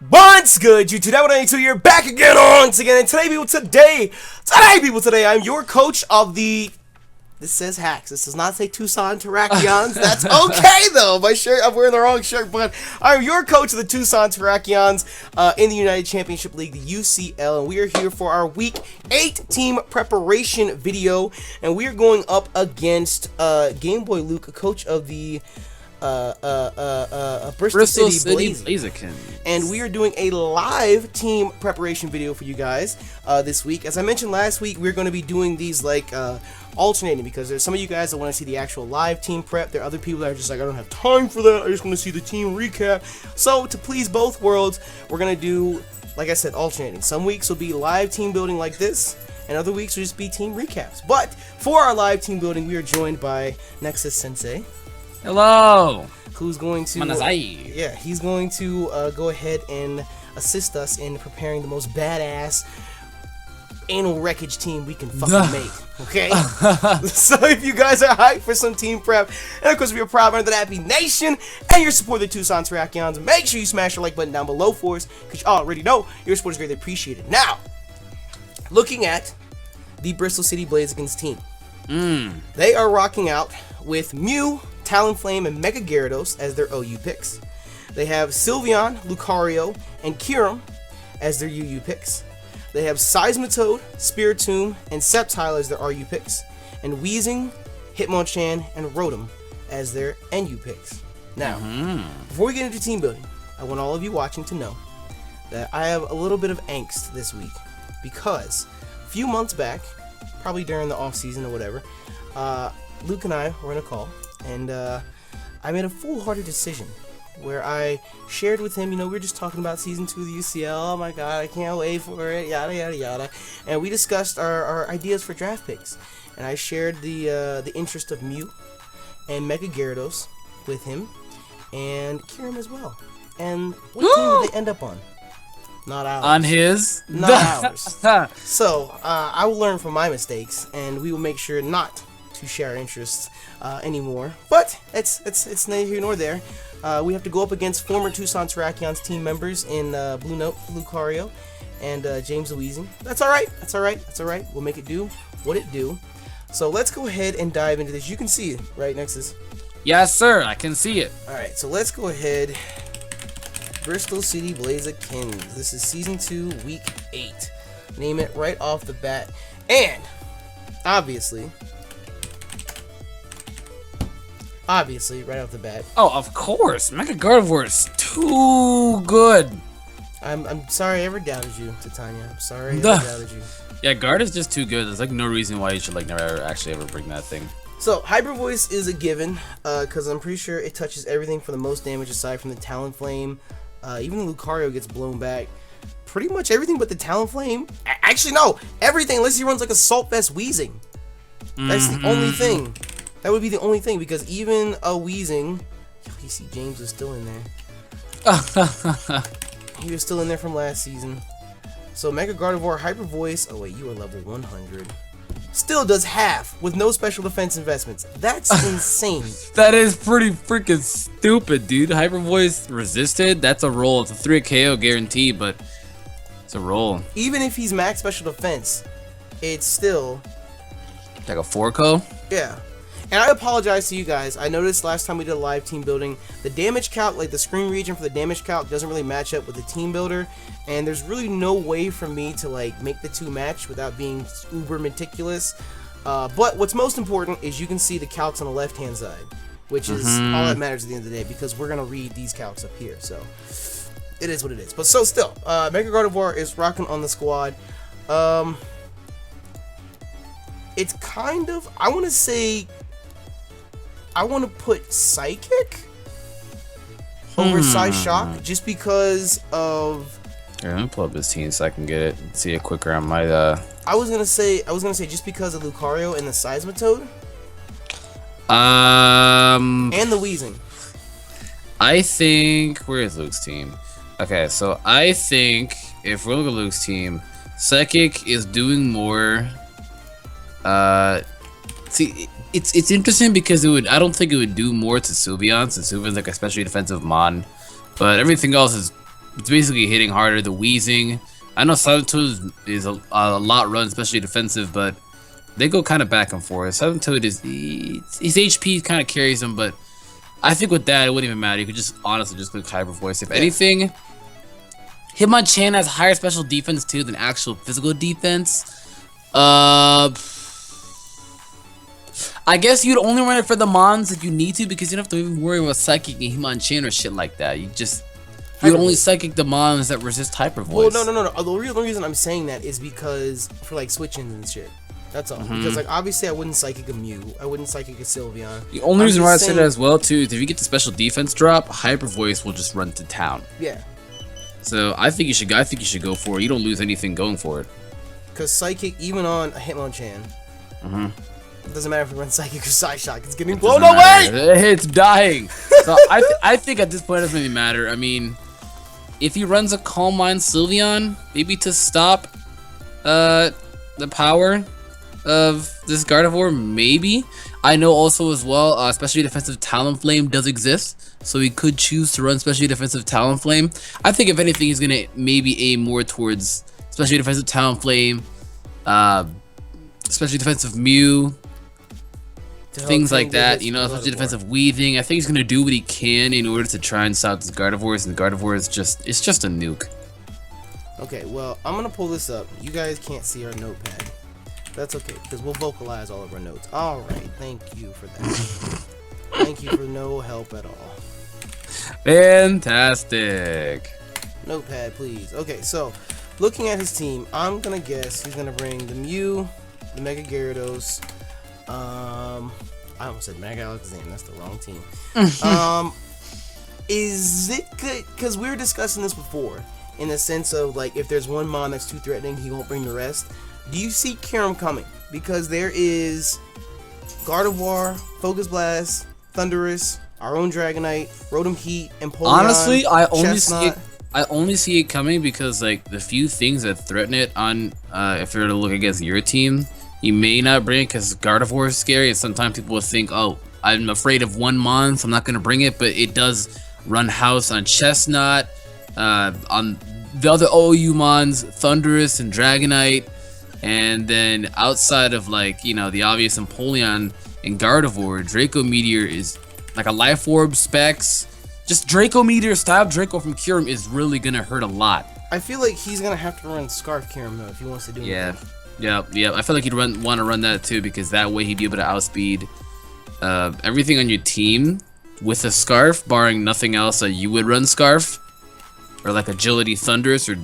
What's good, YouTube? That you're back again once again. And today, I'm your coach of the. This says Hacks. This does not say Tucson Terrakions. That's okay though. My shirt, I'm wearing the wrong shirt, but I'm your coach of the Tucson Terrakions in the United Championship League, the UCL, and we are here for our Week 8 team preparation video, and we are going up against Game Boy Luke, a coach of the Bristol City Blazikens. And we are doing a live team preparation video for you guys this week. As I mentioned last week, we're going to be doing these like alternating, because there's some of you guys that want to see the actual live team prep. There are other people that are just like, I don't have time for that, I just want to see the team recap. So to please both worlds, we're going to do, like I said, alternating. Some weeks will be live team building like this, and other weeks will just be team recaps. But for our live team building, we are joined by Nexus Sensei. Hello. Who's going to he's going to go ahead and assist us in preparing the most badass anal wreckage team we can fucking make. Okay? So if you guys are hyped for some team prep, and of course we are proud member of the Happy Nation, and your support of the Tucson Terrakions, make sure you smash the like button down below for us, because you already know your support is greatly appreciated. Now, looking at the Bristol City Blazikens team, they are rocking out with Mew, Talonflame, and Mega Gyarados as their OU picks. They have Sylveon, Lucario, and Kyurem as their UU picks. They have Seismitoad, Spiritomb, and Sceptile as their RU picks. And Weezing, Hitmonchan, and Rotom as their NU picks. Now, before we get into team building, I want all of you watching to know that I have a little bit of angst this week, because a few months back, probably during the off season or whatever, Luke and I were in a call, and I made a foolhardy decision where I shared with him, we were just talking about Season 2 of the UCL, oh my god, I can't wait for it, yada yada yada, and we discussed our ideas for draft picks, and I shared the interest of Mew and Mega Gyarados with him, and Kyurem as well. And what team did they end up on? Not ours. On his? Not ours. So, I will learn from my mistakes, and we will make sure not to share our interests anymore. But it's neither here nor there. We have to go up against former Tucson Terrakions team members in Blue Note, Lucario, and James Weezing. That's alright. That's alright. That's alright. We'll make it do what it do. So let's go ahead and dive into this. You can see it, right, Nexus? Yes, sir. I can see it. Alright, so let's go ahead. Bristol City Blazikens. This is Season 2, Week 8. Name it right off the bat. And, obviously, right off the bat. Oh, of course. Mega Gardevoir is too good. I'm sorry I ever doubted you, Titania. I'm sorry I ever doubted you. Yeah, Guard is just too good. There's like no reason why you should like never actually ever bring that thing. So, Hyper Voice is a given, because I'm pretty sure it touches everything for the most damage aside from the Talonflame. Even the Lucario gets blown back. Pretty much everything but the Talonflame. Actually, no. Everything, unless he runs like Assault Vest Weezing. That's the only thing. That would be the only thing, because even a Weezing... You see, James was still in there. He was still in there from last season. So, Mega Gardevoir, Hyper Voice... Oh, wait, you are level 100. Still does half with no special defense investments. That's insane. That is pretty freaking stupid, dude. Hyper Voice resisted. That's a roll. It's a 3 KO guarantee, but it's a roll. Even if he's max special defense, it's still... Like a 4 KO? Yeah. And I apologize to you guys. I noticed last time we did a live team building, the damage calc, like the screen region for the damage calc, doesn't really match up with the team builder. And there's really no way for me to like make the two match without being uber meticulous. But what's most important is you can see the calcs on the left hand side, which is all that matters at the end of the day, because we're gonna read these calcs up here. So it is what it is. But so still, Mega Gardevoir is rocking on the squad. It's kind of, I want to say, I want to put Psychic over Psyshock just because of... Here, let me pull up this team so I can get it and see it quicker on my I was gonna say just because of Lucario and the Seismitoad. And the Weezing. I think, where is Luke's team? Okay, so I think if we're looking at Luke's team, Psychic is doing more. See, it's interesting because I don't think it would do more to Sylveon, since Sylveon's like a especially defensive mon, but everything else is It's basically hitting harder. The wheezing. I know Saboteur is a lot run, especially defensive, but they go kind of back and forth. Saboteur his HP kind of carries him, but I think with that it wouldn't even matter. You could just honestly just click Hyper Voice. If anything, Hitmonchan has higher special defense too than actual physical defense. I guess you'd only run it for the Mons if you need to, because you don't have to even worry about Psychic and Hitmonchan or shit like that. You only Psychic the Mons that resist Hyper Voice. Well, no. The real reason I'm saying that is because for like switch-ins and shit. That's all. Because like obviously I wouldn't Psychic a Mew. I wouldn't Psychic a Sylveon. The only reason why I say that as well too is if you get the special defense drop, Hyper Voice will just run to town. Yeah. So I think you should go for it. You don't lose anything going for it. Because Psychic, even on a Hitmonchan, it doesn't matter if you run Psychic or Psyshock, it's getting blown away! It's dying! So I think at this point it doesn't really matter. I mean, if he runs a Calm Mind Sylveon, maybe to stop the power of this Gardevoir, maybe. I know also as well, especially defensive Talonflame does exist, so he could choose to run especially defensive Talonflame. I think if anything, he's gonna maybe aim more towards especially defensive Talonflame, especially defensive Mew, things like that. You know, especially defensive Weaving. I think he's gonna do what he can in order to try and stop this Gardevoir, and the Gardevoir is just a nuke. Okay, well, I'm gonna pull this up. You guys can't see our notepad. That's okay, because we'll vocalize all of our notes. Alright, thank you for that. Thank you for no help at all. Fantastic. Notepad, please. Okay, so, looking at his team, I'm gonna guess he's gonna bring the Mew, the Mega Gyarados, I almost said Mega Alakazam, that's the wrong team. Is it good? Because we were discussing this before, in the sense of, like, if there's one Mon that's too threatening, he won't bring the rest. Do you see Kyurem coming? Because there is Gardevoir, Focus Blast, Thundurus, our own Dragonite, Rotom Heat, Empoleon. Honestly, I Chestnut. only see it coming because like the few things that threaten it on if you're to look against your team, you may not bring it because Gardevoir is scary, and sometimes people will think, oh, I'm afraid of one Mon, so I'm not gonna bring it, but it does run house on Chestnut, on the other OU Mons, Thundurus and Dragonite. And then outside of like, you know, the obvious Empoleon and Gardevoir, Draco Meteor is like a Life Orb specs. Just Draco Meteor style Draco from Kyurem is really gonna hurt a lot. I feel like he's gonna have to run Scarf Kyurem though if he wants to do anything. Yeah. I feel like he'd want to run that too, because that way he'd be able to outspeed everything on your team with a Scarf, barring nothing else that you would run Scarf, or like Agility Thundurus or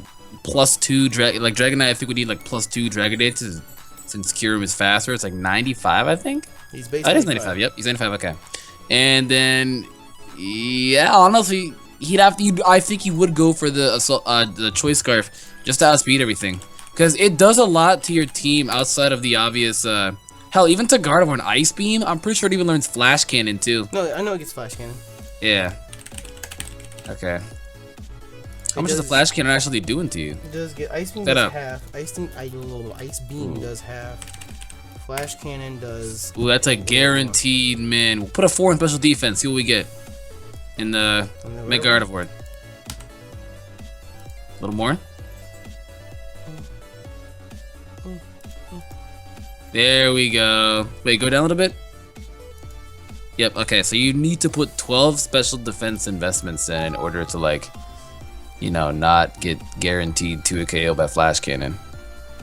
+2 like Dragonite. I think we need like +2 Dragonite since Kyurem is faster. It's like 95, I think. He's basically. It is 95. Yep, he's 95. Okay, and then yeah, honestly, he'd have to. I think he would go for the Choice Scarf just to outspeed everything, because it does a lot to your team outside of the obvious. Hell, even to Gardevoir and Ice Beam, I'm pretty sure it even learns Flash Cannon too. No, I know it gets Flash Cannon. Yeah. Okay. How much is the Flash Cannon actually doing to you? It does get Ice Beam does half. Ice Beam does half. Flash Cannon does. Ooh, that's like guaranteed, man. We'll put a 4 in special defense. See what we get in the Mega Gardevoir. A little more. There we go. Wait, go down a little bit. Yep. Okay, so you need to put 12 special defense investments in order to like, you know, not get guaranteed to a KO by Flash Cannon.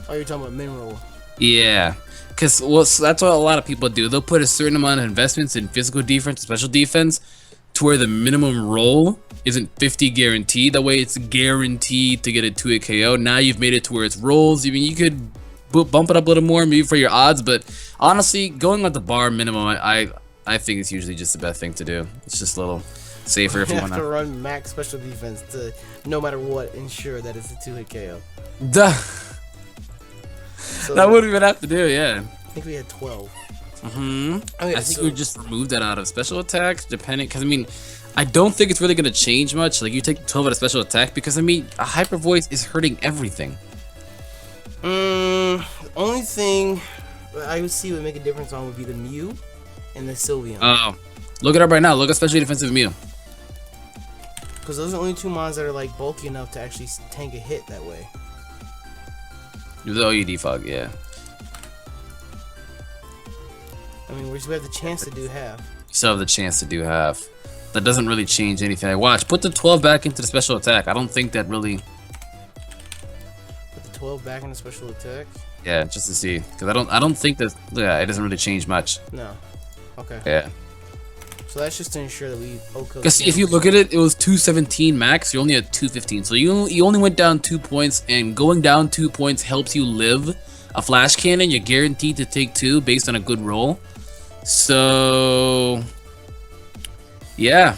Oh, you're talking about Mineral. Yeah, because well, so that's what a lot of people do. They'll put a certain amount of investments in physical defense, special defense, to where the minimum roll isn't 50 guaranteed. That way, it's guaranteed to get it to a KO. Now you've made it to where it's rolls. I mean, you could bump it up a little more, maybe for your odds. But honestly, going with the bar minimum, I think it's usually just the best thing to do. It's just a little safer if you want to run max special defense to, no matter what, ensure that it's a 2-hit KO. Duh. So, that would even have to do, yeah. I think we had 12. Okay, I think we would just remove that out of special attacks, depending, because I mean, I don't think it's really going to change much. Like, you take 12 out of special attack, because I mean, a Hyper Voice is hurting everything. The only thing I would see would make a difference on would be the Mew and the Sylveon. Oh, look it up right now. Look at special defensive Mew. Because those are the only 2 mons that are like bulky enough to actually tank a hit that way. The OUD fog, yeah. I mean, we have the chance to do half. You still have the chance to do half. That doesn't really change anything. Watch, put the 12 back into the special attack. I don't think that really... Put the 12 back into special attack? Yeah, just to see. Because I don't think that... Yeah, it doesn't really change much. No. Okay. Yeah. So that's just to ensure that we... Because if you look at it, it was 217 max. You're only at 215. So you only went down 2 points. And going down 2 points helps you live. A flash cannon, you're guaranteed to take 2 based on a good roll. So... Yeah,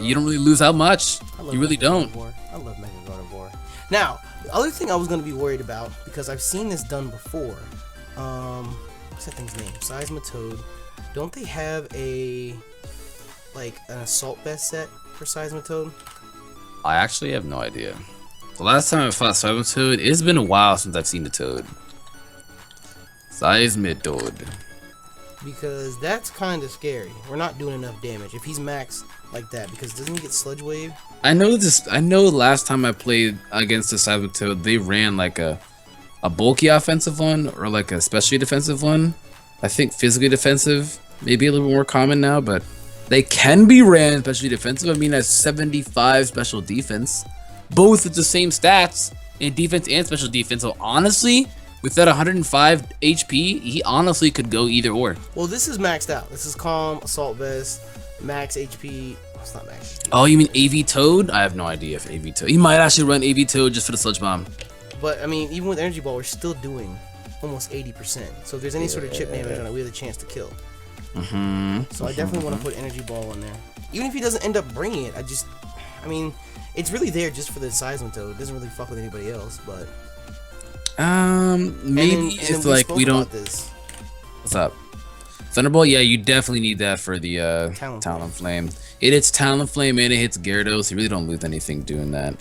you don't really lose out much. You really don't. I love Mega Gardevoir. Now, the other thing I was going to be worried about, because I've seen this done before. What's that thing's name? Seismitoad. Don't they have an assault vest set for Seismitoad? I actually have no idea. The last time I fought Seismitoad, it's been a while since I've seen the Toad. Seismitoad. Because that's kind of scary. We're not doing enough damage if he's maxed like that. Because doesn't he get Sludge Wave? I know this. I know last time I played against the Seismitoad, they ran like a bulky offensive one or like a specially defensive one. I think physically defensive maybe a little bit more common now, but they can be ran specially defensive. I mean, that's 75 special defense, both with the same stats in defense and special defense. So honestly, with that 105 HP, he honestly could go either or. Well, this is maxed out. This is Calm, Assault Vest, Max HP. Oh, it's not Max HP. Oh, you mean AV Toad? I have no idea if AV Toad. He might actually run AV Toad just for the Sludge Bomb. But, I mean, even with Energy Ball, we're still doing almost 80%. So if there's any sort of chip damage on it, we have a chance to kill. So I definitely want to put Energy Ball in there. Even if he doesn't end up bringing it, I mean, it's really there just for the Seismitoad. It doesn't really fuck with anybody else, but... maybe if like we don't. What's up? Thunderbolt, yeah, you definitely need that for the Talonflame. It hits Talonflame and it hits Gyarados. You really don't lose anything doing that.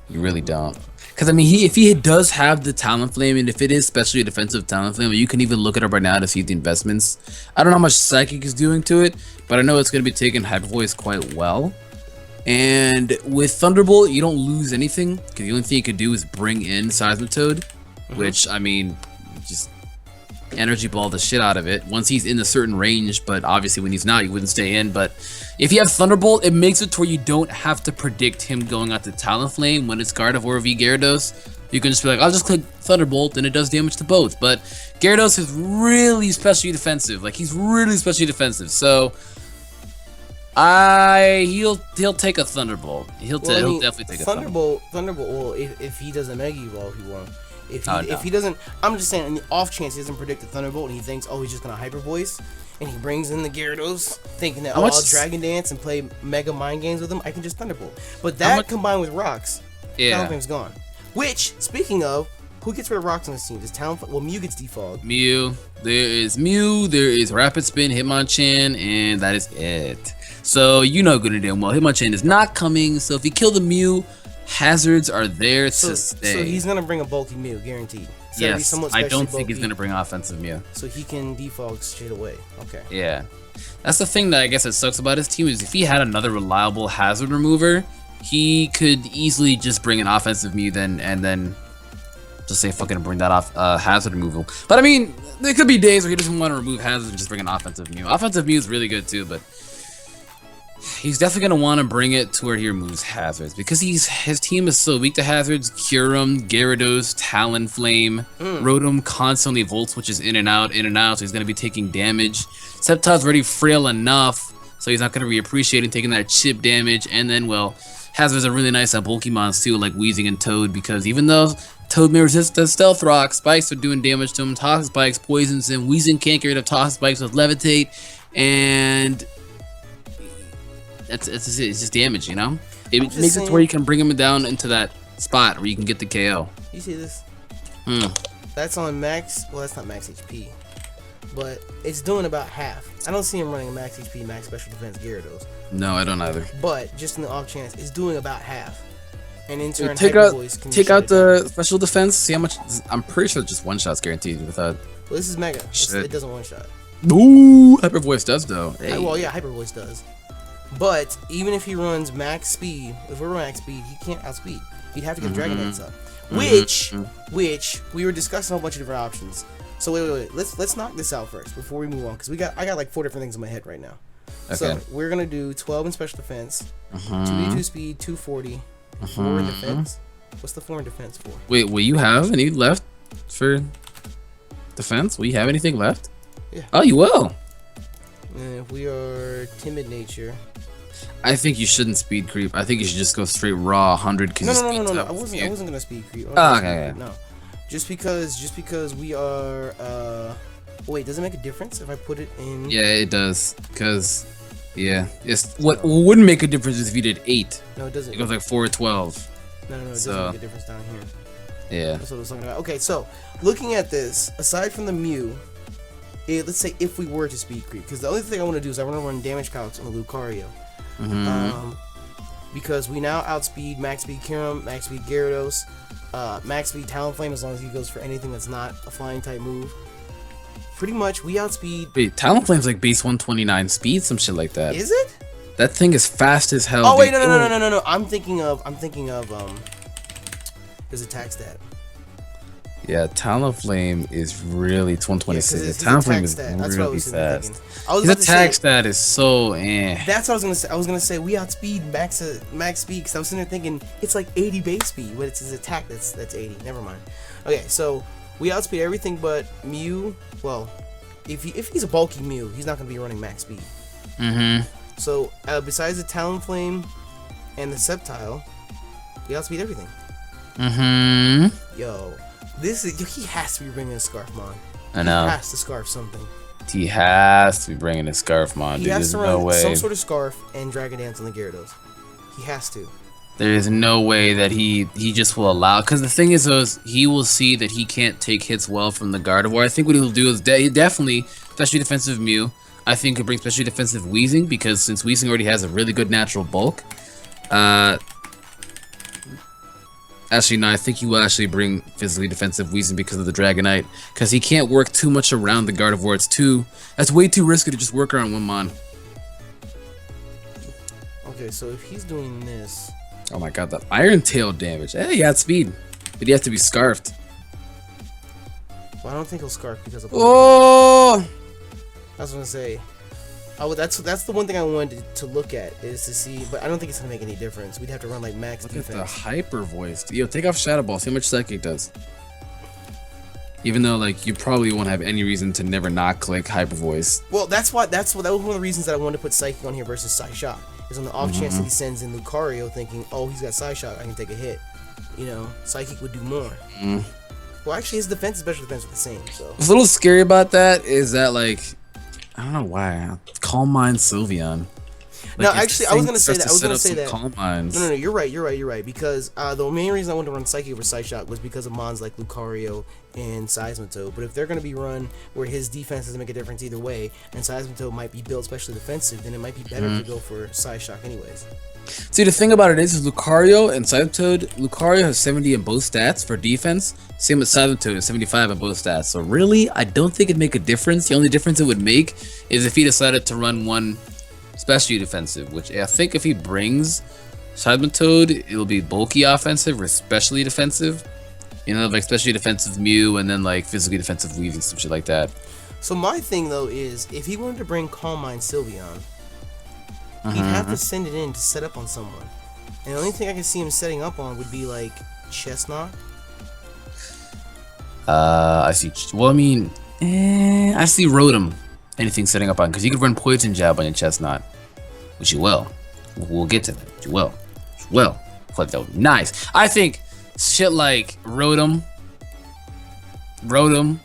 You really don't. Because I mean, if he does have the Talonflame, and if it is especially a defensive Talonflame, you can even look it up right now to see the investments. I don't know how much Psychic is doing to it, but I know it's going to be taking Hyper Voice quite well. And with Thunderbolt, you don't lose anything, because the only thing you could do is bring in Seismitoad, which, I mean, just Energy Ball the shit out of it once he's in a certain range, but obviously when he's not, you wouldn't stay in. But if you have Thunderbolt, it makes it to where you don't have to predict him going out to Talonflame when it's Gardevoir v Gyarados. You can just be like, I'll just click Thunderbolt, and it does damage to both. But Gyarados is really specially defensive. Like, he's really specially defensive, so... he'll take a Thunderbolt. He'll definitely take a Thunderbolt. Well, if he doesn't Mega Evolve, he won't. If he doesn't, I'm just saying, in the off chance he doesn't predict a Thunderbolt and he thinks, oh, he's just gonna Hyper Voice, and he brings in the Gyarados, thinking that I'll Dragon Dance and play Mega Mind Games with him, I can just Thunderbolt. But that combined with Rocks, Talonflame's gone. Which, speaking of, who gets rid of Rocks on this team? Does Talonflame? Well, Mew gets defogged. Mew. There is Rapid Spin, Hitmonchan, and that is it. So you know good and damn well Hitmonchan is not coming. So if you kill the Mew, hazards are there to stay. So he's gonna bring a bulky Mew, guaranteed. So yes, I don't think he's gonna bring offensive Mew. So he can defog straight away. Okay. Yeah, that's the thing that I guess that sucks about his team is if he had another reliable hazard remover, he could easily just bring an offensive Mew and then just say fucking bring that off hazard removal. But I mean, there could be days where he doesn't want to remove hazards and just bring an offensive Mew. Offensive Mew is really good too, but he's definitely going to want to bring it to where he removes hazards because his team is so weak to hazards. Kyurem, Gyarados, Talonflame, Rotom constantly Volt switches in and out, so he's going to be taking damage. Sceptile's already frail enough, so he's not going to be appreciating taking that chip damage. And then, well, hazards are really nice at Bulkymons too, like Weezing and Toad, because even though Toad may resist the Stealth Rock, Spikes are doing damage to him. Toxic Spikes poisons him. Weezing can't get rid of Toxic Spikes with Levitate, and it's just damage, you know? It makes it to where you can bring him down into that spot where you can get the KO. You see this? That's on max, well that's not max HP, but it's doing about half. I don't see him running a max HP, max special defense Gyarados. No, I don't either. But just in the off chance, it's doing about half. And in turn, take out the special defense, see how much, I'm pretty sure just one shot's guaranteed with that. Well, this is Mega, it doesn't one shot. Ooh, Hyper Voice does though. Hey. Well, yeah, Hyper Voice does. But even if he runs max speed, if we're max speed, he can't outspeed. He'd have to get Dragon Dance up. Which we were discussing a whole bunch of different options. So wait. Let's knock this out first before we move on, because I got like 4 different things in my head right now. Okay. So we're gonna do 12 in special defense, 2v2 speed, 240, 4 in defense. What's the 4 in defense for? Wait, will you have any left for defense? Will you have anything left? Yeah. Oh, you will. And if we are timid nature, I think you shouldn't speed creep. I think you should just go straight raw 100. No. I wasn't gonna speed creep. Okay. No. Just because we are. Wait, does it make a difference if I put it in? Yeah, it does. Cause, yeah, it's what wouldn't make a difference is if you did 8. No, it doesn't. It goes like 4 or 12. No, it doesn't make a difference down here. Yeah. That's what I was talking about. Okay, so looking at this, aside from the Mew, let's say if we were to speed creep, because the only thing I want to do is I want to run damage calcs on the Lucario. Because we now outspeed max speed Kyurem, max speed Gyarados, max speed Talonflame as long as he goes for anything that's not a flying type move. Pretty much we outspeed. Wait, Talonflame's like base 129 speed, some shit like that. Is it? That thing is fast as hell. Oh wait, no. I'm thinking of his attack stat. Yeah, Talonflame is really 126. Yeah, Talonflame is really fast. His attack stat is so That's what I was gonna say. I was gonna say we outspeed max speed, because I was sitting there thinking it's like 80 base speed, but it's his attack that's 80. Never mind. Okay, so we outspeed everything but Mew. Well, if he's a bulky Mew, he's not gonna be running max speed. So besides the Talonflame and the Sceptile, we outspeed everything. Yo. He has to be bringing a Scarfmon. I know. He has to scarf something. He has to be bringing a Scarfmon. He has to run some sort of scarf and Dragon Dance on the Gyarados. He has to. There is no way that he just will allow. Because the thing is, he will see that he can't take hits well from the Gardevoir. I think what he'll do is definitely specially defensive Mew. I think he'll bring specially defensive Weezing, because since Weezing already has a really good natural bulk. Actually, no, I think he will actually bring physically defensive Weezing because of the Dragonite. Because he can't work too much around the Gardevoir. That's way too risky to just work around one mon. Okay, so if he's doing this... Oh my god, the Iron Tail damage. Hey, he had speed. But he has to be scarfed. Well, I don't think he'll scarf because of... Oh! I was going to say... that's the one thing I wanted to look at, is to see, but I don't think it's gonna make any difference. We'd have to run like max defense. Look at the hyper voice. Yo, take off Shadow Ball. See how much Psychic does. Even though like you probably won't have any reason to never not click hyper voice. Well, that was one of the reasons that I wanted to put Psychic on here versus Psyshock. Is on the off chance that he sends in Lucario, thinking, oh, he's got Psyshock, I can take a hit. You know, Psychic would do more. Well, actually, his defense and special defense are the same. So what's a little scary about that is that like. I don't know why. Calm Mind Sylveon. No, actually, I was gonna say that. Calm Minds. No, you're right. Because the main reason I wanted to run Psychic over Psyshock was because of mons like Lucario and Seismitoad. But if they're gonna be run where his defense doesn't make a difference either way, and Seismitoad might be built specially defensive, then it might be better to go for Psyshock anyways. See, the thing about it is Lucario and Seismitoad. Lucario has 70 in both stats for defense. Same with Seismitoad, is 75 in both stats. So really, I don't think it'd make a difference. The only difference it would make is if he decided to run one specially defensive, which I think if he brings Seismitoad, it'll be bulky offensive or specially defensive. You know, like specially defensive Mew and then like physically defensive Weaving, some shit like that. So my thing though is, if he wanted to bring Calm Mind Sylveon, he'd have to send it in to set up on someone. And the only thing I can see him setting up on would be like Chestnut. I see. Well, I mean, I see Rotom. Anything setting up on, because you could run Poison Jab on your Chestnut, which you will. We'll get to that. But you will. But that would be nice. I think shit like Rotom. Rotom.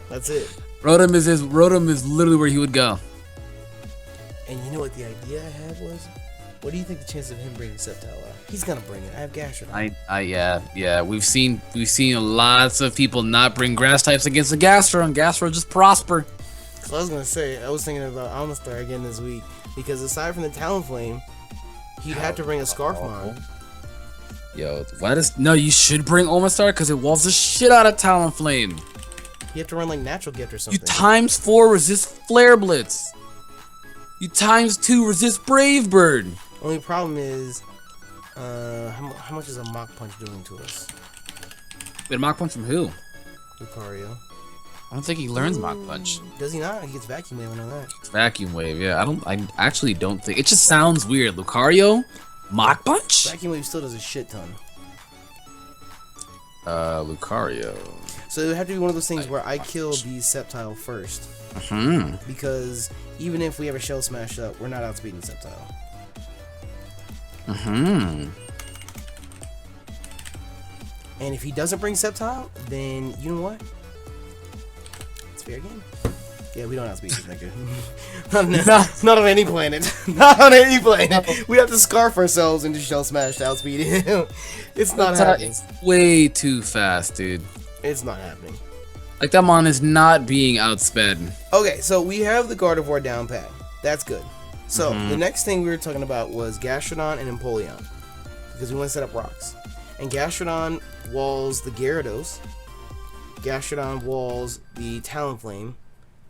That's it. Rotom is literally where he would go. And you know what the idea I had was? What do you think the chance of him bringing Sceptile are? He's gonna bring it. I have Gastrodon. Yeah. We've seen lots of people not bring grass types against the Gastrodon. Gastrodon just prosper. So I was gonna say, I was thinking about Almastar again this week, because aside from the Talonflame, he'd have to bring a Scarfmon. Yo, you should bring Omastar because it walls the shit out of Talonflame. You have to run like Natural Gift or something. You ×4 resist Flare Blitz. You ×2 resist Brave Bird. Only problem is, how much is a Mach Punch doing to us? Wait, Mach Punch from who? Lucario. I don't think he learns Mach Punch. Does he not? He gets Vacuum Wave, I know that. It's Vacuum Wave, yeah. I actually don't think. It just sounds weird. Lucario? Mach Punch? Vacuum Wave still does a shit ton. Lucario. So it would have to be one of those things where I kill the Sceptile first. Because even if we ever Shell Smash up, we're not outspeeding Sceptile. And if he doesn't bring Sceptile, then you know what? It's fair game. Yeah, we don't outspeed this nigga. Not on any planet. Not on any planet. We have to scarf ourselves into Shell Smash to outspeed him. It's not happening. It's way too fast, dude. It's not happening. Like, that mon is not being outsped. Okay, so we have the Gardevoir down pat. That's good. So the next thing we were talking about was Gastrodon and Empoleon, because we want to set up rocks. And Gastrodon walls the Gyarados. Gastrodon walls the Talonflame,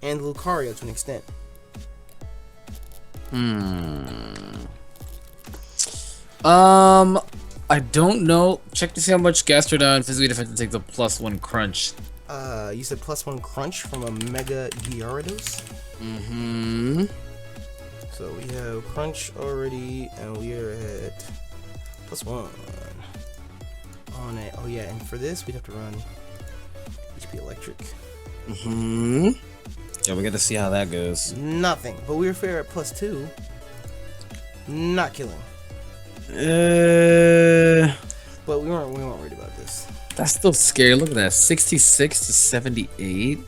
and the Lucario to an extent. I don't know. Check to see how much Gastrodon physically defensive takes a +1 crunch. You said +1 crunch from a Mega Gyarados? So we have crunch already, and we are at +1 on it. Oh yeah, and for this we'd have to run HP Electric. Yeah, we gotta see how that goes. Nothing, but we were fair at +2. Not killing. But we weren't worried about this. That's still scary. Look at that, 66 to 78.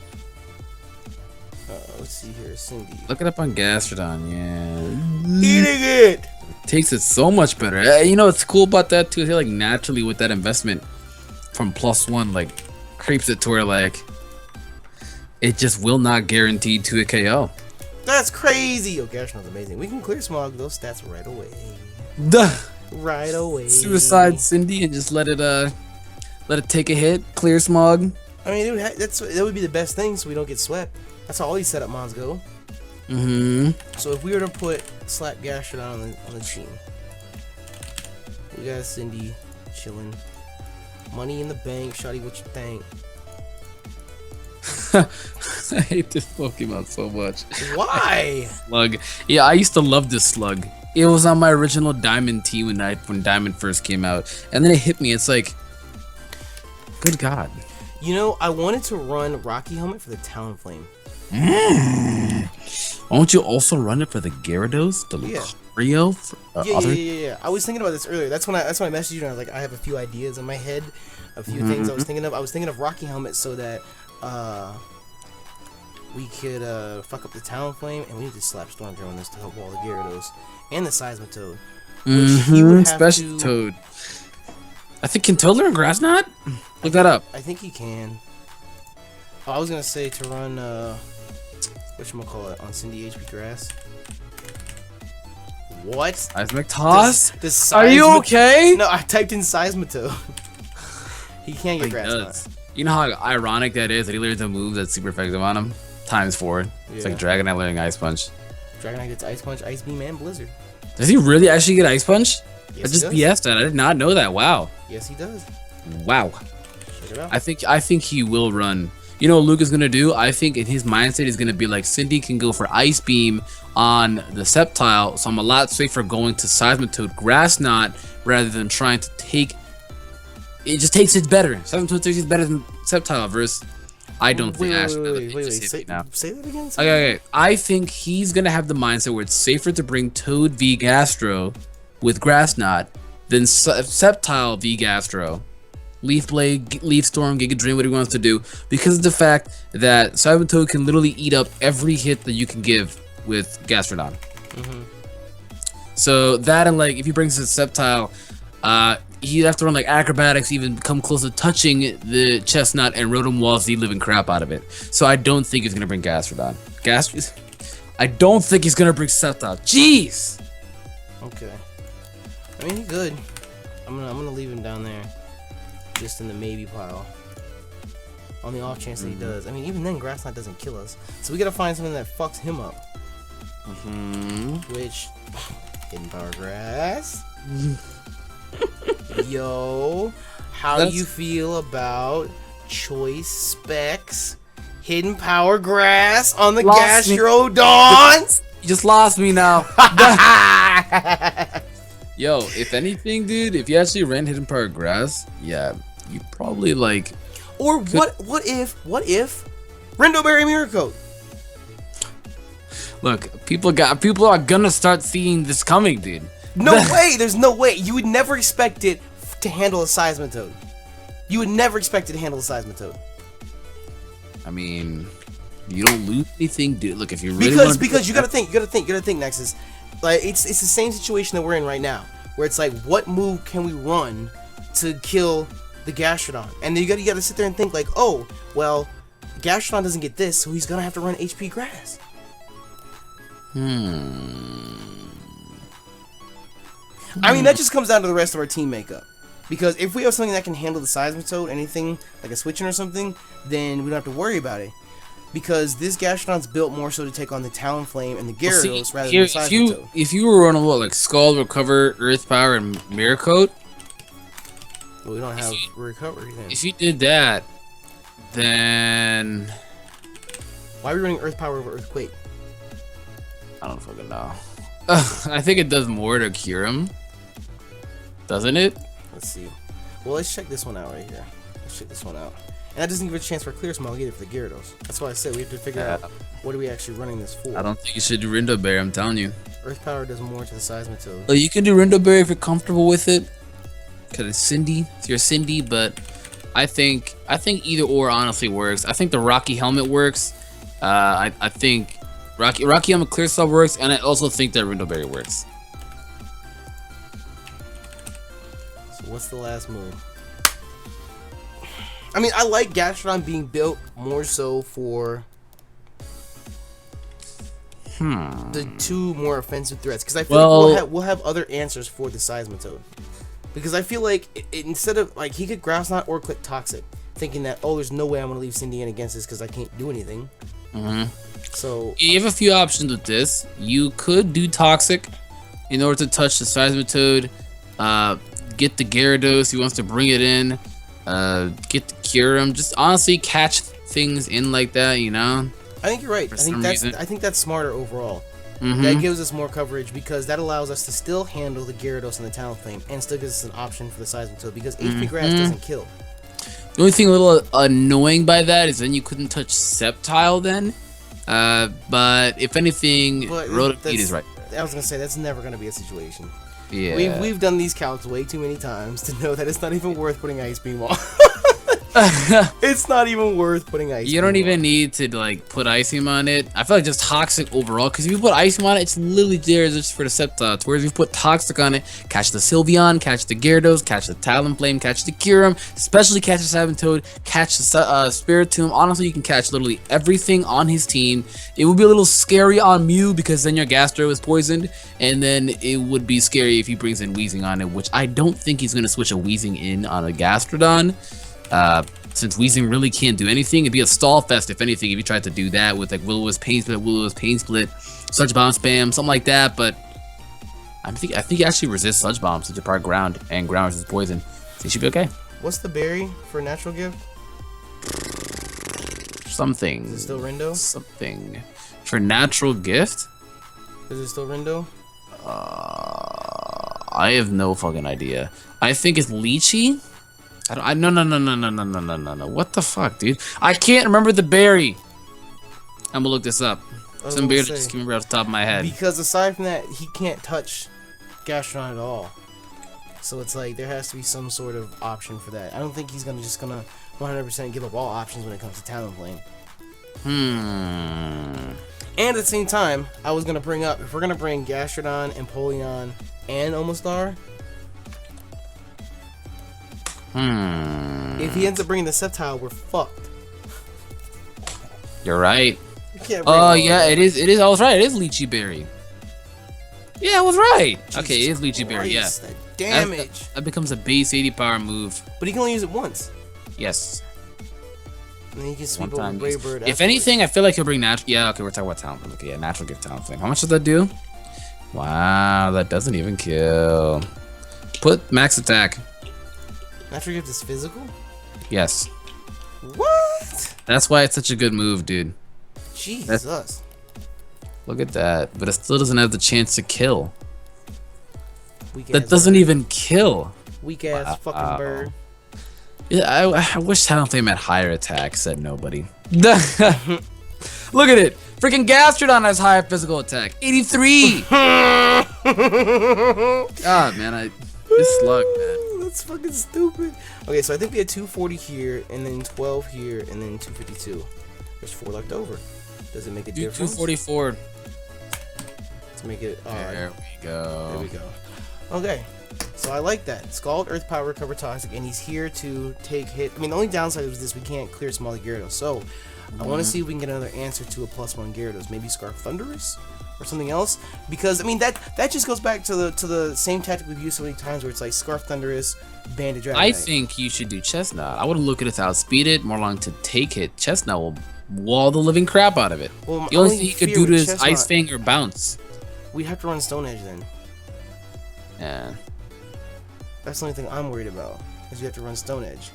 Let's see here, Cindy. Look it up on Gastrodon. Yeah, Eating it. Takes it so much better. You know what's cool about that too? They like naturally with that investment from +1, like creeps it to where like it just will not guarantee to a KO. That's crazy. Oh, Gastrodon's amazing. We can clear Smog those stats right away. Duh. Right away. Suicide Cindy and just let it take a hit. Clear Smog. I mean, dude, that would be the best thing, so we don't get swept. That's how all these setup mons go. So if we were to put slap Gastrodon on the team, we got Cindy chilling, money in the bank. Shawty, what you think? I hate this Pokemon so much. Why? Slug. Yeah, I used to love this Slug. It was on my original Diamond team when Diamond first came out, and then it hit me. It's like, good God. You know, I wanted to run Rocky Helmet for the Talonflame. Won't you also run it for the Gyarados, the Lucario? Yeah. I was thinking about this earlier. That's when I messaged you and I was like, I have a few ideas in my head, a few things I was thinking of. I was thinking of Rocky Helmet so that we could fuck up the Talonflame, and we need to slap Storm Drill on this to help all the Gyarados and the Seismitoad. Special Toad. I think, can Toad learn Grass Knot? Look that up. I think he can. Oh, I was gonna say to run whatchamacallit on Cindy HP Grass. What? Seismic Toss? Are you okay? No, I typed in Seismitoad. He can't get Grass Knot. You know how ironic that is that he learns a move that's super effective on him? ×4. It's like Dragonite learning Ice Punch. Dragonite gets Ice Punch, Ice Beam, and Blizzard. Does he really actually get Ice Punch? Yes, I just BS'd that. I did not know that. Wow. Yes, he does. Wow. Check it out. I think he will run. You know what Luke is gonna do? I think in his mindset is gonna be like, Cindy can go for Ice Beam on the Sceptile, so I'm a lot safer going to Seismitoad Grass Knot rather than trying to take. It just takes it better. Seismitoad takes it better than Sceptile versus. I don't think Ashley. Wait. Say that again. Okay. I think he's gonna have the mindset where it's safer to bring Toad v Gastro with Grass Knot than Sceptile v Gastro. Leaf Blade, Leaf Storm, Giga Drain, whatever he wants to do, because of the fact that Seismitoad can literally eat up every hit that you can give with Gastrodon. So that, and like if he brings his Sceptile, he'd have to run like Acrobatics, even come close to touching the Chestnut, and Rotom Walls the living crap out of it. So I don't think he's gonna bring Gastrodon. I don't think he's gonna bring Sceptile. Jeez. Okay. I mean, he's good. I'm gonna leave him down there, just in the maybe pile. On the off chance that he does. I mean, even then, Grass Knot doesn't kill us. So we gotta find something that fucks him up. Which hidden power grass. Yo, how do you feel about choice specs? Hidden power grass on the Gastrodons. You just lost me now. Yo, if anything, dude, if you actually ran hidden power grass, yeah, you probably like. Or what if Rindo Berry Miracle? Look, people are gonna start seeing this coming, dude. No way. There's no way. You would never expect it to handle a Seismitoad. You would never expect it to handle a Seismitoad. I mean, you don't lose anything, dude. Look, if you really because you gotta think, Nexus. Like it's the same situation that we're in right now, where it's like, what move can we run to kill the Gastrodon? And then you gotta sit there and think like, oh, well, Gastrodon doesn't get this, so he's gonna have to run HP grass. I mean, that just comes down to the rest of our team makeup. Because if we have something that can handle the Seismitoad, anything like a Switching or something, then we don't have to worry about it. Because this Gastrodon's built more so to take on the Talonflame and the Gyarados rather than the Seismitoad. If you were running what, like Scald, Recover, Earth Power, and Miracle? Well, we don't have Recovery then. If you did that, then why are we running Earth Power over Earthquake? I don't fucking know. I think it does more to cure him. Doesn't it? Let's see. Well, let's check this one out right here. Let's check this one out. And that doesn't give a chance for Clear Smog either for the Gyarados. That's why I said we have to figure out what are we actually running this for. I don't think you should do Rindo Berry, I'm telling you. Earth Power does more to the Seismitoad. Well, you can do Rindo Berry if you're comfortable with it. Cause it's Cindy. If you're Cindy, but I think either or honestly works. I think the Rocky Helmet works. I think Rocky Helmet Clear Sub works, and I also think that Rindo Berry works. So what's the last move? I mean, I like Gastrodon being built more so for the two more offensive threats, because I feel like we'll have other answers for the Seismitoad. Because I feel like instead of like he could Grass Knot or click Toxic, thinking that, oh, there's no way I'm gonna leave Cindy in against this because I can't do anything. So you have a few options with this. You could do Toxic in order to touch the Seismitoad, get the Gyarados. He wants to bring it in, get the Kyurem. Just honestly catch things in like that, you know. I think you're right. I think that's smarter overall. That gives us more coverage because that allows us to still handle the Gyarados and the Talonflame and still gives us an option for the Seismitoad because HP Grass doesn't kill. The only thing a little annoying by that is then you couldn't touch Sceptile then. But if anything, Rotobeat is right there. I was gonna say that's never gonna be a situation. Yeah, we've done these calcs way too many times to know that it's not even worth putting Ice Beam on. It's not even worth putting Ice Beam on. You don't even need to like put Ice Beam on it. I feel like just Toxic overall, because if you put Ice Beam on it, it's literally there just for the Sceptile. Whereas if you put Toxic on it, catch the Sylveon, catch the Gyarados, catch the Talonflame, catch the Kyurem, especially catch the Sabotoad, catch the Spiritomb. Honestly, you can catch literally everything on his team. It would be a little scary on Mew because then your Gastro is poisoned, and then it would be scary if he brings in Weezing on it, which I don't think he's gonna switch a Weezing in on a Gastrodon. Since Weezing really can't do anything, it'd be a stall fest if anything if you tried to do that with like Will-O-Wisp Pain Split, Sludge Bomb spam, something like that. But I think he actually resists Sludge Bomb, Sludge Apart Ground, and Ground resists Poison, so he should be okay. What's the berry for natural gift? Something. Is it still Rindo? Something for natural gift. Is it still Rindo? I have no fucking idea. I think it's Lychee. No. What the fuck, dude? I can't remember the berry. I'm gonna look this up. Some berry just came right off the top of my head. Because aside from that, he can't touch Gastrodon at all. So it's like there has to be some sort of option for that. I don't think he's just gonna 100% give up all options when it comes to Talonflame. And at the same time, I was gonna bring up, if we're gonna bring Gastrodon, Empoleon, and Omastar. If he ends up bringing the Sceptile, we're fucked. You're right. Oh yeah, it is. I was right. It is Lychee Berry. Yeah, I was right. Jesus okay, it is Lychee Berry. Yeah. That damage. That becomes a base 80 power move. But he can only use it once. Yes. And then you can sweep One over time Brave use. Bird. If anything, I feel like he'll bring natural. Yeah, okay, we're talking about talent. Okay, yeah, natural gift talent flame. How much does that do? Wow, that doesn't even kill. Put max attack. Natural gift is physical? Yes. What? That's why it's such a good move, dude. Jesus. Look at that. But it still doesn't have the chance to kill. Weak That ass doesn't bird. even kill. Weak ass fucking bird. Yeah, I wish Talon Flame had higher attack, said nobody. Look at it. Freaking Gastrodon has higher physical attack. 83! God, man, this slug, man. That's fucking stupid. Okay, so I think we had 240 here, and then 12 here, and then 252. There's 4 left over. Does it make a Do difference? 244. Let's make it odd. There we go. There we go. Okay, so I like that. Scald, Earth Power, Recover Toxic, and he's here to take hit. I mean, the only downside is this: we can't clear Small Gyarados. So I want to see if we can get another answer to a +1 Gyarados. Maybe Scarf Thunderous or something else. Because I mean, that just goes back to the same tactic we've used so many times, where it's like Scarf Thunderous, Banded Dragonite. I think you should do Chestnut. I wouldn't look at it to outspeed it, more long to take hit. Chestnut will wall the living crap out of it. Well, the only thing you could do to is Chestnut, Ice Fang or Bounce. We'd have to run Stone Edge then. Yeah. That's the only thing I'm worried about, is we have to run Stone Edge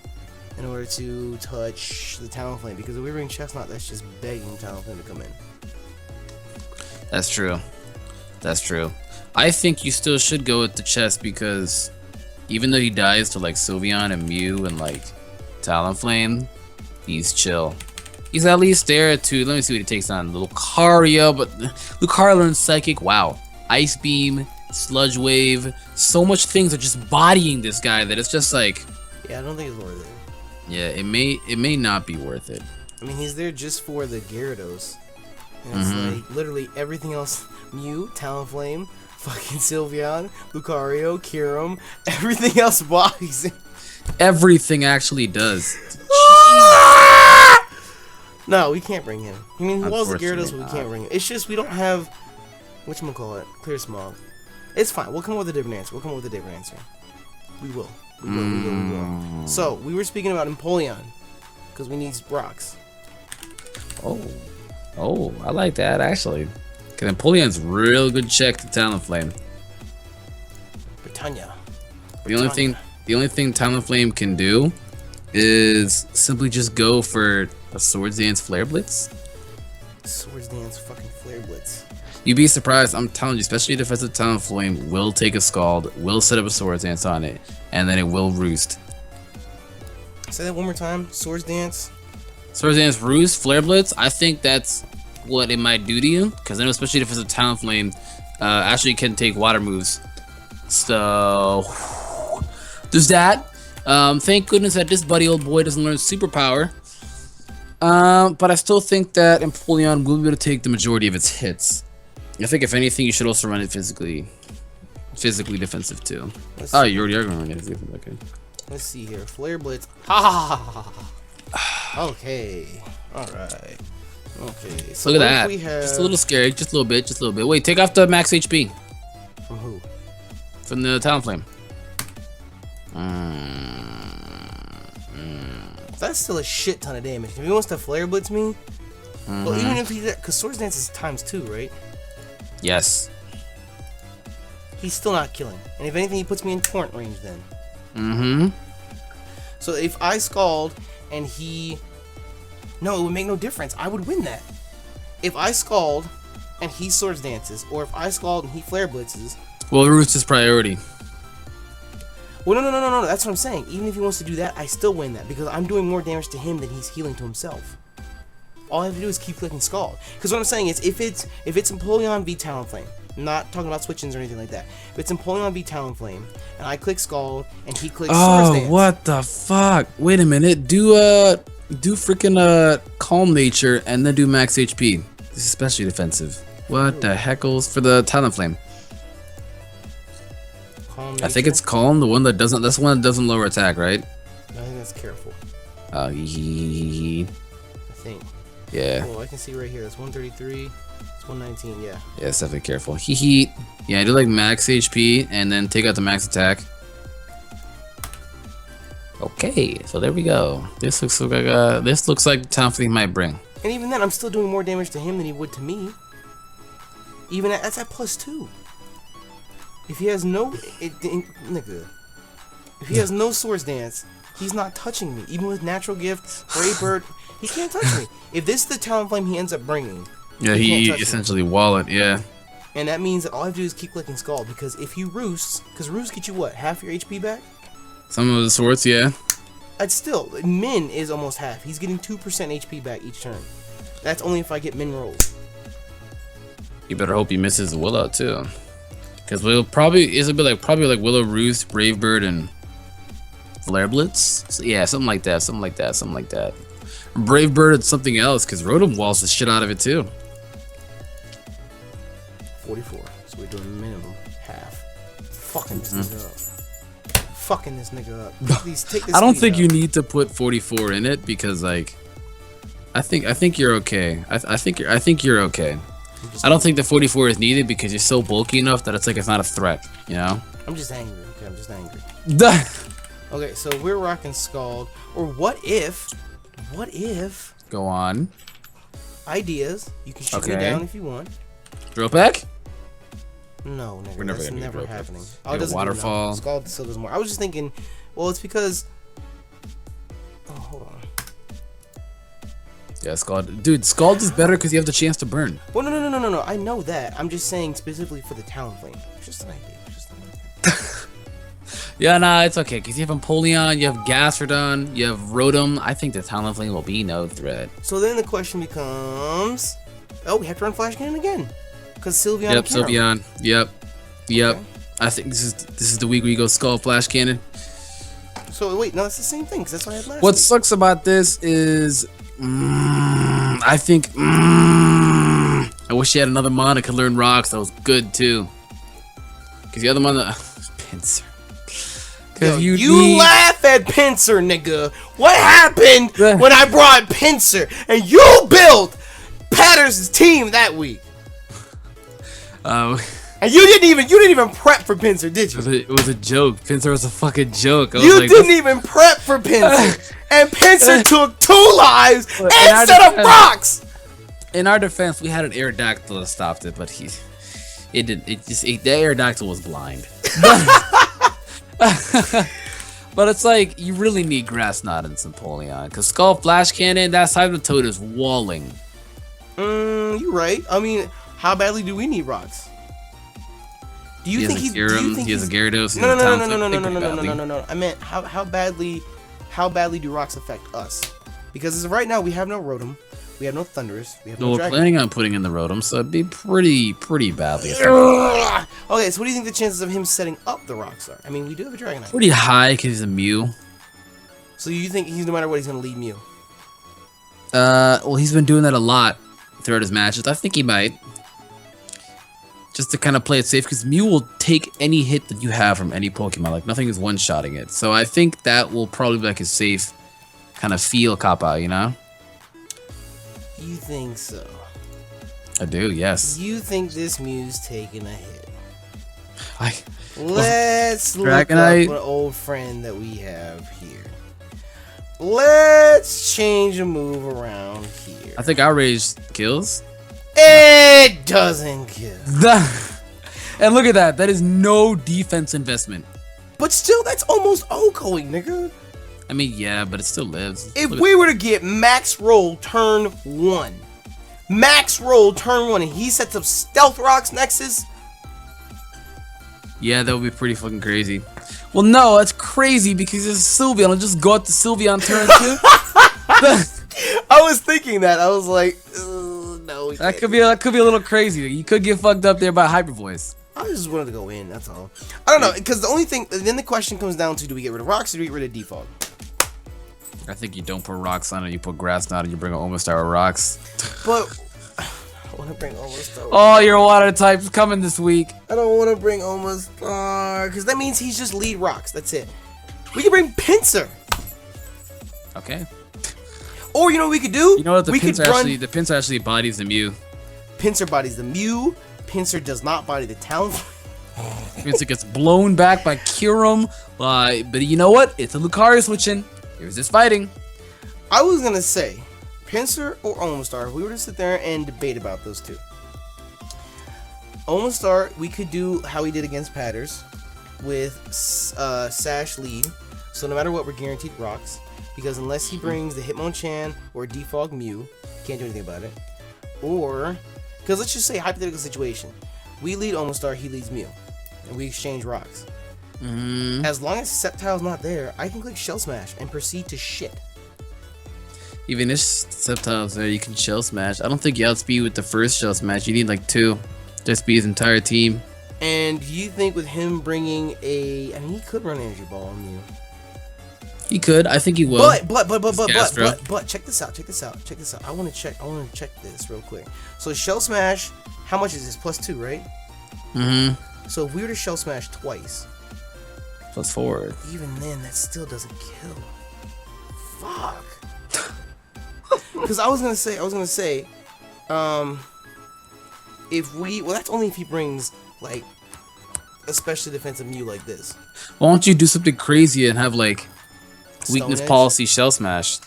in order to touch the Talonflame, because if we bring Chestnut, that's just begging Talonflame to come in. That's true. That's true. I think you still should go with the chest, because even though he dies to like Sylveon and Mew and like Talonflame, he's chill. He's at least there to, let me see what he takes on. Lucario, but Lucario learns Psychic. Wow. Ice Beam, Sludge Wave, so much things are just bodying this guy that it's just like, Yeah, I don't think it's worth it. yeah, it may not be worth it. I mean, he's there just for the Gyarados. And it's like literally everything else: Mew, Talonflame, fucking Sylveon, Lucario, Kyurem, everything else bodies him. Everything actually does. No, we can't bring him. I mean, he was the Gyarados, Unfortunately but we can't bring him. It's just we don't have whatchamacallit, Clear Smog. It's fine. We'll come up with a different answer. We will. We will. So, we were speaking about Empoleon, because we need rocks. Oh, I like that actually. Cause Empoleon's real good check to Talonflame. Britannia. The only thing Talonflame can do is simply just go for a Swords Dance Flare Blitz. Swords Dance fucking Flare Blitz. You'd be surprised, I'm telling you, especially defensive Talonflame will take a Scald, will set up a Swords Dance on it, and then it will Roost. Say that one more time. Swords Dance. Swords Dance, Roost, Flare Blitz, I think that's what it might do to you, because I know especially defensive Talonflame actually can take water moves. So, there's that. Thank goodness that this buddy old boy doesn't learn Superpower. But I still think that Empoleon will be able to take the majority of its hits. I think if anything, you should also run it physically defensive too. Oh, you're going to run it physically. Okay. Let's see here. Flare Blitz. Ha ha ha ha. Okay. All right. Okay. So look at that. We have... Just a little scary. Just a little bit. Wait, take off the max HP. From who? From the Talonflame. That's still a shit ton of damage. If he wants to Flare Blitz me, well, even if he's, because Swords Dance is ×2, right? Yes. He's still not killing. And if anything, he puts me in torrent range then. So if I Scald and he... No, it would make no difference. I would win that. If I Scald and he Swords Dances, or if I Scald and he Flare Blitzes... Well, Roost is priority. Well, no. That's what I'm saying. Even if he wants to do that, I still win that, because I'm doing more damage to him than he's healing to himself. All I have to do is keep clicking Scald. Because what I'm saying is, if it's Empoleon v Talonflame, I'm not talking about switch-ins or anything like that. If it's Empoleon v Talonflame, and I click Scald, and he clicks Swords Dance... Oh, what the fuck? Wait a minute. Do freaking Calm Nature, and then do max HP. This is especially defensive. What the heckles for the Talonflame? I think it's Calm, the one that doesn't. That's the one that doesn't lower attack, right? I think that's Careful. Oh, I think. yeah. Oh, I can see right here. That's 133. It's 119. Yeah. Yeah, it's definitely Careful. Yeah, I do like max HP and then take out the max attack. Okay, so there we go. This looks like Talonflame might bring. And even then, I'm still doing more damage to him than he would to me. Even that's at +2. If he has no, nigga, if he has no Swords Dance, he's not touching me. Even with Natural Gift, Brave Bird, he can't touch me. If this is the Talonflame he ends up bringing, yeah, he essentially wall it, yeah. And that means that all I have to do is keep clicking Scald, because if he roosts, because roosts get you what, half your HP back? Some of the swords, yeah. I'd still, Min is almost half. He's getting 2% HP back each turn. That's only if I get Min rolls. You better hope he misses the Willow too, because Willow probably probably like Willow Roost, Brave Bird, and Flare Blitz. So, yeah, something like that. Brave Bird and something else, because Rotom walls the shit out of it too. 44. So we're doing minimum half. Fucking this nigga up. Fucking this nigga up. Please take this. I don't think you need to put 44 in it, because like I think you're okay. I think you're okay. I don't think the 44 is needed, because you're so bulky enough that it's not a threat, you know? I'm just angry. Okay, I'm just angry. Okay, so we're rocking Scald. Or what if Go on. ideas, you can shoot me down if you want. Drill pack? No, nigga, Never that's gonna never do a happening. Yeah, doesn't waterfall. Scald still does more. I was just thinking, well, it's because. Oh, hold on. Yeah, Scald. Dude, Scald is better because you have the chance to burn. Well, no. I know that. I'm just saying specifically for the Talonflame. It's just an idea. Yeah, nah, it's okay, because you have Empoleon, you have Gastrodon, you have Rotom. I think the Talonflame will be no threat. So then the question becomes, oh, we have to run Flash Cannon again, because Sylveon. Yep, Sylveon. Yep. Okay. I think this is the week where you go Skull Flash Cannon. So wait, no, it's the same thing, because that's what I had last What week. sucks about this is, I think, I wish you had another mon that could learn rocks. That was good too. Because the other mon, Pinsir. Yo, you laugh at Pinsir, nigga. What happened when I brought Pinsir and you built Patter's team that week? And you didn't even prep for Pinsir, did you? It was a joke. Pinsir was a fucking joke. You didn't even prep for Pinsir, and Pinsir took 2 lives instead of rocks. In our defense, we had an Aerodactyl that stopped it, but the Aerodactyl was blind. But it's like, you really need Grass Knot and Empoleon, because Skull Flash Cannon, that side of the Toad is walling. You're right. I mean, how badly do we need rocks? Do you think he's? He has a Gyarados. No. I meant how badly do rocks affect us? Because as of right now, we have no Rotom, we have no Thundurus, we have no Dragon. We're planning on putting in the Rotom, so it'd be pretty badly. Okay, so what do you think the chances of him setting up the rocks are? I mean, we do have a Dragonite. Pretty high, because he's a Mew. So you think he's, no matter what, he's gonna lead Mew? Well, he's been doing that a lot throughout his matches. I think he might. Just to kind of play it safe, because Mew will take any hit that you have from any Pokemon. Like, nothing is one-shotting it. So I think that will probably be like a safe kind of feel cop-out, you know? You think so? I do, yes. You think this Mew's taking a hit? Dragonite. Let's look up an old friend that we have here. Let's change a move around here. I think Outrage kills. It doesn't kill. And look at that. That is no defense investment. But still, that's almost OHKOing, nigga. I mean, yeah, but it still lives. If we were to get max roll turn 1, and he sets up Stealth Rocks Nexus. Yeah, that would be pretty fucking crazy. Well, no, that's crazy because it's Sylveon. I'll just go out to Sylveon turn 2. I was thinking that. I was like, no. That could be a little crazy. You could get fucked up there by Hyper Voice. I just wanted to go in. That's all. I don't know, because the only thing. Then the question comes down to: do we get rid of rocks or do we get rid of default? I think you don't put rocks on it. You put grass on it. You bring almost our rocks. But I want to bring almost. Oh, your water type's coming this week. I don't want to bring almost because that means he's just lead rocks. That's it. We can bring Pinsir. Okay. Or you know what we could do? You know what? The Pinsir actually bodies the Mew. Pinsir bodies the Mew. Pinsir does not body the Talonflame. It gets blown back by Kirim. But you know what? It's a Lucario switching. Here's this fighting. I was gonna say, Pinsir or Omastar. If we were to sit there and debate about those two. Omastar, we could do how we did against Patters with Sash lead. So no matter what, we're guaranteed rocks. Because unless he brings the Hitmonchan or Defog Mew, can't do anything about it. Or, because let's just say hypothetical situation. We lead Omastar, he leads Mew. And we exchange rocks. As long as Sceptile's not there, I can click Shell Smash and proceed to shit. Even if Sceptile's there, you can Shell Smash. I don't think you outspeed with the first Shell Smash. You need like 2. Just beat his entire team. And do you think with him bringing I mean, he could run Energy Ball on Mew. He could. I think he will. But check this out. I want to check this real quick. So Shell Smash, how much is this? +2, right? So if we were to Shell Smash twice, +4. even then, that still doesn't kill. Fuck. Because I was gonna say, that's only if he brings like a specially defensive Mew like this. Why don't you do something crazy and have like weakness Stone Edge? policy Shell Smash?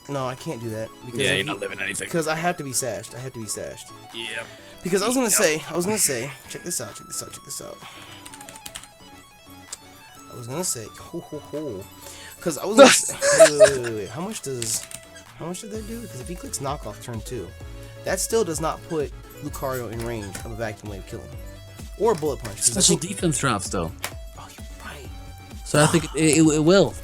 No, I can't do that. Because Yeah, you're not living anything. Because I have to be sashed. Yeah. Because I was gonna say, check this out. I was gonna say, because I was gonna say, wait. How much did that do? Because if he clicks knockoff turn 2, that still does not put Lucario in range of a vacuum wave killing or a bullet punch. Special defense drops though. Oh, you're right. So I think it will.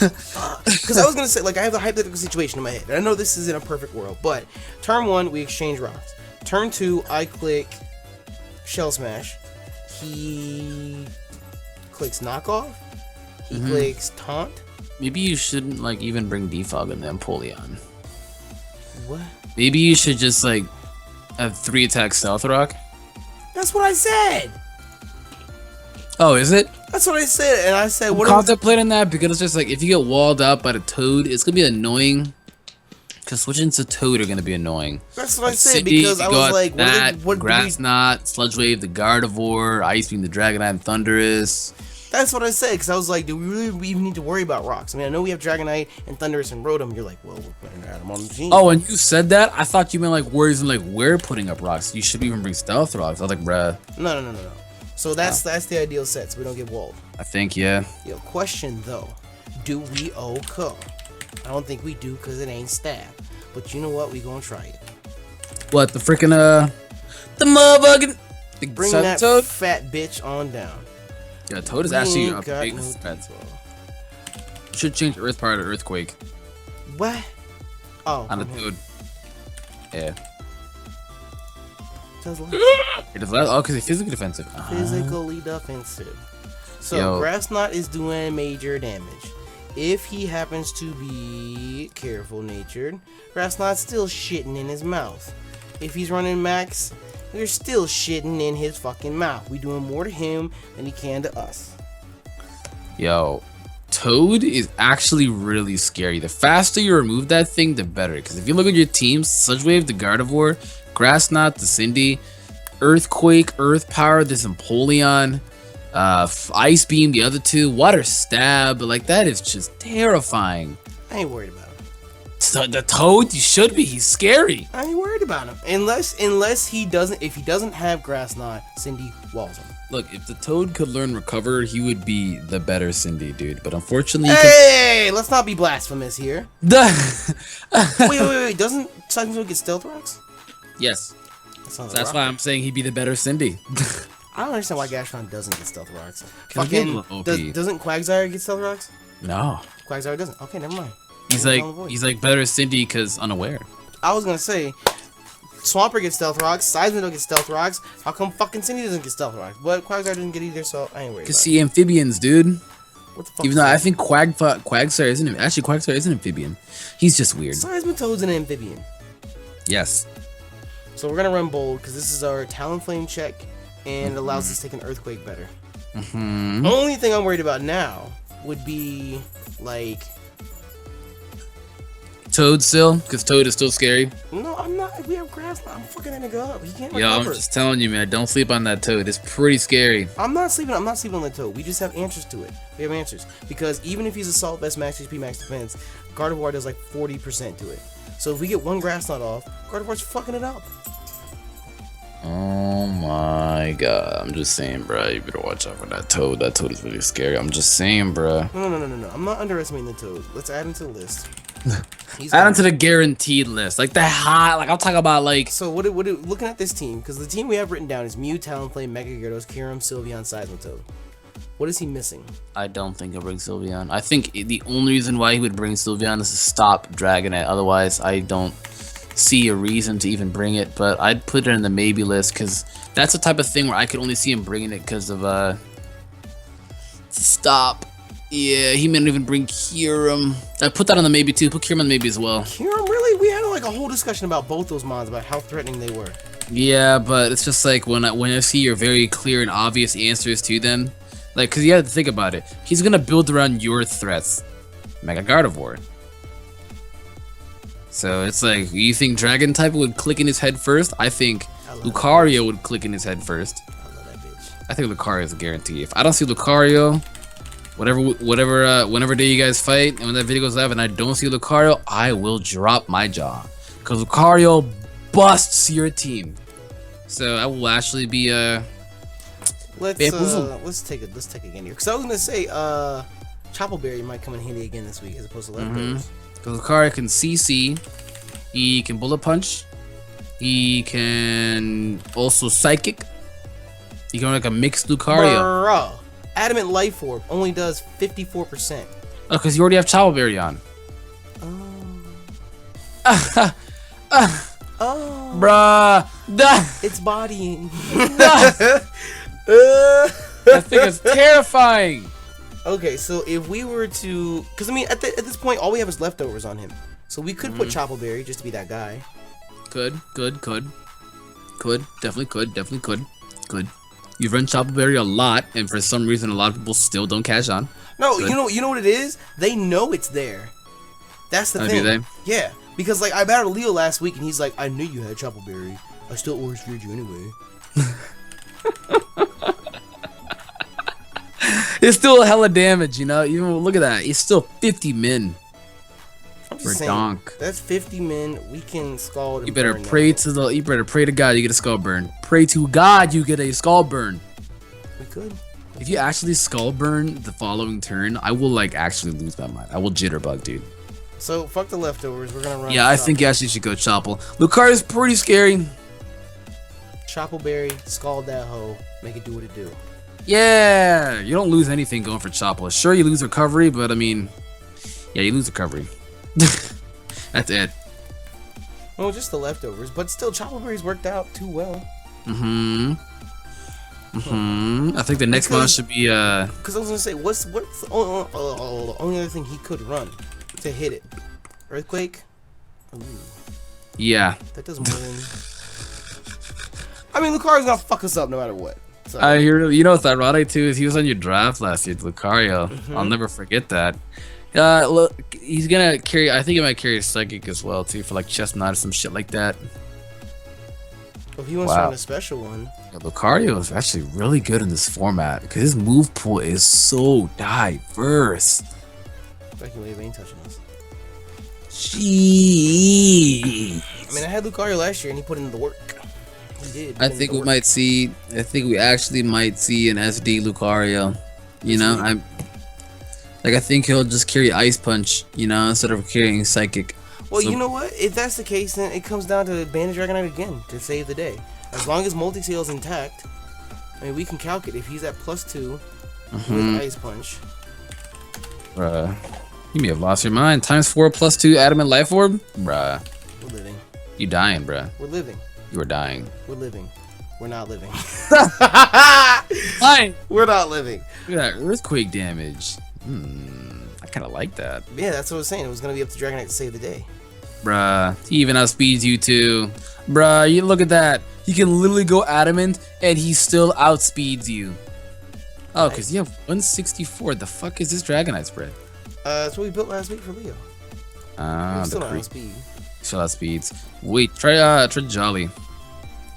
Because I was gonna say, like, I have the hypothetical situation in my head, and I know this is in a perfect world, but turn 1 we exchange rocks. Turn 2 I click Shell Smash. He clicks knockoff. He clicks taunt. Maybe you shouldn't like even bring Defog in the Empoleon. What? Maybe you should just like have 3 attack Stealth Rock. That's what I said. Oh, is it? That's what I said, and I said, what? Contemplating that because it's just like if you get walled out by the Toad, it's gonna be annoying. Because switching to Toad are gonna be annoying. That's what I said, because I was like, what Grass Knot, Sludge Wave, the Gardevoir, Ice Beam, the Dragonite, and Thundurus. That's what I said, because I was like, do we really even need to worry about rocks? I mean, I know we have Dragonite and Thundurus and Rotom. You're like, well, we're putting them on the team. Oh, and you said that? I thought you meant like words and like we're putting up rocks. You should even bring Stealth Rocks. I was like, bruh. No. So that's the ideal set, so we don't get walled. I think, yeah. Yo, question though, do we OHKO? I don't think we do, because it ain't stab. But you know what? We gonna try it. What, the freaking, the motherfucking... Bring that Toad? Fat bitch on down. Yeah, Toad is actually a big threat. Should change Earth Power to Earthquake. What? Oh. On the Toad. Yeah. Does It does less? Oh, because it's physically defensive. Physically defensive. So, Grass Knot is doing major damage. If he happens to be careful natured, Grass Knot's still shitting in his mouth. If he's running max, we're still shitting in his fucking mouth. We doing more to him than he can to us. Yo, Toad is actually really scary. The faster you remove that thing, the better. Because if you look at your team, Sludge Wave, the Gardevoir, Grass Knot, the Cindy, Earthquake, Earth Power, this Empoleon, Ice Beam, the other 2, Water Stab, like that is just terrifying. I ain't worried about him. So the Toad, you should be. He's scary. I ain't worried about him. Unless he doesn't, if he doesn't have Grass Knot, Cindy walls him. Look, if the Toad could learn Recover, he would be the better Cindy, dude. But unfortunately, hey, let's not be blasphemous here. Wait. Doesn't Cyclone get Stealth Rocks? Yes. That's why I'm saying he'd be the better Cindy. I don't understand why Gastron doesn't get Stealth Rocks. Fucking doesn't Quagsire get Stealth Rocks? No. Quagsire doesn't. Okay, never mind. He's like better Cindy because unaware. I was gonna say, Swampert gets Stealth Rocks, Seismic don't get Stealth Rocks. How come fucking Cindy doesn't get Stealth Rocks? But Quagsire doesn't get either, so I ain't worried. Cause see, amphibians, dude. What the fuck? Even though I think Quagsire isn't actually Quagsire is an amphibian. He's just weird. Seismitoad's an amphibian. Yes. So we're gonna run bold because this is our Talonflame check, and it allows us to take an Earthquake better. The only thing I'm worried about now would be like Toad still, because Toad is still scary. No, I'm not. If we have grass, I'm fucking that nigga up. He can't recover. Yo, I'm just telling you, man. Don't sleep on that Toad. It's pretty scary. I'm not sleeping on the Toad. We just have answers to it. We have answers. Because even if he's assault vest, max HP, max defense, Gardevoir does like 40% to it. So if we get one grass knot off, Gardevoir's fucking it up. Oh my god. I'm just saying, bro. You better watch out for that Toad. That Toad is really scary. I'm just saying, bro. No. I'm not underestimating the Toad. Let's add him to the list. Add him to the guaranteed list. Like the high, like I'm talking about like. So looking at this team, because the team we have written down is Mew, Talonflame, Mega Gyarados, Kyurem, Sylveon, Seismitoad. What is he missing? I don't think he'll bring Sylveon. I think the only reason why he would bring Sylveon is to stop Dragonite. Otherwise, I don't see a reason to even bring it. But I'd put it in the maybe list because that's the type of thing where I could only see him bringing it because of stop. Yeah, he may not even bring Kyurem. I put that on the maybe too. Put Kyurem on the maybe as well. Kyurem, really? We had like a whole discussion about both those mons, about how threatening they were. Yeah, but it's just like when I see your very clear and obvious answers to them, like, cause you have to think about it. He's gonna build around your threats, Mega Gardevoir. So it's like, you think Dragon type would click in his head first? I think Lucario would click in his head first. I love that bitch. I think Lucario is a guarantee. If I don't see Lucario, whenever day you guys fight, and when that video goes live and I don't see Lucario, I will drop my jaw. Cause Lucario busts your team. So I will actually be let's take it again here. Cause I was gonna say Choppleberry might come in handy again this week as opposed to leftovers. Cause Lucario can CC, he can Bullet Punch, he can also Psychic. He can like a mixed Lucario. Bro, Adamant Life Orb only does 54%. Oh, cause you already have Choppleberry on. Oh, bruh, it's bodying. That thing is terrifying. Okay, so if we were to, because I mean, at this point, all we have is leftovers on him, so we could put Choppleberry just to be that guy. Could, definitely could. You've run Choppleberry a lot, and for some reason, a lot of people still don't catch on. No, you know what it is? They know it's there. That's the thing. Do they? Yeah, because like I battled Leo last week, and he's like, "I knew you had Choppleberry. I still always feared you anyway." It's still a hella damage, you know. Even look at that. It's still 50 min. I'm For just saying, donk. that's 50 min. We can scald. And You better burn pray now. you better pray to God you get a skull burn. Pray to God you get a skull burn. We could. If you actually skull burn the following turn, I will like actually lose my mind. I will jitterbug, dude. So fuck the leftovers. We're gonna run. Yeah, I think you actually should go Chopple. Lucario is pretty scary. Choppleberry, scald that hoe, make it do what it do. Yeah, you don't lose anything going for Chopple. Sure, you lose recovery, but I mean, yeah, you lose recovery. That's it. Well, just the leftovers, but still, Choppleberry's worked out too well. I think the next one should be Because I was gonna say, what's the only other thing he could run to hit it? Earthquake. Ooh, yeah. that doesn't win. I mean, Lucario's gonna fuck us up no matter what. So. I hear. You know what's ironic too is he was on your draft last year, Lucario. I'll never forget that. Look, he's gonna carry. I think he might carry a Psychic as well too for like Chestnut or some shit like that. If he wants to run a special one. Yeah, Lucario is actually really good in this format because his move pool is so diverse. Vacuum Wave ain't touching us. Jeez. I mean, I had Lucario last year and he put in the work. He did. I think we might see. I think we actually might see an SD Lucario. You know, I think he'll just carry Ice Punch. You know, instead of carrying Psychic. Well, so, you know what? If that's the case, then it comes down to Banded Dragonite again to save the day. As long as Multi-Tail is intact, I mean, we can calculate if he's at +2 with Ice Punch. Bruh, you may have lost your mind. ×4 +2 Adamant Life Orb? Bruh. We're living. You dying, bruh. We're living. You are dying. We're living. We're not living. Fine. We're not living. Look at that earthquake damage. I kind of like that. Yeah, that's what I was saying. It was going to be up to Dragonite to save the day. Bruh, he even outspeeds you too. Bruh, you look at that. He can literally go Adamant and he still outspeeds you. Oh, because you have 164. The fuck is this Dragonite spread? That's what we built last week for Leo. Ah, still the not on creep. speed. Still has speeds. Wait, try Jolly.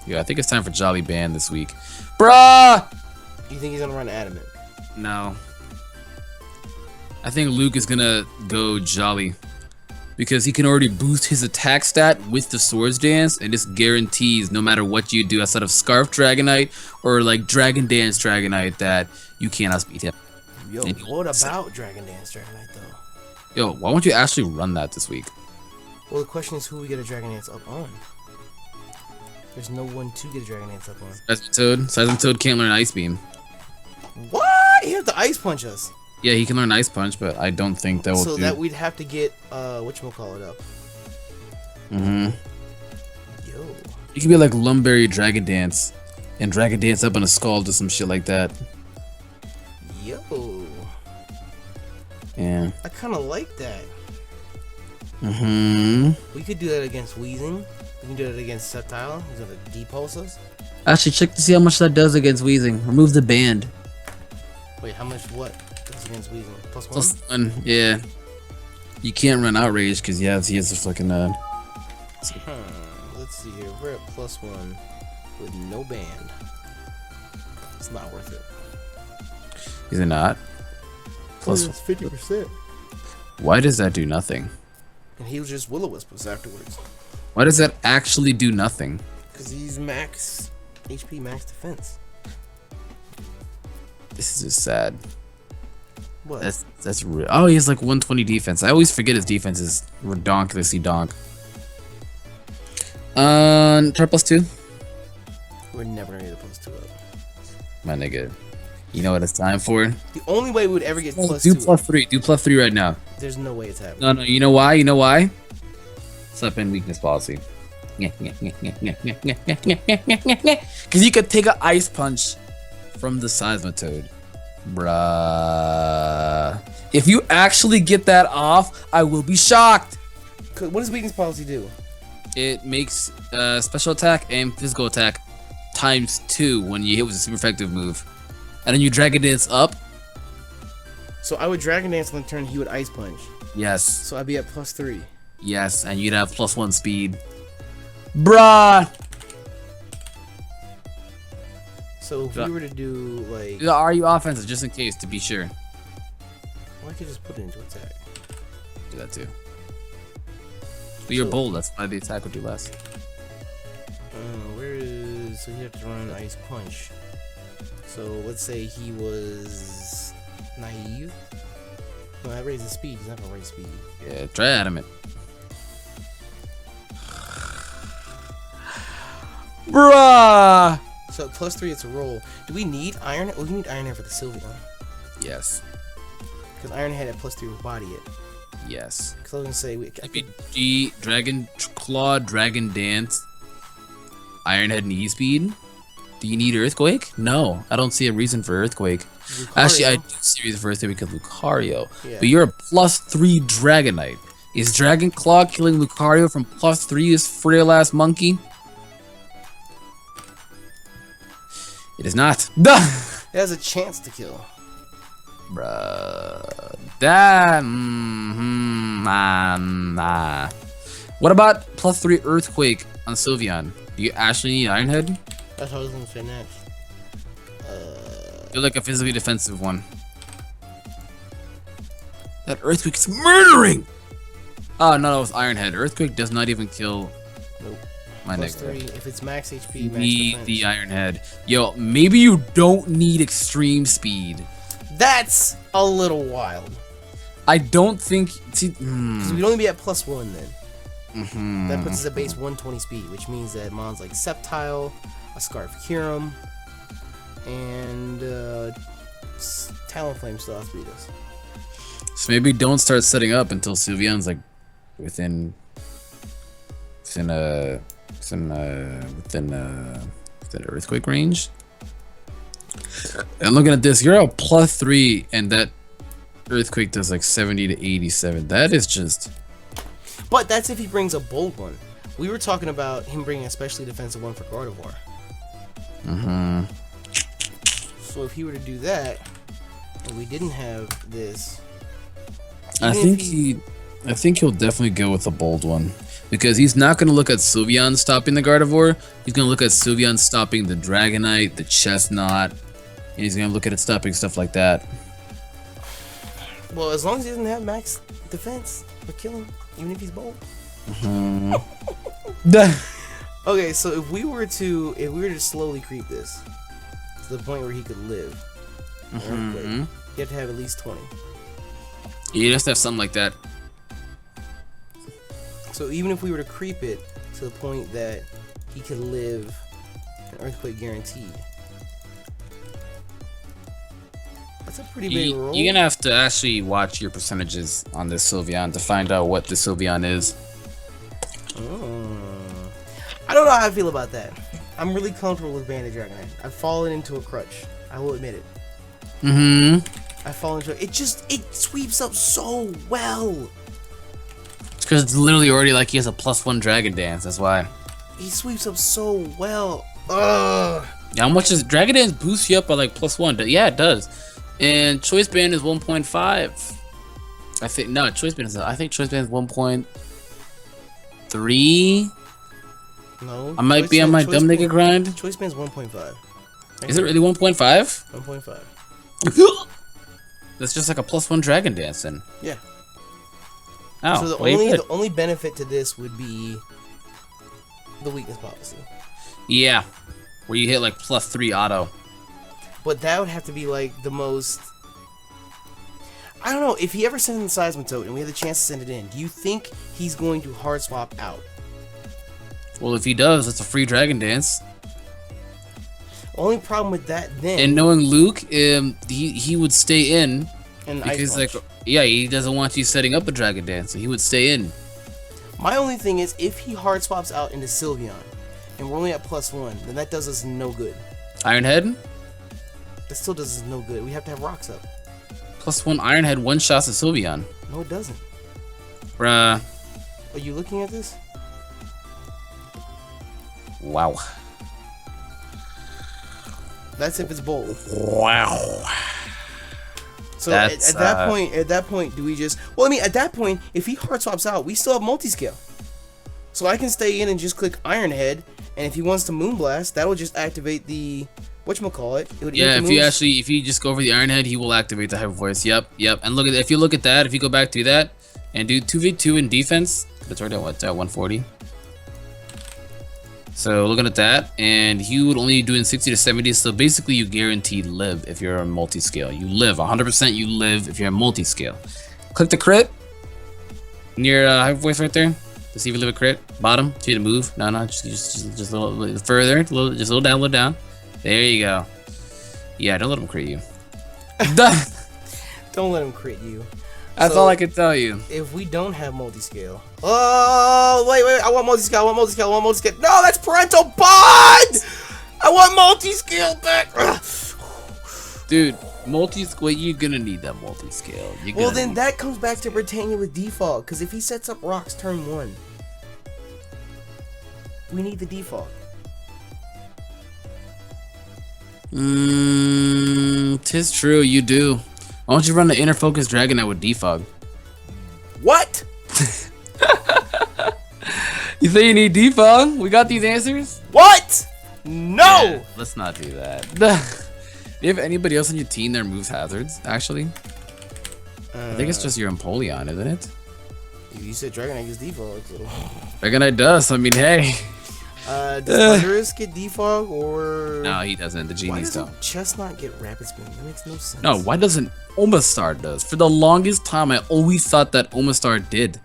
Yeah, I think it's time for Jolly ban this week. Bruh! You think he's gonna run Adamant? No. I think Luke is gonna go Jolly. Because he can already boost his attack stat with the Swords Dance, and this guarantees no matter what you do outside of Scarf Dragonite or like Dragon Dance Dragonite that you cannot beat him. Yo, what about Dragon Dance Dragonite though? Yo, why won't you actually run that this week? Well, the question is who we get a Dragon Dance up on. There's no one to get a Dragon Dance up on. Seismitoad can't learn Ice Beam. What? He has to Ice Punch us. Yeah, he can learn Ice Punch, but I don't think that will do. So that we'd have to get whatchamacallit up. Mm-hmm. Yo. It could be like Lumberry Dragon Dance and Dragon Dance up on a Scald or some shit like that. Yo. Yeah. I kind of like that. Mm-hmm. We could do that against Weezing. We can do that against Sceptile. He's gonna depulse us. Actually, check to see how much that does against Weezing. Remove the band. Wait, how much what does against Weezing? +1? +1, yeah. You can't run Outrage because he has a fucking Let's see here. We're at +1 with no band. It's not worth it. Is it not? Plus 50%. Why does that do nothing? And he'll just Will-O-Wisp us afterwards. Why does that actually do nothing? Because he's max HP, max defense. This is just sad. What? That's real. Oh, he has like 120 defense. I always forget his defense is redonkulously donk. Try +2. We're never gonna get a +2 up. My nigga. You know what it's time for? The only way we would ever get +2. Do +3. Do +3 right now. There's no way it's happening. No. You know why? You know why? Slap in weakness policy. Because you could take an Ice Punch from the Seismitoad. Bruh. If you actually get that off, I will be shocked. What does weakness policy do? It makes special attack and physical attack ×2 when you hit with a super effective move. And then you Dragon Dance up. So I would Dragon Dance on the turn, he would Ice Punch. Yes. So I'd be at +3. Yes, and you'd have +1 speed. Bruh! So if we were to do like... Are you offensive, just in case, to be sure? Well, I could just put it into attack. Do that too. But you're bold, that's why the attack would do less. Where is... So you have to run Ice Punch. So let's say he was... naive? No, that raises speed. He's not gonna raise speed. Yeah, try Adamant. Bruh! So at +3, it's a roll. Do we need Iron? Oh, we need Iron Head for the Sylveon. Yes. Because Iron Head at +3 will body it. Yes. Because I was gonna say we. G, Dragon Claw, Dragon Dance, Iron Head, and E-Speed. Do you need Earthquake? No, I don't see a reason for Earthquake. Lucario. Actually, I do see a reason for Earthquake because Lucario. Yeah. But you're a +3 Dragonite. Is Dragon Claw killing Lucario from +3 this frail ass monkey? It is not. Duh! It has a chance to kill. Bruh. That. What about +3 Earthquake on Sylveon? Do you actually need Iron Head? That's what I was gonna say next. You're like a physically defensive one. That Earthquake is murdering! Oh, no, it was Iron Head. Earthquake does not even kill. Nope. My +3. nigga. If it's max HP, You max need defense. the Iron Head. Yo, maybe you don't need extreme speed. That's a little wild. I don't think. See, Because we'd only be at +1 then. mhm. That puts us at base 120 speed, which means that mons like Sceptile, a Scarf Kyurem, and Talonflame still has to beat us. So maybe don't start setting up until Sylveon's like within Earthquake range. And looking at this, you're a +3, and that Earthquake does like 70 to 87. That is just. But that's if he brings a bold one. We were talking about him bringing a specially defensive one for Gardevoir. Mm-hmm. So if he were to do that, and we didn't have this, I even think if he. I think he'll definitely go with a bold one. Because he's not going to look at Sylveon stopping the Gardevoir. He's going to look at Sylveon stopping the Dragonite, the Chestnut. And he's going to look at it stopping stuff like that. Well, as long as he doesn't have max defense, we'll kill him, even if he's bold. Okay, so if we were to slowly creep this to the point where he could live, you have to have at least 20. You just have something like that. So even if we were to creep it to the point that he could live an earthquake guaranteed, that's a pretty big roll. You're gonna have to actually watch your percentages on this Sylveon to find out what the Sylveon is. I don't know how I feel about that. I'm really comfortable with Banded Dragonite. I've fallen into a crutch. I will admit it. I've fallen into it. It sweeps up so well. It's because it's literally already like he has a +1 Dragon Dance. That's why. He sweeps up so well. How much does Dragon Dance boost you up by like +1? Yeah, it does. And Choice Band is 1.5. I think no, Choice Band is. I think Choice Band is 1.3. No. I might be on my dumb nigga grind. Choice Band's 1.5. Is it really 1.5? 1.5. That's just like a +1 Dragon Dance then. Yeah. Oh, so the only benefit to this would be the weakness policy. Yeah, where you hit like +3 auto. But that would have to be like the most. I don't know if he ever sends in the Seismitoad and we have the chance to send it in. Do you think he's going to hard swap out? Well, if he does, it's a free Dragon Dance. Only problem with that then. And knowing Luke, he would stay in and because he doesn't want you setting up a Dragon Dance, so he would stay in. My only thing is if he hard swaps out into Sylveon and we're only at +1, then that does us no good. Iron Head? That still does us no good. We have to have rocks up. +1 Iron Head one-shots at Sylveon. No, it doesn't. Bruh. Are you looking at this? Wow. That's if it's bold. Wow. So at that point, do we just? Well, I mean, at that point, if he hard swaps out, we still have multi-scale. So I can stay in and just click Iron Head, and if he wants to Moonblast, that will just activate the whatchamacallit. Yeah, if you just go over the Iron Head, he will activate the Hyper Voice. Yep. And look at if you look at that, if you go back to that and do 2v2 in defense, that's already at what, 140. So looking at that, and he would only do in 60 to 70. So basically, you guaranteed live if you're a multi-scale. You live 100%. You live if you're a multi-scale. Click the crit near Hyper Voice right there to see if you live a crit. Bottom, see the move. No, just a little further, just a little down. There you go. Yeah, don't let him crit you. Don't let him crit you. That's all I can tell you. If we don't have multi-scale. Oh, wait. I want multi-scale. No, that's parental bond! I want multi-scale back. Dude, multi-scale, you're gonna need that multi-scale. Well, then that comes back to Britannia with default. Because if he sets up rocks turn 1, we need the default. Tis true, you do. Why don't you run the Inner Focus Dragonite with defog? What? You think you need defog? We got these answers? What? No! Yeah, let's not do that. Do you have anybody else on your team that removes hazards, actually? I think it's just your Empoleon, isn't it? You said Dragonite gets defog, so... Dragonite does, I mean, hey. Does Thundurus get defog, or... No, he doesn't. The genies don't. Why doesn't Chestnut get Rapid Spin? That makes no sense. No, why doesn't Omastar does? For the longest time, I always thought that Omastar did.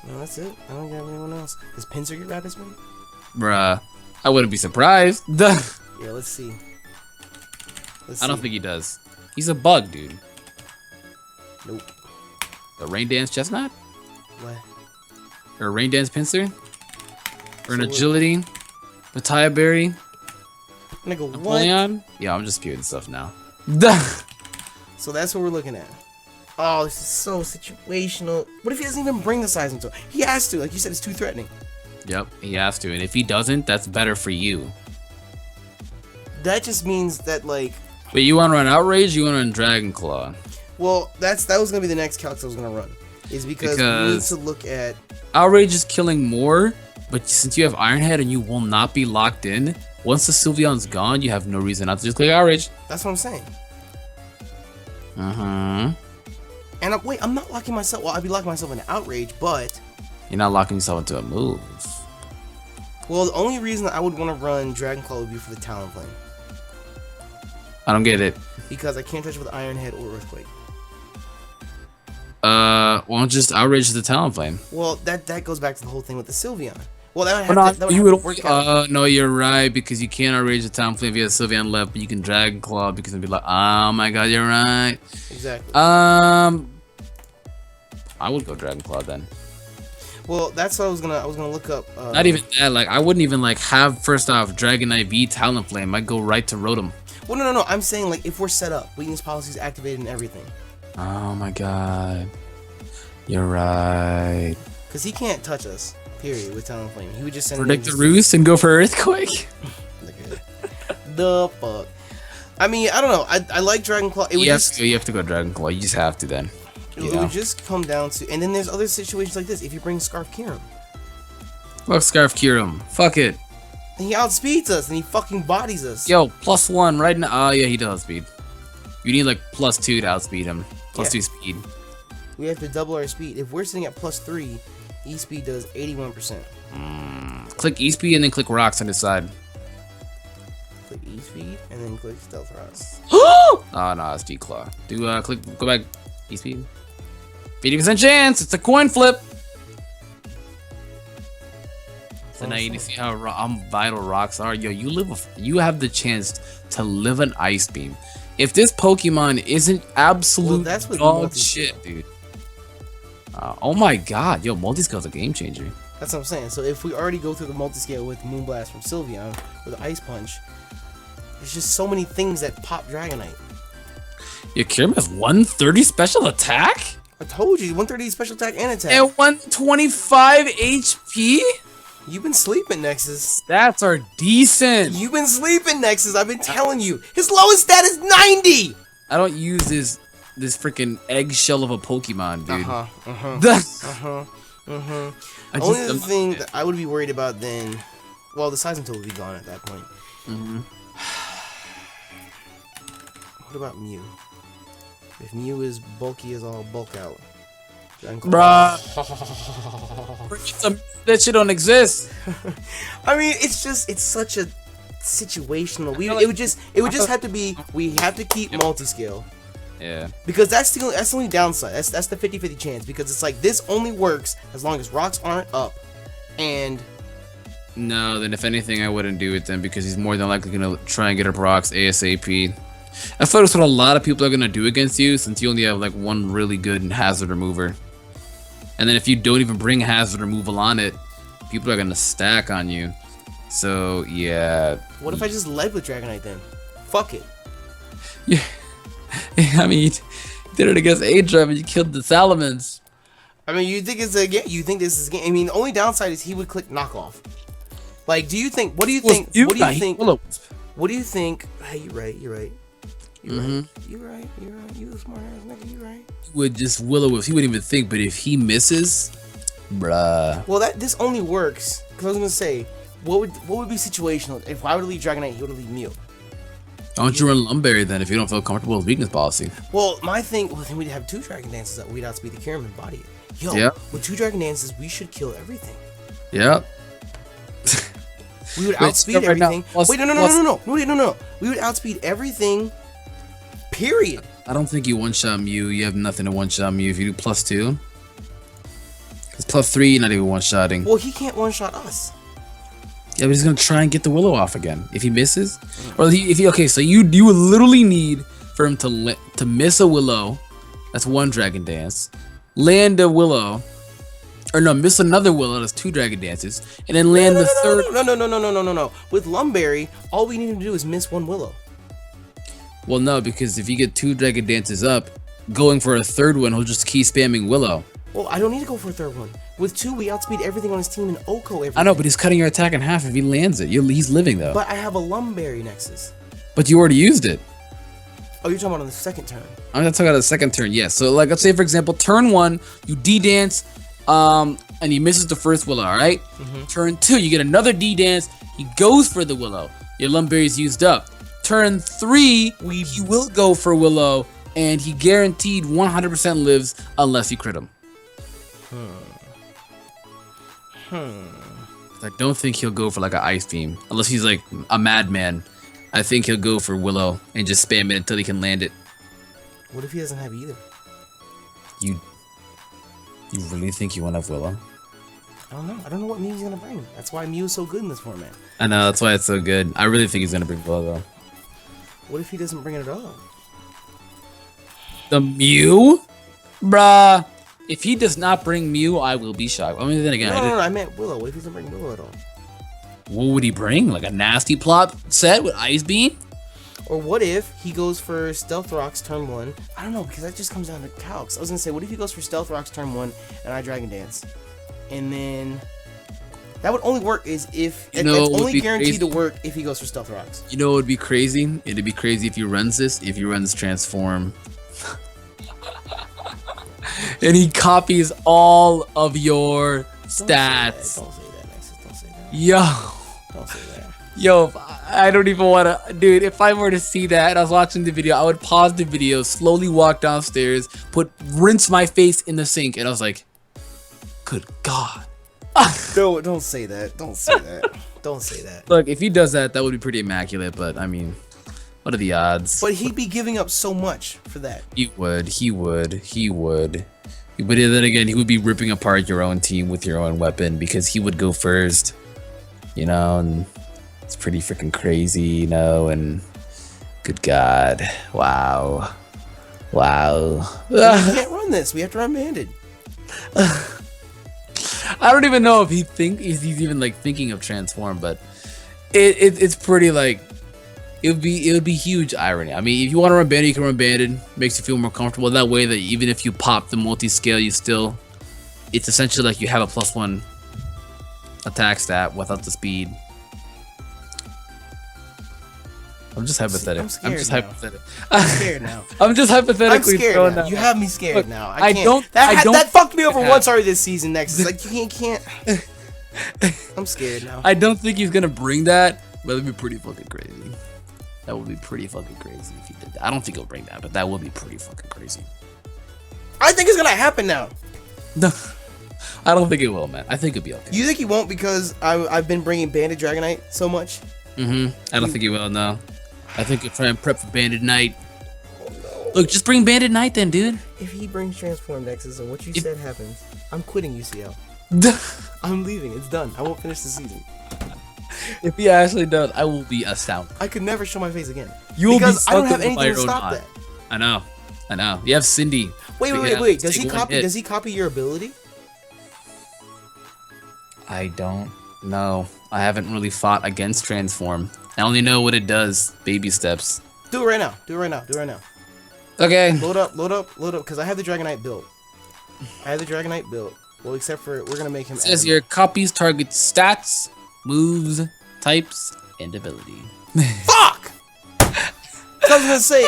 No, that's it. I don't have anyone else. Does Pinsir get Rapid Spin? Bruh. I wouldn't be surprised. Yeah, let's see. I don't think he does. He's a bug, dude. Nope. The Rain Dance Chestnut? What? Or a Rain Dance Pinsir? Or an Agility? Mattia Berry? Nigga, what? Yeah, I'm just spewing stuff now. So that's what we're looking at. Oh, this is so situational. What if he doesn't even bring the size into it? He has to. Like you said, it's too threatening. Yep, he has to. And if he doesn't, that's better for you. That just means that, like... Wait, you want to run Outrage or you want to run Dragon Claw? Well, that was going to be the next calc I was going to run. is because we need to look at Outrage is killing more, but since you have Ironhead and you will not be locked in, once the Sylveon's gone, you have no reason not to just click Outrage. That's what I'm saying. And wait, I'm not locking myself. Well, I'd be locking myself into Outrage, but you're not locking yourself into a move. Well, the only reason I would want to run Dragon Claw would be for the Talonflame. I don't get it. Because I can't touch it with Ironhead or Earthquake. Why don't just Outrage the Talonflame? Well, that goes back to the whole thing with the Sylveon. Well, that would have to work out. No, you're right, because you can't Outrage the Talonflame if you have Sylveon left, but you can Dragon Claw because it'd be like, oh my god, you're right. Exactly. I would go Dragon Claw then. Well, that's what I was gonna look up. Not even that, like I wouldn't even like have first off Dragonite V Talonflame. I'd go right to Rotom. Well, no. I'm saying like if we're set up, weakness policies activated and everything. Oh my god, you're right. Because he can't touch us. Period. With Talonflame, he would just send predict the roost and go for Earthquake. The fuck. I mean, I don't know. I like Dragon Claw. You have to go Dragon Claw. You just have to then. It would just come down to, and then there's other situations like this. If you bring Scarf Kyurem, fuck Scarf Kyurem. Fuck it. And he outspeeds us, and he fucking bodies us. Yo, +1 right now. Oh yeah, he does outspeed. You need like +2 to outspeed him. +2 speed. We have to double our speed. If we're sitting at +3, E-Speed does 81%. Click E-Speed and then click Rocks on the side. Click E-Speed and then click Stealth Rocks. Oh no, it's D-Claw. Go back E-Speed. 50% chance. It's a coin flip. So now you see how vital rocks are. Yo, you have the chance to live an Ice Beam. If this Pokemon isn't absolute dog shit, dude. Oh my god, yo, Multiscale's a game changer. That's what I'm saying. So if we already go through the Multiscale with Moonblast from Sylveon with Ice Punch, there's just so many things that pop Dragonite. Your Kyurem has 130 special attack? I told you, 130 special attack and attack. And 125 HP? You've been sleeping, Nexus. That's our decent. You've been sleeping, Nexus. I've been telling you. His lowest stat is 90! I don't use this freaking eggshell of a Pokemon, dude. Only the thing that I would be worried about then, well, the Seism Tool would be gone at that point. What about Mew? If Mew is bulky as all bulk out. Bruh. That shit don't exist. I mean, it's such a situational. It would just have to be, we have to keep Multiscale. Yeah. Because that's the only downside. That's the 50-50 chance, because it's like this only works as long as rocks aren't up. And no, then if anything I wouldn't do it then, because he's more than likely gonna try and get up rocks ASAP. I feel that's what a lot of people are gonna do against you, since you only have like one really good hazard remover. And then if you don't even bring hazard removal on it, people are gonna stack on you. So yeah. What if I just led with Dragonite then? Fuck it. Yeah. I mean, you did it against Adrian and you killed the Salamence. I mean, you think it's a game? You think this is a game? I mean, the only downside is he would click knockoff. Like, do you think? What do you think? What do you think? What do you think? Hey, you're right. You're right. You're right. You're right. You're right. You a smart ass nigga. You're right. He would just Will-O-Wisp. He wouldn't even think. But if he misses, bruh. Well, this only works because I was gonna say, what would be situational? If I were to leave Dragonite, he would leave Mew. Why don't you run Lumberry then if you don't feel comfortable with weakness policy? Well, my thing, then we'd have 2 Dragon Dances that we'd outspeed the Kyurem and body it. Yo, with 2 Dragon Dances, we should kill everything. Yep. We would outspeed everything. Wait, no. We would outspeed everything. Period. I don't think you one-shot Mew. You have nothing to one-shot Mew if you do +2. Because +3, you're not even one-shotting. Well, he can't one-shot us. Yeah, but he's gonna try and get the Willow off again. If he misses, or if he okay, so you would literally need for him to miss a Willow. That's 1 Dragon Dance. Land a Willow, or no, miss another Willow. That's 2 Dragon Dances, and then land the third. No. With Lumberry, all we need him to do is miss 1 Willow. Well, no, because if you get 2 Dragon Dances up, going for a third one, he'll just keep spamming Willow. Well, I don't need to go for a third one. With 2, we outspeed everything on his team and Oko everything. I know, but he's cutting your attack in half if he lands it. He's living, though. But I have a Lumberry Nexus. But you already used it. Oh, you're talking about on the second turn. I'm gonna talk about the second turn. Yes. So like, let's say for example, turn 1, you D-dance, and he misses the first Willow. All right. Turn 2, you get another D-dance. He goes for the Willow. Your Lumberry's used up. Turn 3, he will go for Willow, and he guaranteed 100% lives unless you crit him. I don't think he'll go for like an Ice Beam unless he's like a madman. I think he'll go for Willow and just spam it until he can land it. What if he doesn't have either? You really think you want to have Willow? I don't know. I don't know what Mew's gonna bring. That's why Mew's so good in this format. I know, that's why it's so good. I really think he's gonna bring Willow though. What if he doesn't bring it at all? The Mew? Bruh. If he does not bring Mew, I will be shocked. I mean, then again, no, I meant Willow. What if he doesn't bring Willow at all? What would he bring? Like a nasty plot set with Ice Beam? Or what if he goes for Stealth Rocks turn 1? I don't know, because that just comes down to calcs. I was gonna say, what if he goes for Stealth Rocks turn 1 and I Dragon Dance? And then that would only work is if it's only guaranteed to work if he goes for Stealth Rocks. You know what would be crazy? It'd be crazy if he runs this, if he runs Transform. And he copies all of your stats. Don't say that, Nexus. Don't say that. Yo. Don't say that. Yo, I don't even want to, dude, if I were to see that and I was watching the video, I would pause the video, slowly walk downstairs, rinse my face in the sink, and I was like, good God. Don't say that. Don't say that. Don't say that. Look, if he does that, that would be pretty immaculate, but I mean, what are the odds? But he'd be giving up so much for that. He would. But then again, he would be ripping apart your own team with your own weapon because he would go first, you know, and it's pretty freaking crazy, you know, and good God. Wow. We can't run this. We have to run Banded. I don't even know if he's even like thinking of Transform, but it's pretty like it would be huge irony. I mean, if you want to run Banded, you can run Banded. Makes you feel more comfortable that way. That even if you pop the multi-scale, it's essentially like you have a +1 attack stat without the speed. I'm just hypothetical. I'm scared now. I'm just hypothetically. I'm scared now. You have me scared. Look, now. I can't. That fucked me over once already this season. Next, it's like you can't. I'm scared now. I don't think he's gonna bring that, but it'd be pretty fucking crazy. That would be pretty fucking crazy if he did that. I don't think he'll bring that, but that would be pretty fucking crazy. I think it's gonna happen now. No, I don't think it will, man. I think it'll be okay. You think he won't because I've been bringing Banded Dragonite so much? I don't think he will. No, I think he'll try and prep for Banded Knight. Oh, no. Look, just bring Banded Knight then, dude. If he brings Transformed X's and what you said happens, I'm quitting UCL. I'm leaving. It's done. I won't finish the season. If he actually does, I will be astounded. I could never show my face again. Because I don't have anything to stop that. I know. You have Cindy. Wait. Does he copy your ability? I don't know. I haven't really fought against Transform. I only know what it does. Baby steps. Do it right now. Okay. Load up, because I have the Dragonite built. Well, except for we're gonna make him. It says your copies target stats, moves, types, and ability. Fuck! So I was gonna say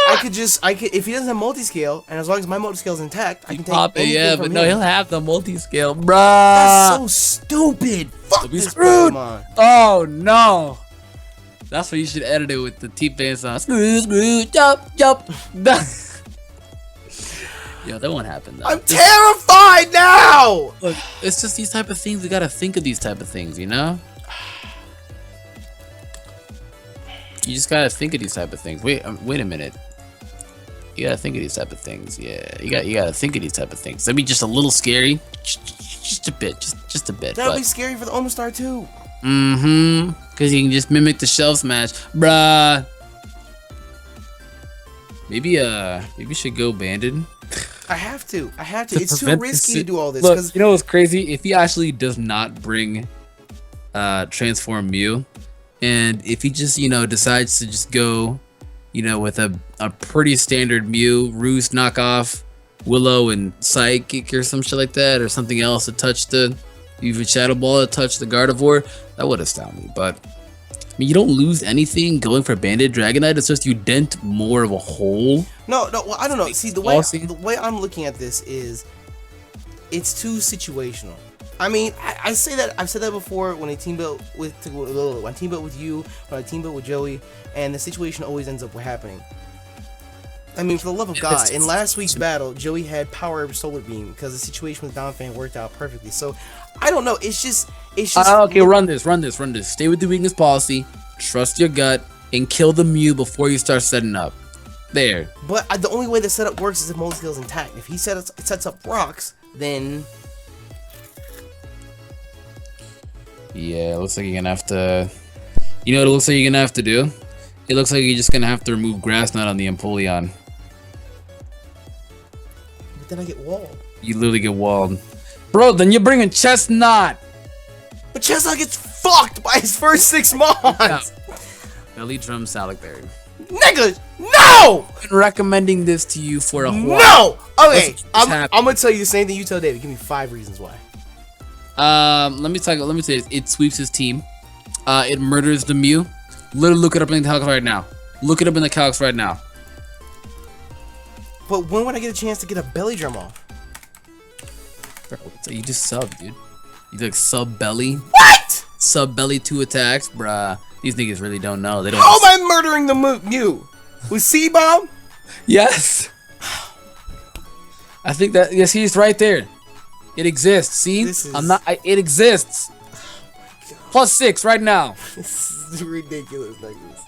I could if he doesn't have multi-scale, and as long as my multi-scale is intact, I can take anything yeah, from but him. no, he'll have the multi-scale, bruh. That's so stupid. Fuck this screwed. Pokemon. Oh no. That's why you should edit it with the T-Pain song. Screw, jump. Yo, that won't happen though. I'm terrified now. Look, it's just these type of things. We gotta think of these type of things, you know? You just gotta think of these type of things. Wait a minute. You gotta think of these type of things. Yeah, you gotta think of these type of things. That'd be just a little scary, just a bit, just a bit. That'll be scary for the Omastar too. Because you can just mimic the Shell Smash, bruh. Maybe you should go Banded. I have to. It's too risky to do all this. Look, you know what's crazy? If he actually does not bring Transform Mew, and if he just, decides to just go, with a pretty standard Mew, Roost knockoff, Willow and Psychic or some shit like that, or something else to touch even Shadow Ball to touch the Gardevoir, that would astound me. But I mean, you don't lose anything going for Bandit Dragonite. It's just you dent more of a hole. No, well, I don't know. See, the way I'm looking at this is, it's too situational. I mean, I say that, I've said that before when I team built with you, when I team built with Joey, and the situation always ends up happening. I mean, for the love of God, in last week's battle, Joey had Power Solar Beam because the situation with Donphan worked out perfectly. So, I don't know. It's just. Okay, run this. Stay with the weakness policy, trust your gut, and kill the Mew before you start setting up. There. But the only way the setup works is if multi-scale is intact. If he sets up rocks, then. Yeah, it looks like you're gonna have to. You know what it looks like you're gonna have to do? It looks like you're just gonna have to remove Grass Knot on the Empoleon. But then I get walled. You literally get walled. Bro, then you're bringing Chestnut! But Chestnut gets fucked by his first 6 months! Belly Drum Salicberry. Nigga, no! I've been recommending this to you for a while. No! Okay, I'm gonna tell you the same thing you tell David. Give me 5 reasons why. Let me say this. It sweeps his team. It murders the Mew. Literally look it up in the calcs right now. Look it up in the calcs right now. But when would I get a chance to get a belly drum off? Bro, so you just sub, dude. You like sub belly. What? Sub belly 2 attacks, bruh. These niggas really don't know. They don't. How am I murdering the Mew? With C-bomb? Yes. I think that, yes, he's right there. It exists. See? It exists. +6 right now. This is ridiculous, niggas.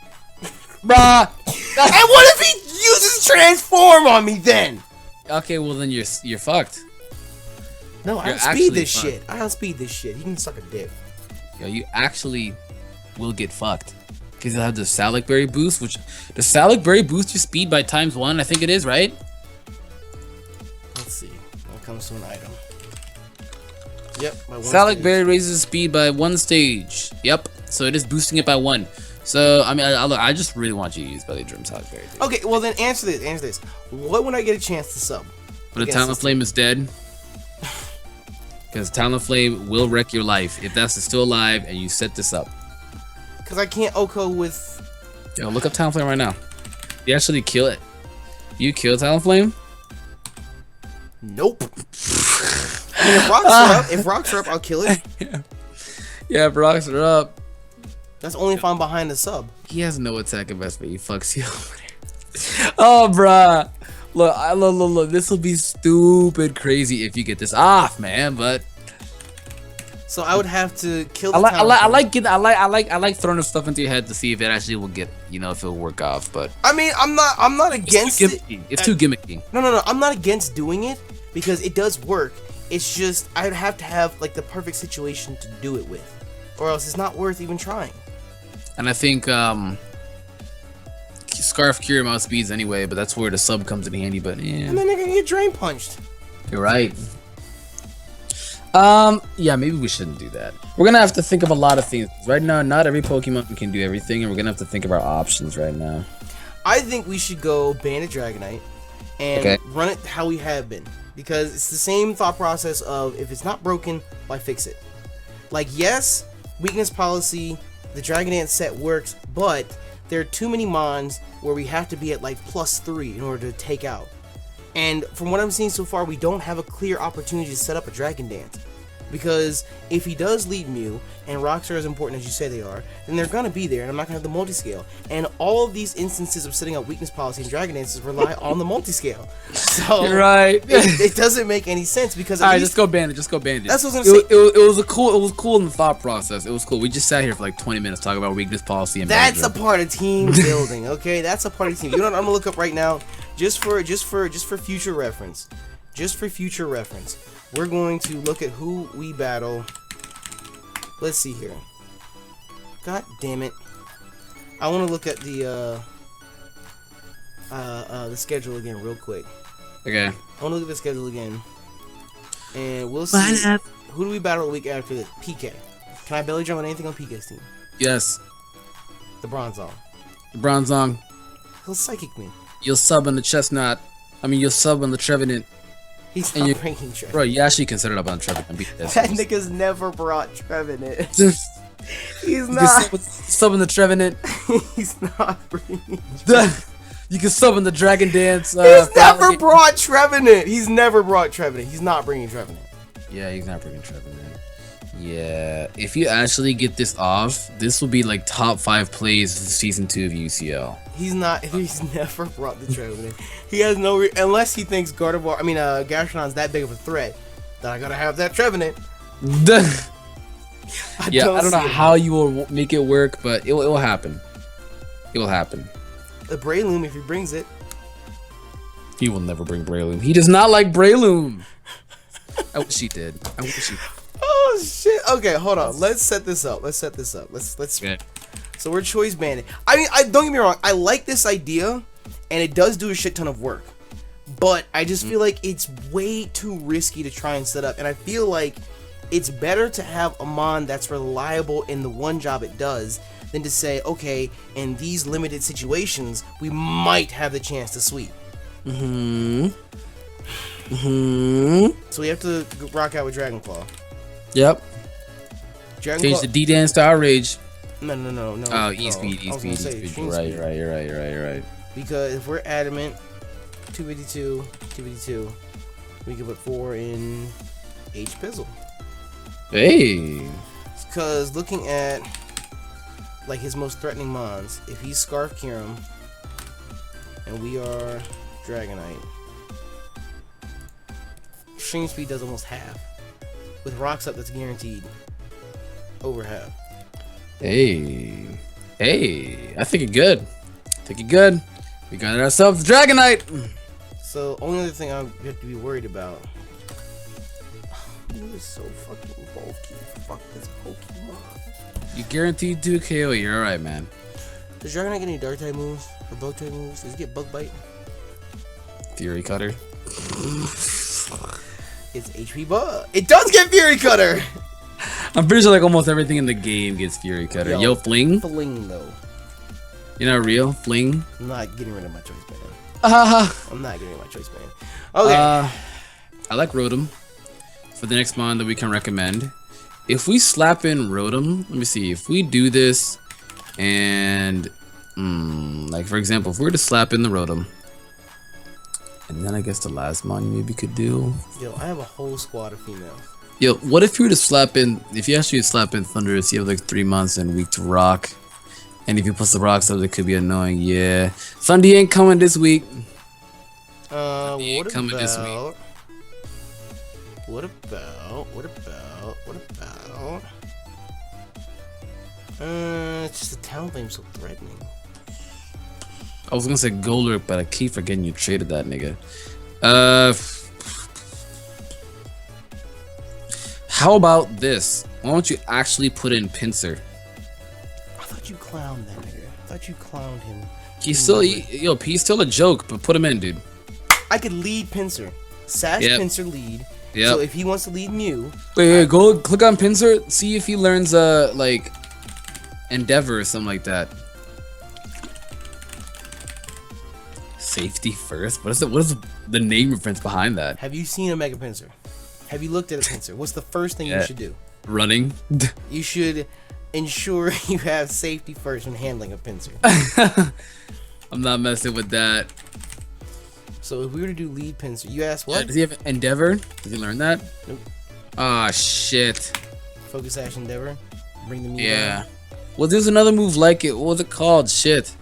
Bruh. And what if he uses transform on me then? Okay, well then you're fucked. No, I don't speed this shit. I don't speed this shit. He can suck a dick. Yo, you actually will get fucked. Because you'll have the Salicberry boost, which the Salicberry boost your speed by ×1, I think it is, right? Let's see. When it comes to an item. Yep, by 1 Salicberry raises speed by 1 stage. Yep. So it is boosting it by 1. So I mean, I just really want you to use Belly Drum Salicberry. Dude. Okay, well then answer this. What when I get a chance to sub? But the Talonflame is dead. Because Talonflame will wreck your life if that's still alive and you set this up. Because I can't OHKO with. Yo, look up Talonflame right now. You actually kill it. You kill Talonflame? Nope. I mean, if rocks are up, I'll kill it. Yeah, if rocks are up. That's only if I'm behind the sub. He has no attack investment. He fucks you over there. Oh, bruh. Look, this will be stupid crazy if you get this off, man. But so I would have to kill. The I like throwing stuff into your head to see if it actually will get, you know, if it'll work off. But I mean, I'm not against it. It's too gimmicky. No. I'm not against doing it because it does work. It's just I'd have to have like the perfect situation to do it with, or else it's not worth even trying. And I think Scarf Cure him out speeds anyway, but that's where the sub comes in handy. But yeah, and then they're gonna get drain punched. You're right. Yeah, maybe we shouldn't do that. We're gonna have to think of a lot of things right now. Not every Pokemon can do everything, and we're gonna have to think of our options right now. I think we should go Bandit Dragonite and run it how we have been, because it's the same thought process of if it's not broken, why fix it? Like, yes, weakness policy, the Dragon Dance set works, but there are too many mons where we have to be at like +3 in order to take out. And from what I'm seeing so far, we don't have a clear opportunity to set up a Dragon Dance. Because if he does lead Mew, and rocks are as important as you say they are, then they're going to be there, and I'm not going to have the multi-scale. And all of these instances of setting up weakness policy and Dragon Dances rely on the multi-scale. So you're right. it doesn't make any sense because all right, just go Bandit. Just go Bandit. That's what I was going to say. It was cool in the thought process. It was cool. We just sat here for like 20 minutes talking about weakness policy and that's a part of team building, okay? That's a part of team. You know what I'm going to look up right now? Just for future reference. Just for future reference. We're going to look at who we battle. Let's see here. God damn it. I want to look at the schedule again real quick. Okay. I want to look at the schedule again. And we'll see. Who do we battle the week after this? PK. Can I belly drum on anything on PK's team? Yes. The Bronzong. The Bronzong. He'll psychic me. You'll sub on the Chestnut. I mean, you'll sub on the Trevenant. He's not bringing Trevenant. Bro, you actually can set it up on Trevenant. That nigga's never brought Trevenant. He's not. Summon the Trevenant. He's not bringing. You can summon the Dragon Dance. He's never brought Trevenant. He's never brought Trevenant. He's not bringing Trevenant. Yeah, he's not bringing Trevenant. Yeah, if you actually get this off, this will be like top 5 plays of season 2 of UCL. He's not. He's never brought the Trevenant. He has no unless he thinks Gastronon's that big of a threat that I gotta have that Trevenant. I don't know how you will make it work, but it will happen. It will happen. The Breloom, if he brings it. He will never bring Breloom. He does not like Breloom. I wish he did. I wish he. Oh shit. Okay, hold on. Let's set this up. Let's. Okay. So we're choice banding. I mean, don't get me wrong. I like this idea, and it does do a shit ton of work. But I just feel like it's way too risky to try and set up, and I feel like it's better to have a mon that's reliable in the one job it does than to say, okay, in these limited situations, we might have the chance to sweep. So we have to rock out with Dragonclaw. Yep. Dragonclaw. Change the D-Dance to Outrage. No. Oh, E-Speed. Right. Because if we're adamant, 252, we can put 4 in H-Pizzle. Hey. Because looking at like his most threatening mons, if he's Scarf Kyurem and we are Dragonite, Stream Speed does almost half. With Rocks Up, that's guaranteed over half. Hey. I think it's good. We got ourselves Dragonite. So only other thing I have to be worried about. He is so fucking bulky. Fuck this Pokemon. You guaranteed 2 KO. You're alright, man. Does Dragonite get any Dark type moves or Bug type moves? Does it get Bug Bite? Fury Cutter. It's HP Bug. It does get Fury Cutter. I'm pretty sure like almost everything in the game gets Fury Cutter. Yo, Fling. Fling though. You're not real? Fling? I'm not getting rid of my choice band. I'm not getting rid of my choice band. Okay. I like Rotom for the next mon that we can recommend. If we slap in Rotom, let me see. If we do this and like for example, if we were to slap in the Rotom, and then I guess the last mon you maybe could do. Yo, I have a whole squad of females. Yo, what if you were to slap in? If you actually slap in Thundurus, you have like 3 months and weak to rock. And if you plus the rocks up, it could be annoying. Yeah, Thundy ain't coming this week. What coming this week. about? It's just the Talonflame so threatening. I was gonna say Golurk, but I keep forgetting you traded that nigga. How about this? Why don't you actually put in Pinsir? I thought you clowned that nigga. I thought you clowned him. He's still, he's still a joke, but put him in, dude. I could lead Pinsir. Sash Pinsir lead. Yeah. So if he wants to lead Mew. Wait, go click on Pinsir. See if he learns like Endeavor or something like that. Safety first. What is the name reference behind that? Have you seen a Mega Pinsir? Have you looked at a Pinsir? What's the first thing you should do? Running. You should ensure you have safety first when handling a Pinsir. I'm not messing with that. So if we were to do lead Pinsir, you asked what? Yeah, does he have Endeavor? Does he learn that? Nope. Ah, shit. Focus Ash Endeavor. Bring the Mew Yeah. down. Well, there's another move like it. What was it called? Shit.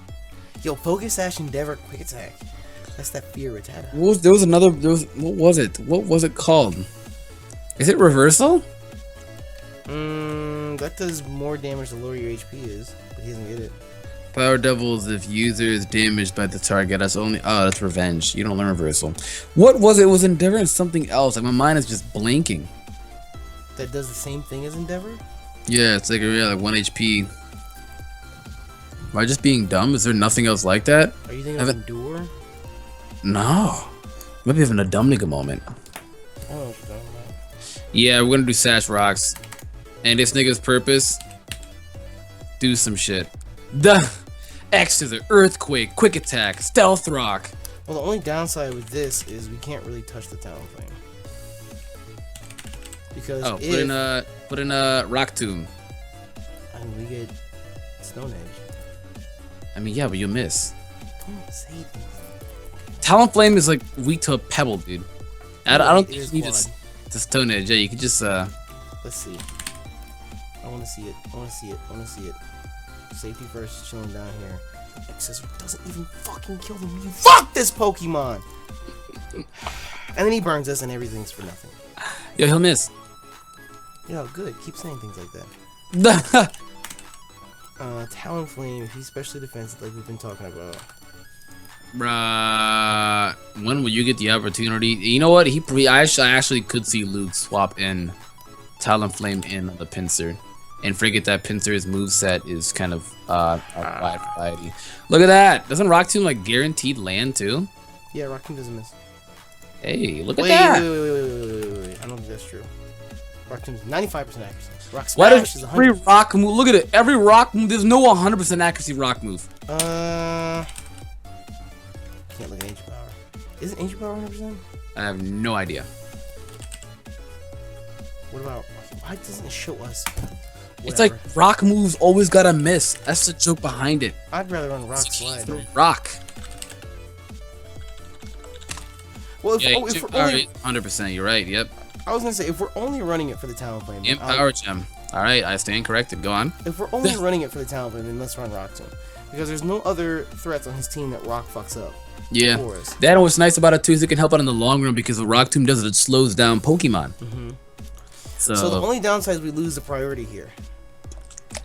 Yo, Focus Ash Endeavor Quick Attack. That's that Fear Rattata. What was it? What was it called? Is it Reversal? That does more damage the lower your HP is, but he doesn't get it. Power Devils, if user is damaged by the target, that's only. Oh, that's Revenge. You don't learn Reversal. What was it? It was Endeavor and something else. Like my mind is just blanking. That does the same thing as Endeavor? Yeah, it's like 1 HP. Am I just being dumb? Is there nothing else like that? Are you thinking of Endure? No. Maybe having a dumb nigga moment. Oh, yeah, we're gonna do Sash Rocks. And this nigga's purpose, do some shit. Duh. X to the Earthquake, Quick Attack, Stealth Rock. Well, the only downside with this is we can't really touch the Talonflame. Because put in a Rock Tomb. And we get Stone Edge. I mean, yeah, but you miss. Don't say things. Talonflame is like weak to a pebble, dude. I don't think you need quad. to Stone Edge. Yeah, you could just Let's see. I want to see it. I want to see it. I want to see it. Safety first, chilling down here. Accessory doesn't even fucking kill the Mew. Fuck this Pokemon! And then he burns us and everything's for nothing. Yo, he'll miss. Yo, good. Keep saying things like that. Talonflame, if he's specially defensive like we've been talking about. Bruh, when will you get the opportunity? You know what? I actually could see Luke swap in Talonflame in on the Pinsir, and forget that Pinsir's moveset is kind of a wide variety. Look at that! Doesn't Rock Tomb like guaranteed land too? Yeah, Rock Tomb doesn't miss. Hey, look at that! Wait. I don't think that's true. Rock Tomb's 95% accuracy. Rock Why Smash does is every 100. rock move? Look at it. Every rock move. There's no 100% accuracy rock move. Can't look at Ancient Power. Isn't Ancient Power 100%? I have no idea. What about... Why doesn't it show us? It's like rock moves always gotta miss. That's the joke behind it. I'd rather run Rock Slide. Man. Rock. Well, Yeah, if we're power only, 100%. You're right. Yep. I was gonna say if we're only running it for the Talonflame, then Power gem. All right, I stand corrected. Go on. if we're only running it for the Talonflame, then let's run Rock Tomb, because there's no other threats on his team that Rock fucks up. Yeah. For us. That what's nice about it too is it can help out in the long run because the Rock Tomb does it slows down Pokemon. So the only downside is we lose the priority here.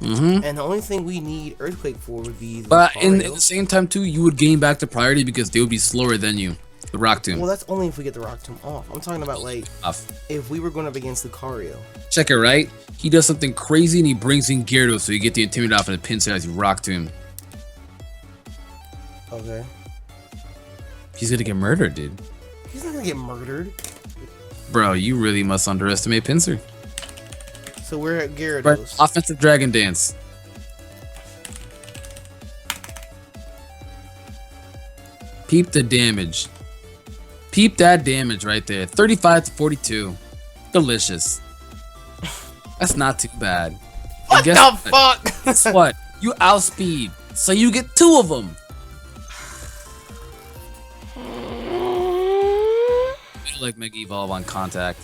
And the only thing we need Earthquake for would be the But in Lucario. at the same time too, you would gain back the priority because they would be slower than you. The Rock Tomb. Well, that's only if we get the Rock Tomb off. I'm talking about like Off. if we were going up against Lucario. Check it right. He does something crazy and he brings in Gyarados, so you get the Intimidate off and the Pinsir as you Rock Tomb. Okay. He's gonna get murdered, dude. He's not gonna get murdered. Bro, you really must underestimate Pinsir. So we're at Right. Gyarados. Offensive Dragon Dance. Peep the damage. Peep that damage right there. 35 to 42. Delicious. That's not too bad. What guess the what? fuck? Guess what? You outspeed. So you get 2 of them. Like Mega Evolve on contact.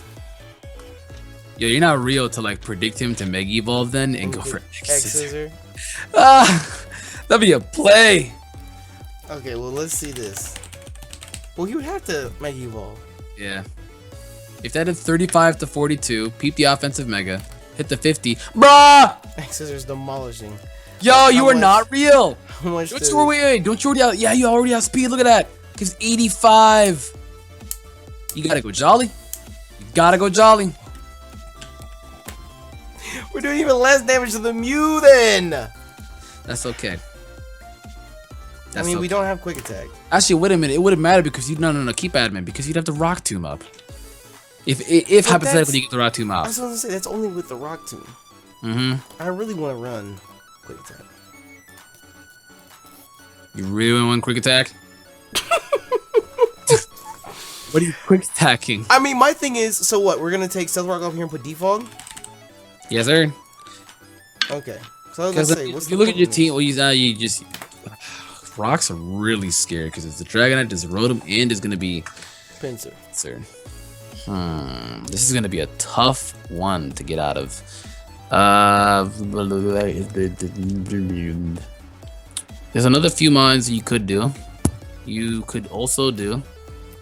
Yo, you're not real to like predict him to Mega Evolve then and go for X-Scissor. That'd be a play. Okay, well let's see this. Well, you would have to Mega Evolve. Yeah. If that is 35 to 42, peep the offensive Mega, hit the 50. Bruh! X-Scissor's demolishing. Yo, you How are much- not real. How much Don't does- you already? Don't you already? Yeah, you already have speed. Look at that. Gives 85. You gotta go jolly. You gotta go jolly. We're doing even less damage to the Mew then. That's okay. I mean, we don't have Quick Attack. Actually, wait a minute. It wouldn't matter because you no keep admin because you'd have the Rock Tomb up. If hypothetically you get the Rock Tomb I off. was going to say that's only with the Rock Tomb. I really want to run Quick Attack. You really want quick attack? What are you quick attacking? I mean, my thing is, so what? We're gonna take Stealth Rock off here and put Defog? Yes, sir. Okay. So I was Because gonna say, if what's you the look at your point? team, well, you just rocks are really scary because it's the Dragonite, there's Rotom, and it's gonna be Pinsir. sir. This is gonna be a tough one to get out of. There's another few mines you could do. You could also do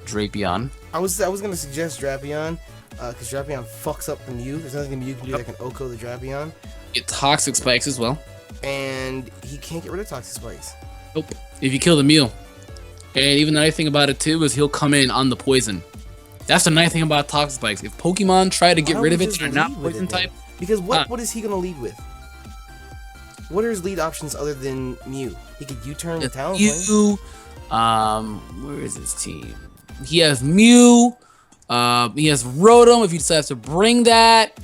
Drapion. I was gonna suggest Drapion, because Drapion fucks up the Mew. There's nothing the Mew can do that can Oko the Drapion, Get Toxic Spikes as well. and he can't get rid of Toxic Spikes. Nope. If you kill the Mew. And even the nice thing about it too is he'll come in on the poison. That's the nice thing about Toxic Spikes. If Pokemon try to get Why rid of don't it we and are just not lead with poison it then? type, Because what is he gonna lead with? What are his lead options other than Mew? He could U-turn with Talonflame. Mew. Where is his team? He has Mew. He has Rotom. If he decides to bring that.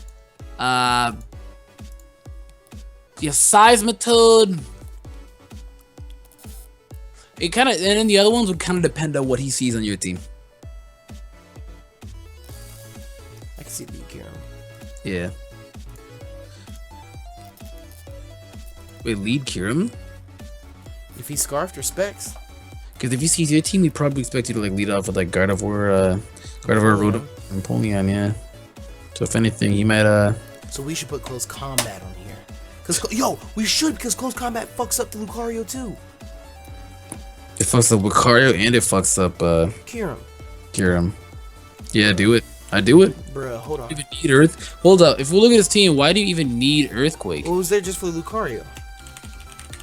He has Seismitoad. It kind of, and then the other ones would kind of depend on what he sees on your team. I can see the Kieran. Yeah. Wait, lead Kirim? If he's scarfed or specs. Because if he sees your team, he'd probably expect you to like lead off with like Gardevoir, Rotom, and Polion, yeah. So if anything, he might So we should put close combat on here. Cause we should because close combat fucks up the Lucario too. It fucks up Lucario and it fucks up Kirim. Yeah, do it. I do it. Bruh, hold on. You even need Earth. Hold up. If we look at his team, why do you even need Earthquake? Well, it was there just for the Lucario.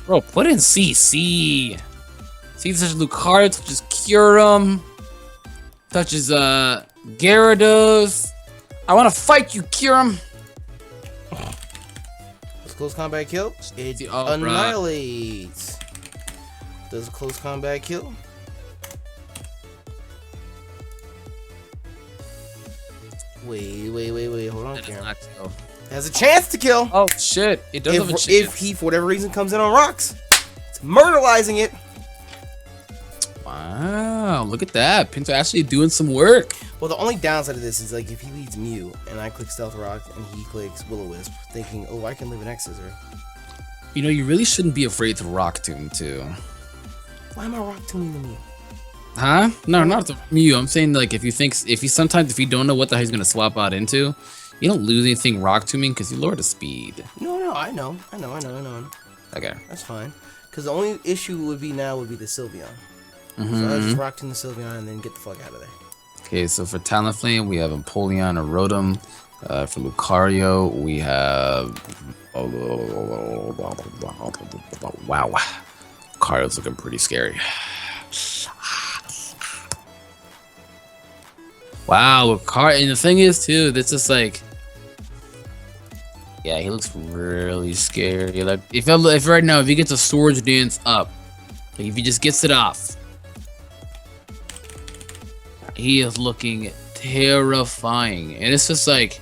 Bro, put in CC. See, such Lucario touches Kyurem, touches Gyarados. I want to fight you, Kyurem. Does close combat kill? It annihilates. Does close combat kill? Wait. Hold on, Kyurem. Has a chance to kill. Oh shit! It does have a chance. If he, for whatever reason, comes in on rocks, it's murderizing it. Wow, look at that. Pinto actually doing some work. Well, the only downside of this is like if he leads Mew and I click Stealth Rock and he clicks Will-O-Wisp, thinking, oh, I can live an X-Scissor. You know, you really shouldn't be afraid to Rock Tomb too. Why am I Rock Tombing the Mew? Huh? No, not the Mew. I'm saying like if you don't know what the hell he's gonna swap out into, you don't lose anything Rock Tombing because you lower the speed. No, I know. Okay. That's fine. Because the only issue would be the Sylveon. So I'll just Rock Tomb the Sylveon and then get the fuck out of there. Okay, so for Talonflame, we have Empoleon or Rotom. For Lucario, we have... Wow. Lucario's looking pretty scary. Wow, Lucario... And the thing is, too, this is like... Yeah, he looks really scary. Like, if right now, if he gets a Swords Dance up, like if he just gets it off, he is looking terrifying. And it's just like,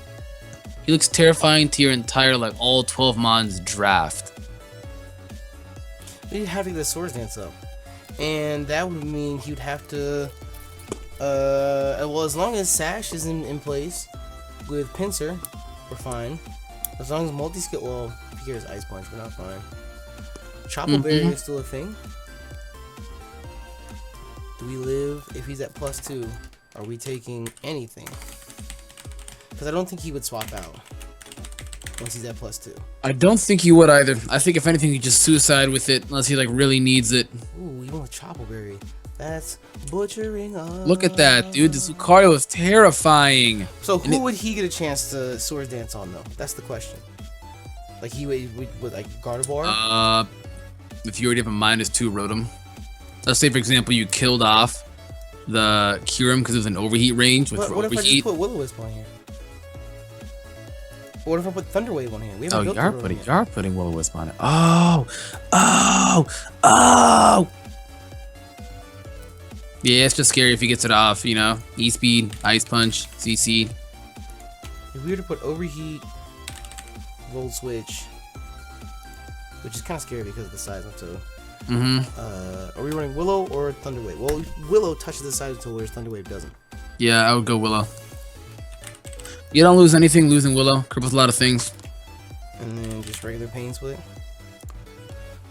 he looks terrifying to your entire, like, all 12 Mons draft. He'd have to get the Swords Dance up. And that would mean he would have to, well, as long as Sash is in place with Pinsir, we're fine. As long as multi-skill, well, if he carries Ice Punch, we're not fine. Chople Berry is still a thing. Do we live? If he's at +2, are we taking anything? Because I don't think he would swap out once he's at +2. I don't think he would either. I think if anything, he just suicide with it unless he like really needs it. Ooh, even with Chople Berry, that's butchering us. Look at that, dude. This Lucario is terrifying. So who would he get a chance to Swords Dance on though? That's the question. Like he would with like Gardevoir. If you already have a -2 Rotom. Let's say, for example, you killed off the Kyurem because it was an overheat range with What overheat. if I just put Will-O-Wisp on here? What if I put Thunder Wave on here? We haven't built you are putting Will-O-Wisp on it. Oh! Yeah, it's just scary if he gets it off, you know? E-Speed, Ice Punch, CC. If we were to put Overheat, Volt Switch, which is kind of scary because of the size of two. Are we running Willow or Thunder Wave? Well, Willow touches the size tool, whereas Thunder Wave doesn't. Yeah, I would go Willow. You don't lose anything losing Willow. Cripples a lot of things. And then just regular Pain Split.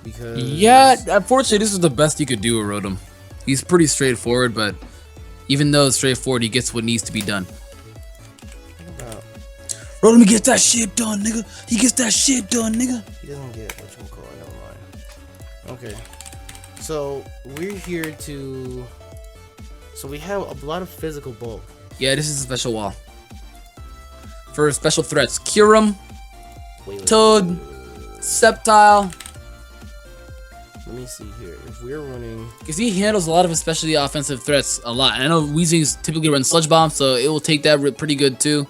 Because... Yeah, unfortunately, this is the best you could do with Rotom. He's pretty straightforward, but even though it's straightforward, he gets what needs to be done. Think about... Rotom gets that shit done, nigga. He gets that shit done, nigga. He doesn't get what you call it. Never mind. Okay. So, we're here to... So we have a lot of physical bulk. Yeah, this is a special wall. For special threats, Kyurem, Toad, Sceptile. Let me see here. If we're running... Because he handles a lot of especially offensive threats a lot. And I know Weezings typically run Sludge Bomb, so it will take that pretty good too.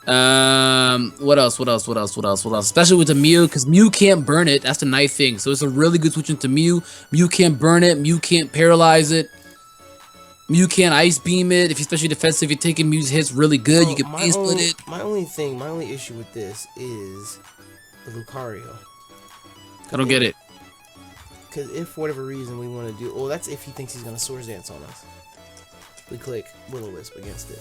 What else? Especially with the Mew, because Mew can't burn it. That's the nice thing. So it's a really good switch into Mew. Mew can't burn it. Mew can't paralyze it. Mew can't Ice Beam it. If you're especially defensive, you're taking Mew's hits really good. You can Pain Split it. My only issue with this is the Lucario. I don't get it. Because if for whatever reason we want to do... Well, that's if he thinks he's going to Swords Dance on us. we click Will-O-Wisp against it.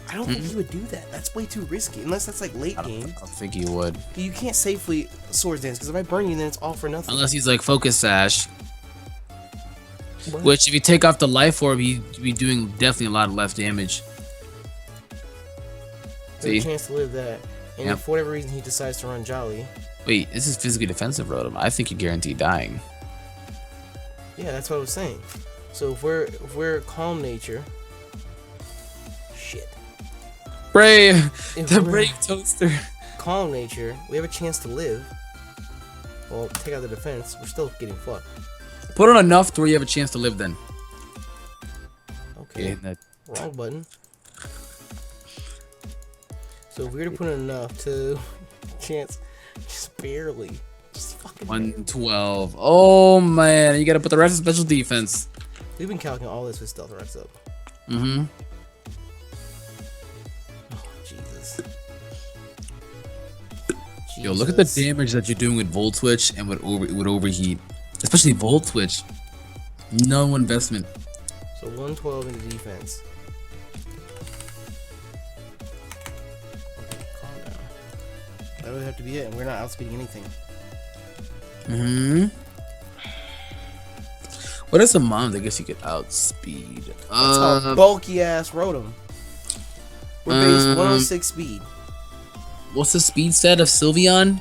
I don't think he would do that. That's way too risky. Unless that's like late game. I don't think he would. You can't safely Swords Dance, because if I burn you, then it's all for nothing. Unless he's like Focus Sash. What? Which, if you take off the Life Orb, you'd be doing definitely a lot of less damage. There's a chance to live that. And Yep. if for whatever reason he decides to run Jolly. Wait, this is physically defensive Rotom. I think you're guaranteed dying. Yeah, that's what I was saying. So if we're Calm Nature. Shit. Brave! If The we're Brave Toaster. Calm Nature, we have a chance to live. Well, take out the defense, we're still getting fucked. Put on enough to where you have a chance to live then. Okay. Wrong button. So if we were to put in enough to chance, just barely. Just fucking barely. 112. Oh man, you gotta put the rest of special defense. We've been calculating all this with Stealth Rex up. Mm-hmm. Oh, Jesus. Yo, look at the damage that you're doing with Volt Switch and with Overheat. Especially Volt Switch. No investment. So 112 into defense. Okay, calm down. That would have to be it, and we're not outspeeding anything. Mm-hmm. What are some moms I guess you could outspeed? That's a bulky ass Rotom. We're base 106 speed. What's the speed stat of Sylveon?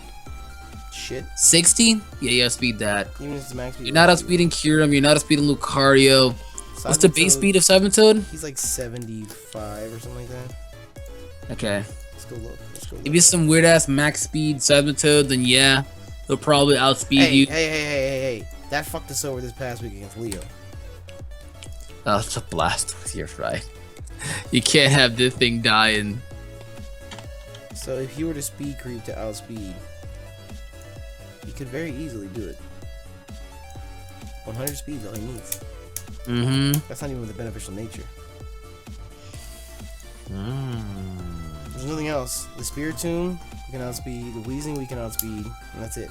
Shit. 60? Yeah, speed that. Even if it's max speed. You're not outspeeding Kyurem, you're not outspeeding Lucario. What's the base speed of Sabotoad? He's like 75 or something like that. Okay. Let's go look. If it's some weird ass max speed Sabotoad, then yeah, he'll probably outspeed you. Hey. That fucked us over this past week against Leo. Oh, it's a blast with your right. You can't have this thing dying. So if he were to speed creep to outspeed, he could very easily do it. 100 speed is all he needs. Mm-hmm. That's not even with the beneficial nature. Mm. There's nothing else. The Spiritomb, we can outspeed. The Weezing, we can outspeed. And that's it.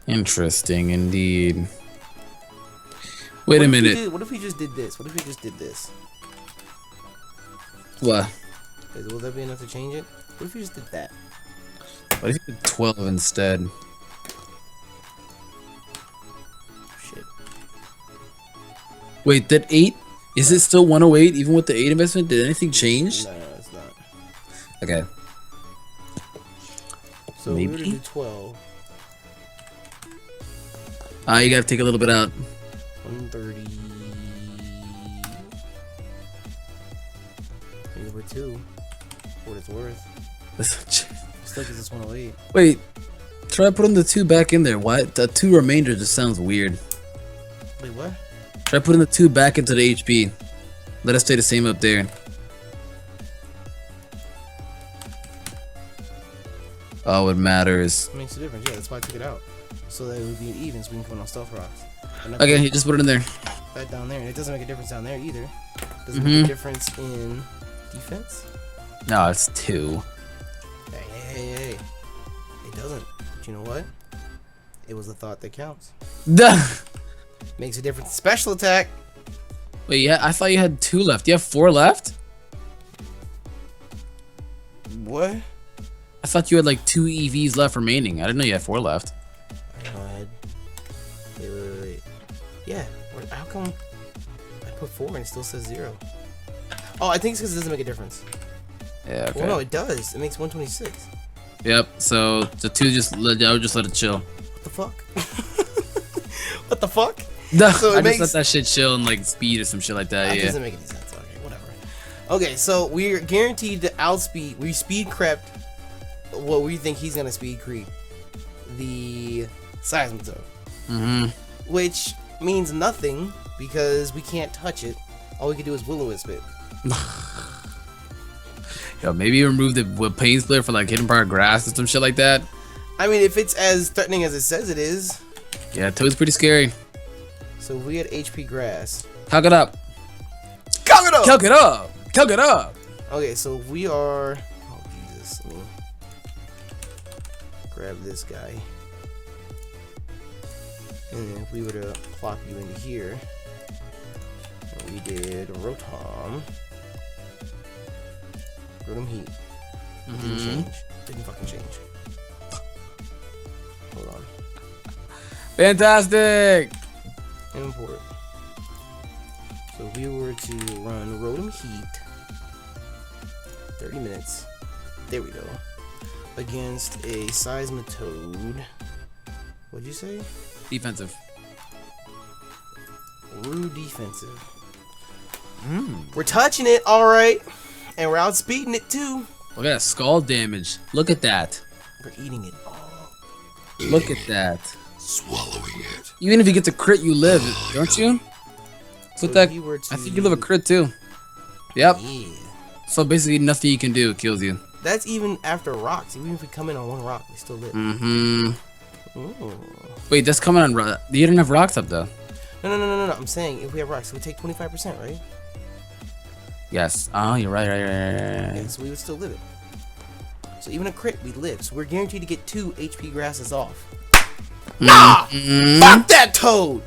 Interesting indeed. Wait a minute. What if we just did this? What if we just did this? What? Will that be enough to change it? What if we just did that? What if you did 12 instead? Shit. Wait, that 8? Is it still 108 even with the 8 investment? Did anything change? No, it's not. Okay. So maybe we were to do 12. You gotta take a little bit out. 130. Maybe over 2. For what it's worth. Still gives us 108. Wait, try putting the 2 back in there. Why? The 2 remainder just sounds weird. Wait, what? Try putting the 2 back into the HP. Let us stay the same up there. Oh, it matters. It makes a difference, yeah, that's why I took it out. So that it would be an even so we can come on Stealth Rocks. Okay, you just put it in there. That down there, and it doesn't make a difference down there either. Doesn't make a difference in defense? No, it's 2. Hey. It doesn't. But you know what? It was the thought that counts. Duh. Makes a difference. Special attack. Wait, yeah, I thought you had 2 left. You have 4 left? What? I thought you had like 2 EVs left remaining. I didn't know you had 4 left. I know I had. Wait. Yeah. How come I put 4 and it still says 0? Oh, I think it's because it doesn't make a difference. Yeah, okay. Well, no, it does. It makes 126. Yep, so the 2 I would just let it chill. What the fuck? What the fuck? No, So I just let that shit chill and like speed or some shit like that, That yeah. doesn't make any sense. Okay, whatever. Okay, so we're guaranteed to outspeed. We speed crept what we think he's gonna speed creep. The Seismitoad. Mm-hmm. Which means nothing because we can't touch it. All we can do is Will-O-Wisp it. Yo, maybe remove the pain split for like hidden part grass or some shit like that. I mean, if it's as threatening as it says it is. Yeah, Toad's pretty scary. So if we had HP grass. Calc it up. Calc it up! Calc it up! Calc it up! Okay, so we are. Oh, Jesus. Let me grab this guy. And then if we were to plop you into here, and we did Rotom Heat. Didn't change. Didn't fucking change. Hold on. Fantastic. Import. So if we were to run Rotom Heat, 30 minutes. There we go. Against a Seismitoad. What'd you say? Defensive. Rude defensive. We're touching it, alright. And we're outspeeding it too. Look at that skull damage. Look at that. We're eating it all. Look at that. Swallowing it. Even if you get to crit, you live, don't you? So So that, if you were I think you live a crit too. Yep. Yeah. So basically, nothing you can do kills you. That's even after rocks. Even if we come in on one rock, we still live. Mm-hmm. Ooh. Wait, that's coming on. You didn't have rocks up though. No. I'm saying if we have rocks, we take 25%, right? Yes. Oh, you're right. Yeah, so we would still live it. So even a crit, we live. So we're guaranteed to get 2 HP grasses off. Nah! Fuck that toad!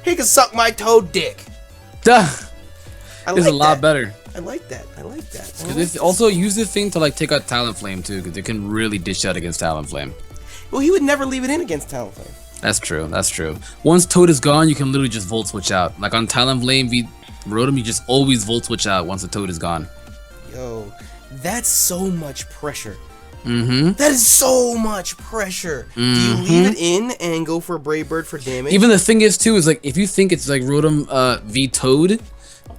He can suck my toad dick. Duh. I It's like a lot that. better. I like that. I like that. I Cause like it's also use this thing to like take out Talonflame too, because it can really dish out against Talonflame. Well, he would never leave it in against Talonflame. That's true. That's true. Once Toad is gone, you can literally just Volt Switch out. Like on Talonflame v Rotom, you just always Volt Switch out once the Toad is gone. Yo, that's so much pressure. Mm-hmm. That is so much pressure. Do you leave it in and go for a Brave Bird for damage? Even the thing is too is like if you think it's like Rotom v Toad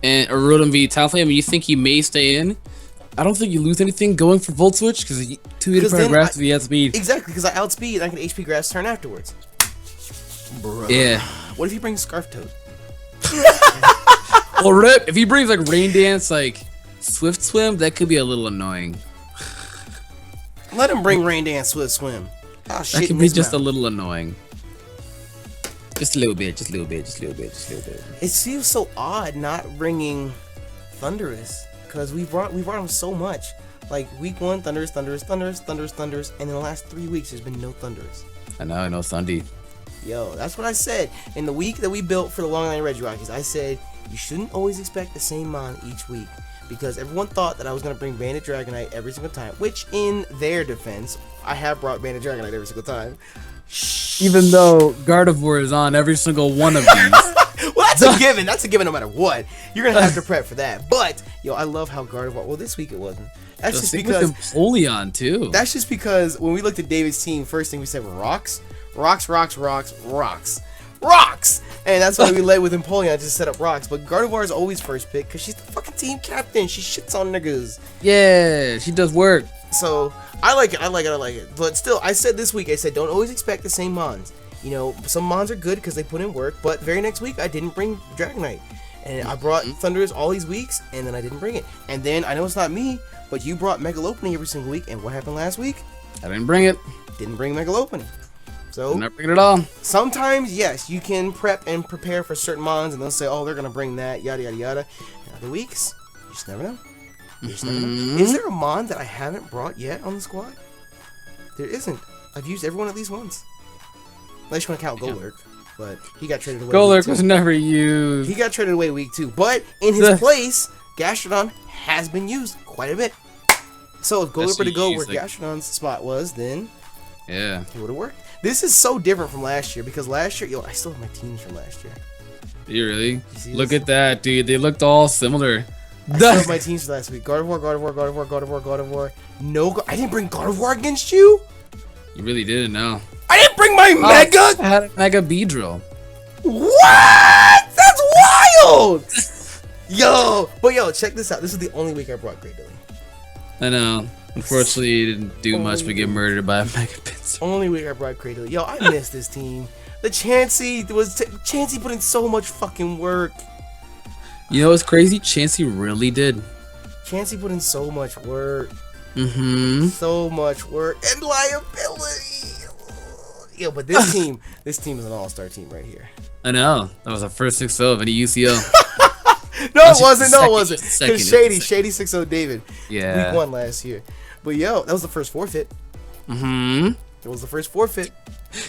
and or Rotom v Talonflame, and you think he may stay in, I don't think you lose anything going for Volt Switch because 2 hit per grass if he has speed. Exactly, because I outspeed and I can HP Grass turn afterwards. Bruh. Yeah. What if he brings Scarf Toad? Well, rip. If he brings like Rain Dance, like Swift Swim, that could be a little annoying. Let him bring Rain Dance Swift Swim. Oh, shit, That could be just a little annoying. Just a little bit. Just a little bit. Just a little bit. Just a little bit. It seems so odd not bringing Thundurus, because we brought him so much. Like week 1, Thundurus, and in the last 3 weeks there's been no Thundurus. I know, Thundy. Yo, that's what I said in the week that we built for the Long Island Regirockies. I said you shouldn't always expect the same mon each week, because everyone thought that I was gonna bring Bandit Dragonite every single time. Which, in their defense, I have brought Bandit Dragonite every single time. Even though Gardevoir is on every single one of these. Well, that's a given. That's a given no matter what. You're gonna have to prep for that. But yo, I love how Gardevoir. Well, this week it wasn't. That's just Same because with Empoleon too. That's just because when we looked at David's team, first thing we said were rocks, rocks, and that's why we led with Empoleon to set up rocks. But Gardevoir is always first pick because she's the fucking team captain. She shits on niggas. Yeah, she does work. So I like it. But still, I said this week, I said don't always expect the same mons. You know, some mons are good because they put in work. But very next week, I didn't bring Dragonite, and I brought Thundurus all these weeks, and then I didn't bring it. And then I know it's not me, but you brought Megalopony every single week. And what happened last week? I didn't bring it. Didn't bring Megalopony. So Did not bring it at all. sometimes, yes, you can prep and prepare for certain mons, and they'll say, "Oh, they're gonna bring that," yada yada yada. And other weeks, you just never know. You just never know. Is there a mon that I haven't brought yet on the squad? There isn't. I've used everyone at least once. Unless you want to count Golurk, but he got traded away. Golurk week was 2. never used. He got traded away week 2, but in his place, Gastrodon has been used quite a bit. So if Golurk were to go where Gastrodon's spot was, then Yeah. it would have worked. This is so different from last year because last year, yo, I still have my teams from last year. You really? see Look this? at that, dude. They looked all similar. I still have my teams from last week. Gardevoir. No, I didn't bring Gardevoir against you. You really didn't know. I didn't bring my Mega. I had a Mega Beedrill. What? That's wild. Yo, check this out. This is the only week I brought Great Dilly. I know. Unfortunately, you didn't do much but get murdered by a Mega Pinsir. Only week I brought Great Dilly. Yo, I miss this team. The Chansey put in so much fucking work. You know what's crazy? Chansey really did. Chansey put in so much work. Mm-hmm. So much work and liability. Yo, but this team is an all-star team right here. I know. That was our first 6-0 of any UCL. No, it wasn't. Second, Because Shady 6-0 David. Yeah. Week 1 last year. But yo, that was the first forfeit. Mm-hmm. It was the first forfeit.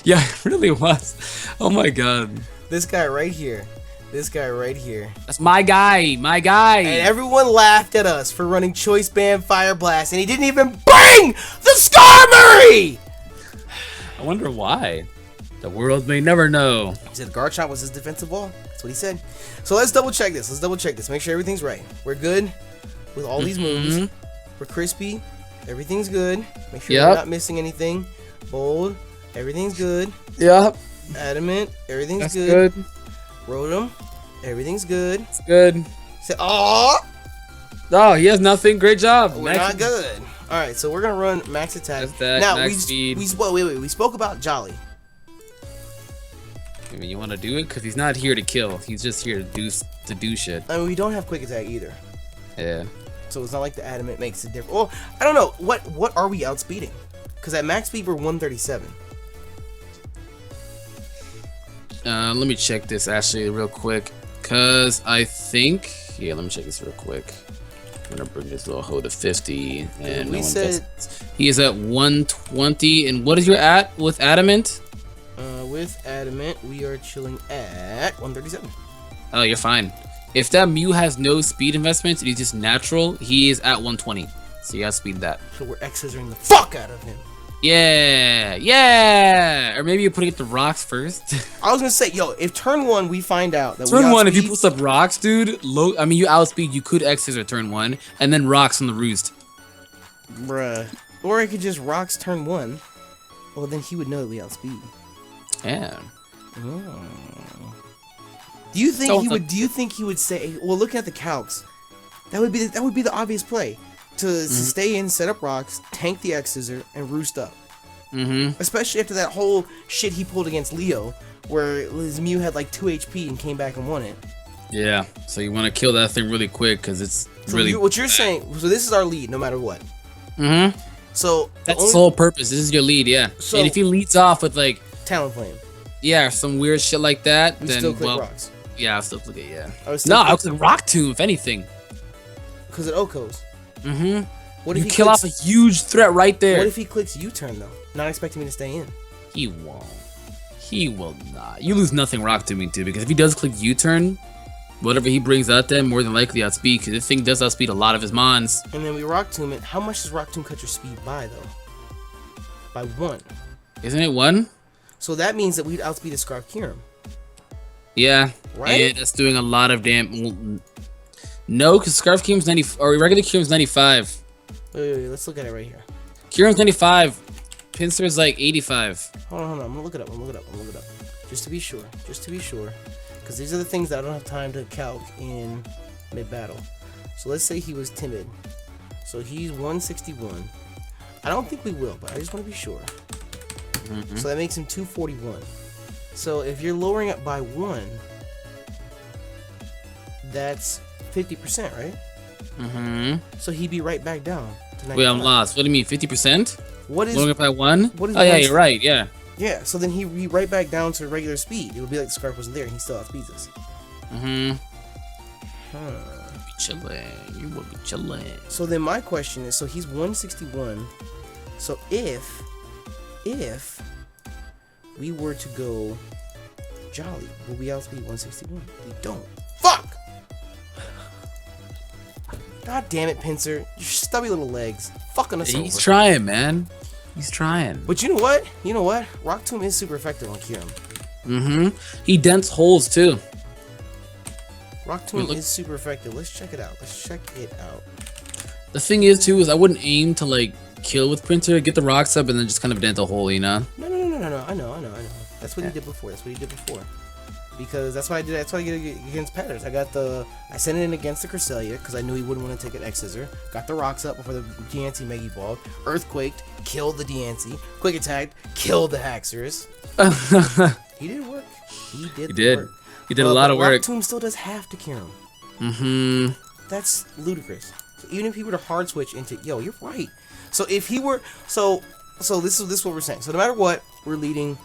Yeah, it really was. Oh my god. This guy right here. This guy right here. That's my guy. My guy. And everyone laughed at us for running Choice Band Fire Blast, and he didn't even bring the Skarmory! I wonder why. The world may never know. He said guard shot was his defensive wall. That's what he said. So let's double check this. Make sure everything's right. We're good with all these moves. We're crispy. Everything's good. Make sure we're not missing anything. Bold. Everything's good. Yep. Adamant. Everything's That's good. good. Rotom. Everything's good. It's good. Say, oh, he has nothing. Great job. we're not good. All right, so we're gonna run max attack. Now max speed. We spoke about Jolly. I mean, you want to do it because he's not here to kill. He's just here to do shit. I mean, we don't have quick attack either. Yeah. So it's not like the adamant makes it different. Well, I don't know. What are we outspeeding? Because at max speed we're 137. Let me check this actually real quick. Cause I think, yeah, let me check this real quick. I'm gonna bring this little hoe to 50, and We said he is at 120. And what is your at with adamant? with adamant we are chilling at 137. Oh, you're fine. If that Mew has no speed investments and he's just natural, he is at 120. So you outspeed that. So we're X-scissoring the fuck out of him. Yeah, yeah. Or maybe you're putting it the rocks first. I was gonna say, yo, if turn one we find out that Turn we one, if you outspeed- post up rocks, dude, I mean, you outspeed, you could X scissor turn one, and then rocks on the roost. bruh, or I could just rocks turn one. Well, then he would know that we outspeed. Yeah. Do you think he would say? Well, looking at the calcs, that would be the obvious play to stay in, set up rocks, tank the X scissor, and roost up. Especially after that whole shit he pulled against Leo, where his Mew had like 2 HP and came back and won it. Yeah. So you want to kill that thing really quick because it's So really. what you're saying? So this is our lead, no matter what. So That's the sole purpose. This is your lead, yeah. So- And if he leads off with like, Talonflame. yeah, some weird shit like that, We then still click well, rocks. yeah, I'll still click it. Yeah. I would still No, click- I'll click Rock Tomb if anything. Because it Okos. What You if he kill clicks, off a huge threat right there. What if he clicks U-turn though? Not expecting me to stay in. He won't. He will not. You lose nothing Rock Tombing too, because if he does click U-turn, whatever he brings out then more than likely outspeed, because this thing does outspeed a lot of his mons. And then we Rock Tomb it. How much does Rock Tomb cut your speed by though? By 1. Isn't it 1? So that means that we'd outspeed a Scarf Kyurem. Yeah. Right? Yeah, that's doing a lot of damn. No, because Scarf Kyurem's 90, or regular Kyurem's 95. Wait, let's look at it right here. Kyurem's 95. Pinsir's like 85. Hold on. I'm gonna look it up. Just to be sure. Because these are the things that I don't have time to calc in mid-battle. So let's say he was timid. So he's 161. I don't think we will, but I just want to be sure. So that makes him 241. So if you're lowering it by 1, that's 50%, right? So he'd be right back down to 95. Wait, I'm lost. What do you mean, 50%? What is? Lowering it by 1? What is Oh, yeah, one- you're right, yeah. Yeah. So then he'd be right back down to regular speed. It would be like the Scarf wasn't there, and he still outspeeds us. Chillin'. You will be chillin'. So then my question is, so he's 161. So if we were to go Jolly, will we outspeed 161? We don't. Fuck! God damn it, Pinsir. Your stubby little legs. Fucking us He's over. trying, man. He's trying. But you know what? Rock Tomb is super effective on Kyurem. He dents holes, too. Rock Tomb is super effective. Let's check it out. The thing is, too, is I wouldn't aim to, like, kill with Pinsir, get the rocks up, and then just kind of dent a hole, you know? No. I know. That's what he did before. Because that's what I did. That's what I did against Petters. I sent it in against the Cresselia because I knew he wouldn't want to take an X Scissor. Got the rocks up before the Diancie Mega Evolved. Earthquaked, killed the Diancie. Quick attacked, killed the Haxorus. He did work. He did. Work. He did a lot of work. Rock Tomb still does have to kill him. That's ludicrous. So even if he were to hard switch into, yo, you're right. So if he were, so this is what we're saying. So no matter what, we're leading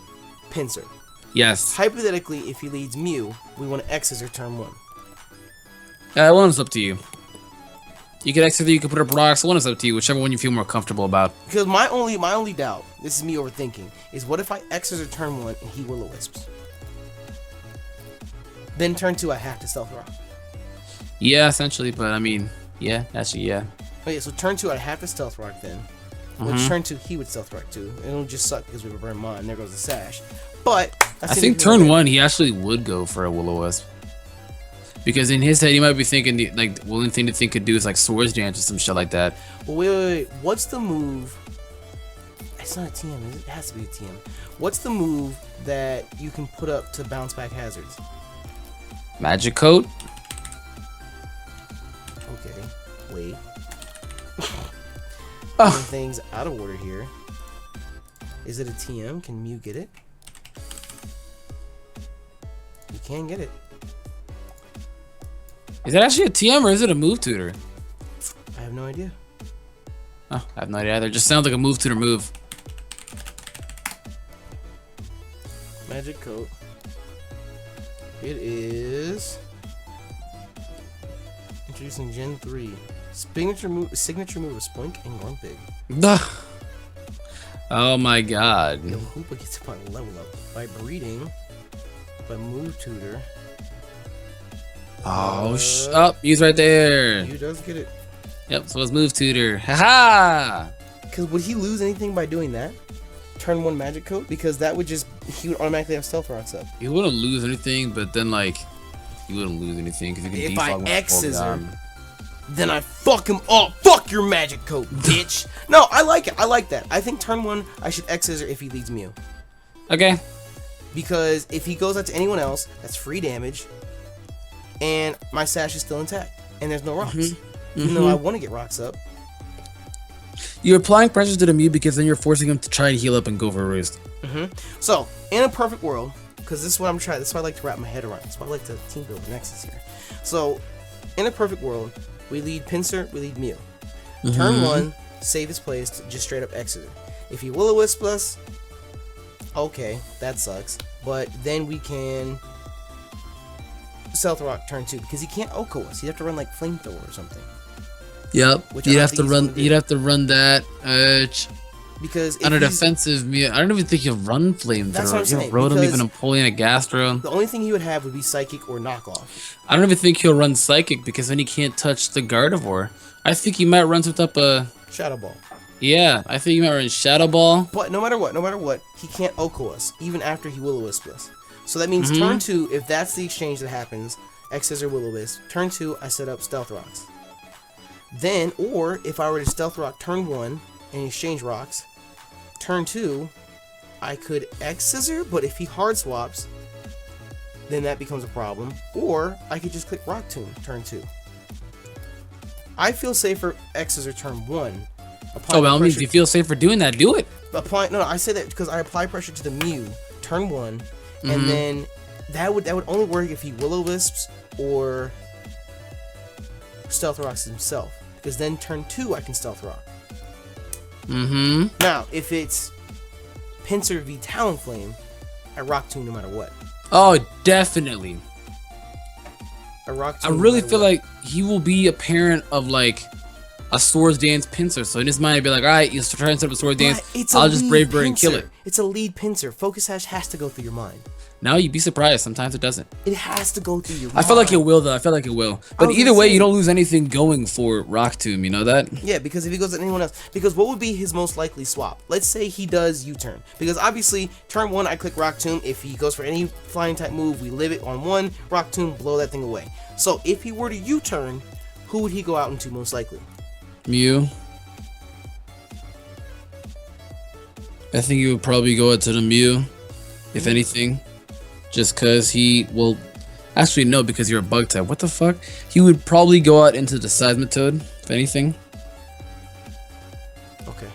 Pinsir. Yes. Hypothetically, if he leads Mew, we want to X Scissor turn 1. That one's up to you. You could X-Scissor, you could put up rocks. One is up to you, whichever one you feel more comfortable about. Because my only doubt, this is me overthinking, is what if I X-Scissor turn 1 and he Will-O-Wisps? Then turn 2, I have to Stealth Rock. Yeah, essentially, but I mean, yeah, actually, yeah. Oh yeah, so turn 2, I have to Stealth Rock then. Which turn 2, he would Stealth Rock too. It'll just suck because we would burn mine. There goes the sash. But I think turn 1, he actually would go for a Will-O-Wisp. Because in his head, he might be thinking, like, the only thing to think could do is like Swords Dance or some shit like that. Well, wait. What's the move? It's not a TM, it has to be a TM. What's the move that you can put up to bounce back hazards? Magic Coat? Okay, wait. Putting things out of order here. Is it a TM? Can Mew get it? You can get it. Is that actually a TM or is it a move tutor? I have no idea. Oh, I have no idea either. It just sounds like a move tutor move. Magic Coat. It is introducing Gen 3. Signature move of Spoink and Grumpig. Oh my god. Yo, Hoopa gets by level up by breeding, by move tutor. Oh, he's right there. He does get it. Yep, so it's move tutor. Haha! Because would he lose anything by doing that? Turn 1 Magic Coat? Because that would just, he would automatically have Stealth Rocks up. He wouldn't lose anything, but then, like, he wouldn't lose anything because you can If I defog X-Scissor, then I fuck him up. Fuck your Magic Coat, bitch. No, I like it. I like that. I think turn 1, I should X-Scissor if he leads Mew. Okay. Because if he goes out to anyone else, that's free damage. And my sash is still intact. And there's no rocks. Even though I want to get rocks up. You're applying pressure to the Mew because then you're forcing him to try to heal up and go for a roost. So, in a perfect world, because this is what I'm trying, this is what I like to wrap my head around. That's why I like to team build the Nexus here. So, in a perfect world, we lead Pinsir, we lead Mew. Turn 1, save his place to just straight up X-Scissor. If he Will-O-Wisp us, okay, that sucks. But then we can Stealth Rock turn 2 because he can't Oko us. He'd have to run like Flamethrower or something. Yep. Which You'd have to run. You'd have to run that. Because on a defensive Mew, I don't even think he'll run Flamethrower. That's what I'm saying. Rotom, even Empoleon, a Gastro. The only thing he would have would be Psychic or Knockoff. I don't even think he'll run Psychic because then he can't touch the Gardevoir. I think he might run something up a Shadow Ball. Yeah, I think he might run Shadow Ball. But no matter what, he can't Oko us even after he Will-O-Wisp us. So that means turn 2, if that's the exchange that happens, X-Scissor Will-O-Wisp. Turn 2, I set up Stealth Rocks. Then, or if I were to Stealth Rock turn 1 and exchange rocks, turn 2, I could X-Scissor, but if he hard swaps, then that becomes a problem. Or I could just click Rock Tomb turn 2. I feel safer X-Scissor turn 1. Oh, well, means you feel safer doing that, do it. No, I say that because I apply pressure to the Mew turn 1, and then that would only work if he Will-O-Wisps or Stealth Rocks himself. Because then turn 2 I can Stealth Rock. Now, if it's Pinsir v Talonflame, I Rock Tomb no matter what. Oh, definitely. I really feel like he will be a parent of like a Swords Dance Pinsir. So in his mind, he'd be like, alright, you try and set up a Swords Dance, I'll just Brave Bird and kill it. It's a lead Pinsir. Focus Sash has to go through your mind. No, you'd be surprised. Sometimes it doesn't. It has to go through your mind. I feel like it will, though. I feel like it will. But either way, you don't lose anything going for Rock Tomb. You know that? Yeah, because if he goes at anyone else. Because what would be his most likely swap? Let's say he does U-turn. Because obviously, turn 1, I click Rock Tomb. If he goes for any flying type move, we live it on 1. Rock Tomb, blow that thing away. So if he were to U-turn, who would he go out into most likely? Mew. I think he would probably go out to the Mew, if anything. Just because he will... Actually, no, because you're a bug type. What the fuck? He would probably go out into the Seismitoad, if anything. Okay.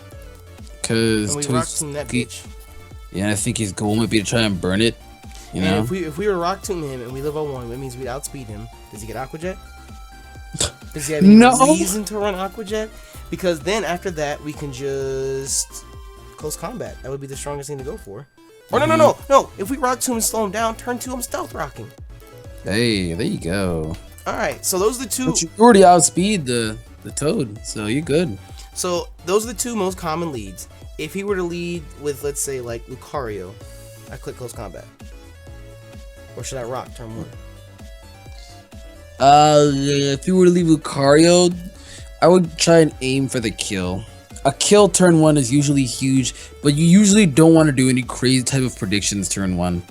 Because... And we Rock Tomb that bitch. Yeah, I think his goal might be to try and burn it. You know? And if we were Rock Tomb him and we live on 1, that means we'd outspeed him. Does he get Aqua Jet? Does he have any reason to run Aqua Jet? Because then after that, we can just... Close Combat. That would be the strongest thing to go for. Or no. If we Rock Tomb and slow him down, turn 2, I'm Stealth Rocking. Hey, there you go. Alright, so those are the two... But you already outspeed the the Toad, so you're good. So those are the two most common leads. If he were to lead with, let's say, like Lucario, I click close combat. Or should I rock turn 1? If you were to leave Lucario, I would try and aim for the kill. A kill turn 1 is usually huge, but you usually don't want to do any crazy type of predictions turn 1.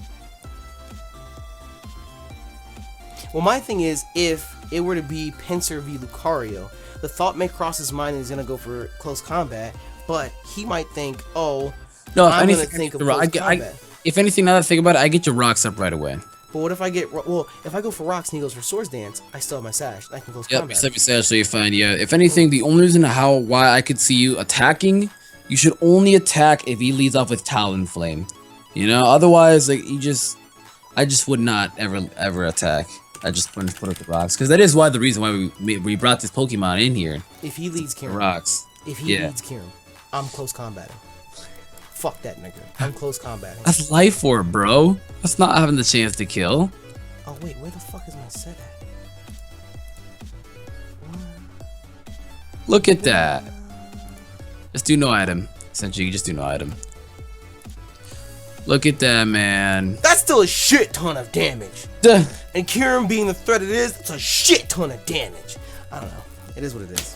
Well, my thing is, if it were to be Pinsir v Lucario, the thought may cross his mind and he's gonna go for close combat, but he might think, oh, no, I'm gonna think of close combat. If anything, now that I think about it, I get your rocks up right away. But what if I get, well, if I go for rocks and he goes for Swords Dance, I still have my Sash. I can close Yep, combat. except your Sash, so you're fine. Yeah, if anything, the only reason why I could see you attacking, you should only attack if he leads off with Talonflame. You know, otherwise, like I just would not ever attack. I just wouldn't put up the rocks, because that is the reason why we brought this Pokemon in here. If he leads Kieran, rocks. If he leads Kieran, I'm close combating. Fuck that nigga. I'm close combating. That's life orb, bro. That's not having the chance to kill. Oh wait, where the fuck is my set at? Look at that. Just do no item. Essentially, you just do no item. Look at that, man. That's still a shit ton of damage. Duh. And Kieran being the threat it is, it's a shit ton of damage. I don't know. It is what it is.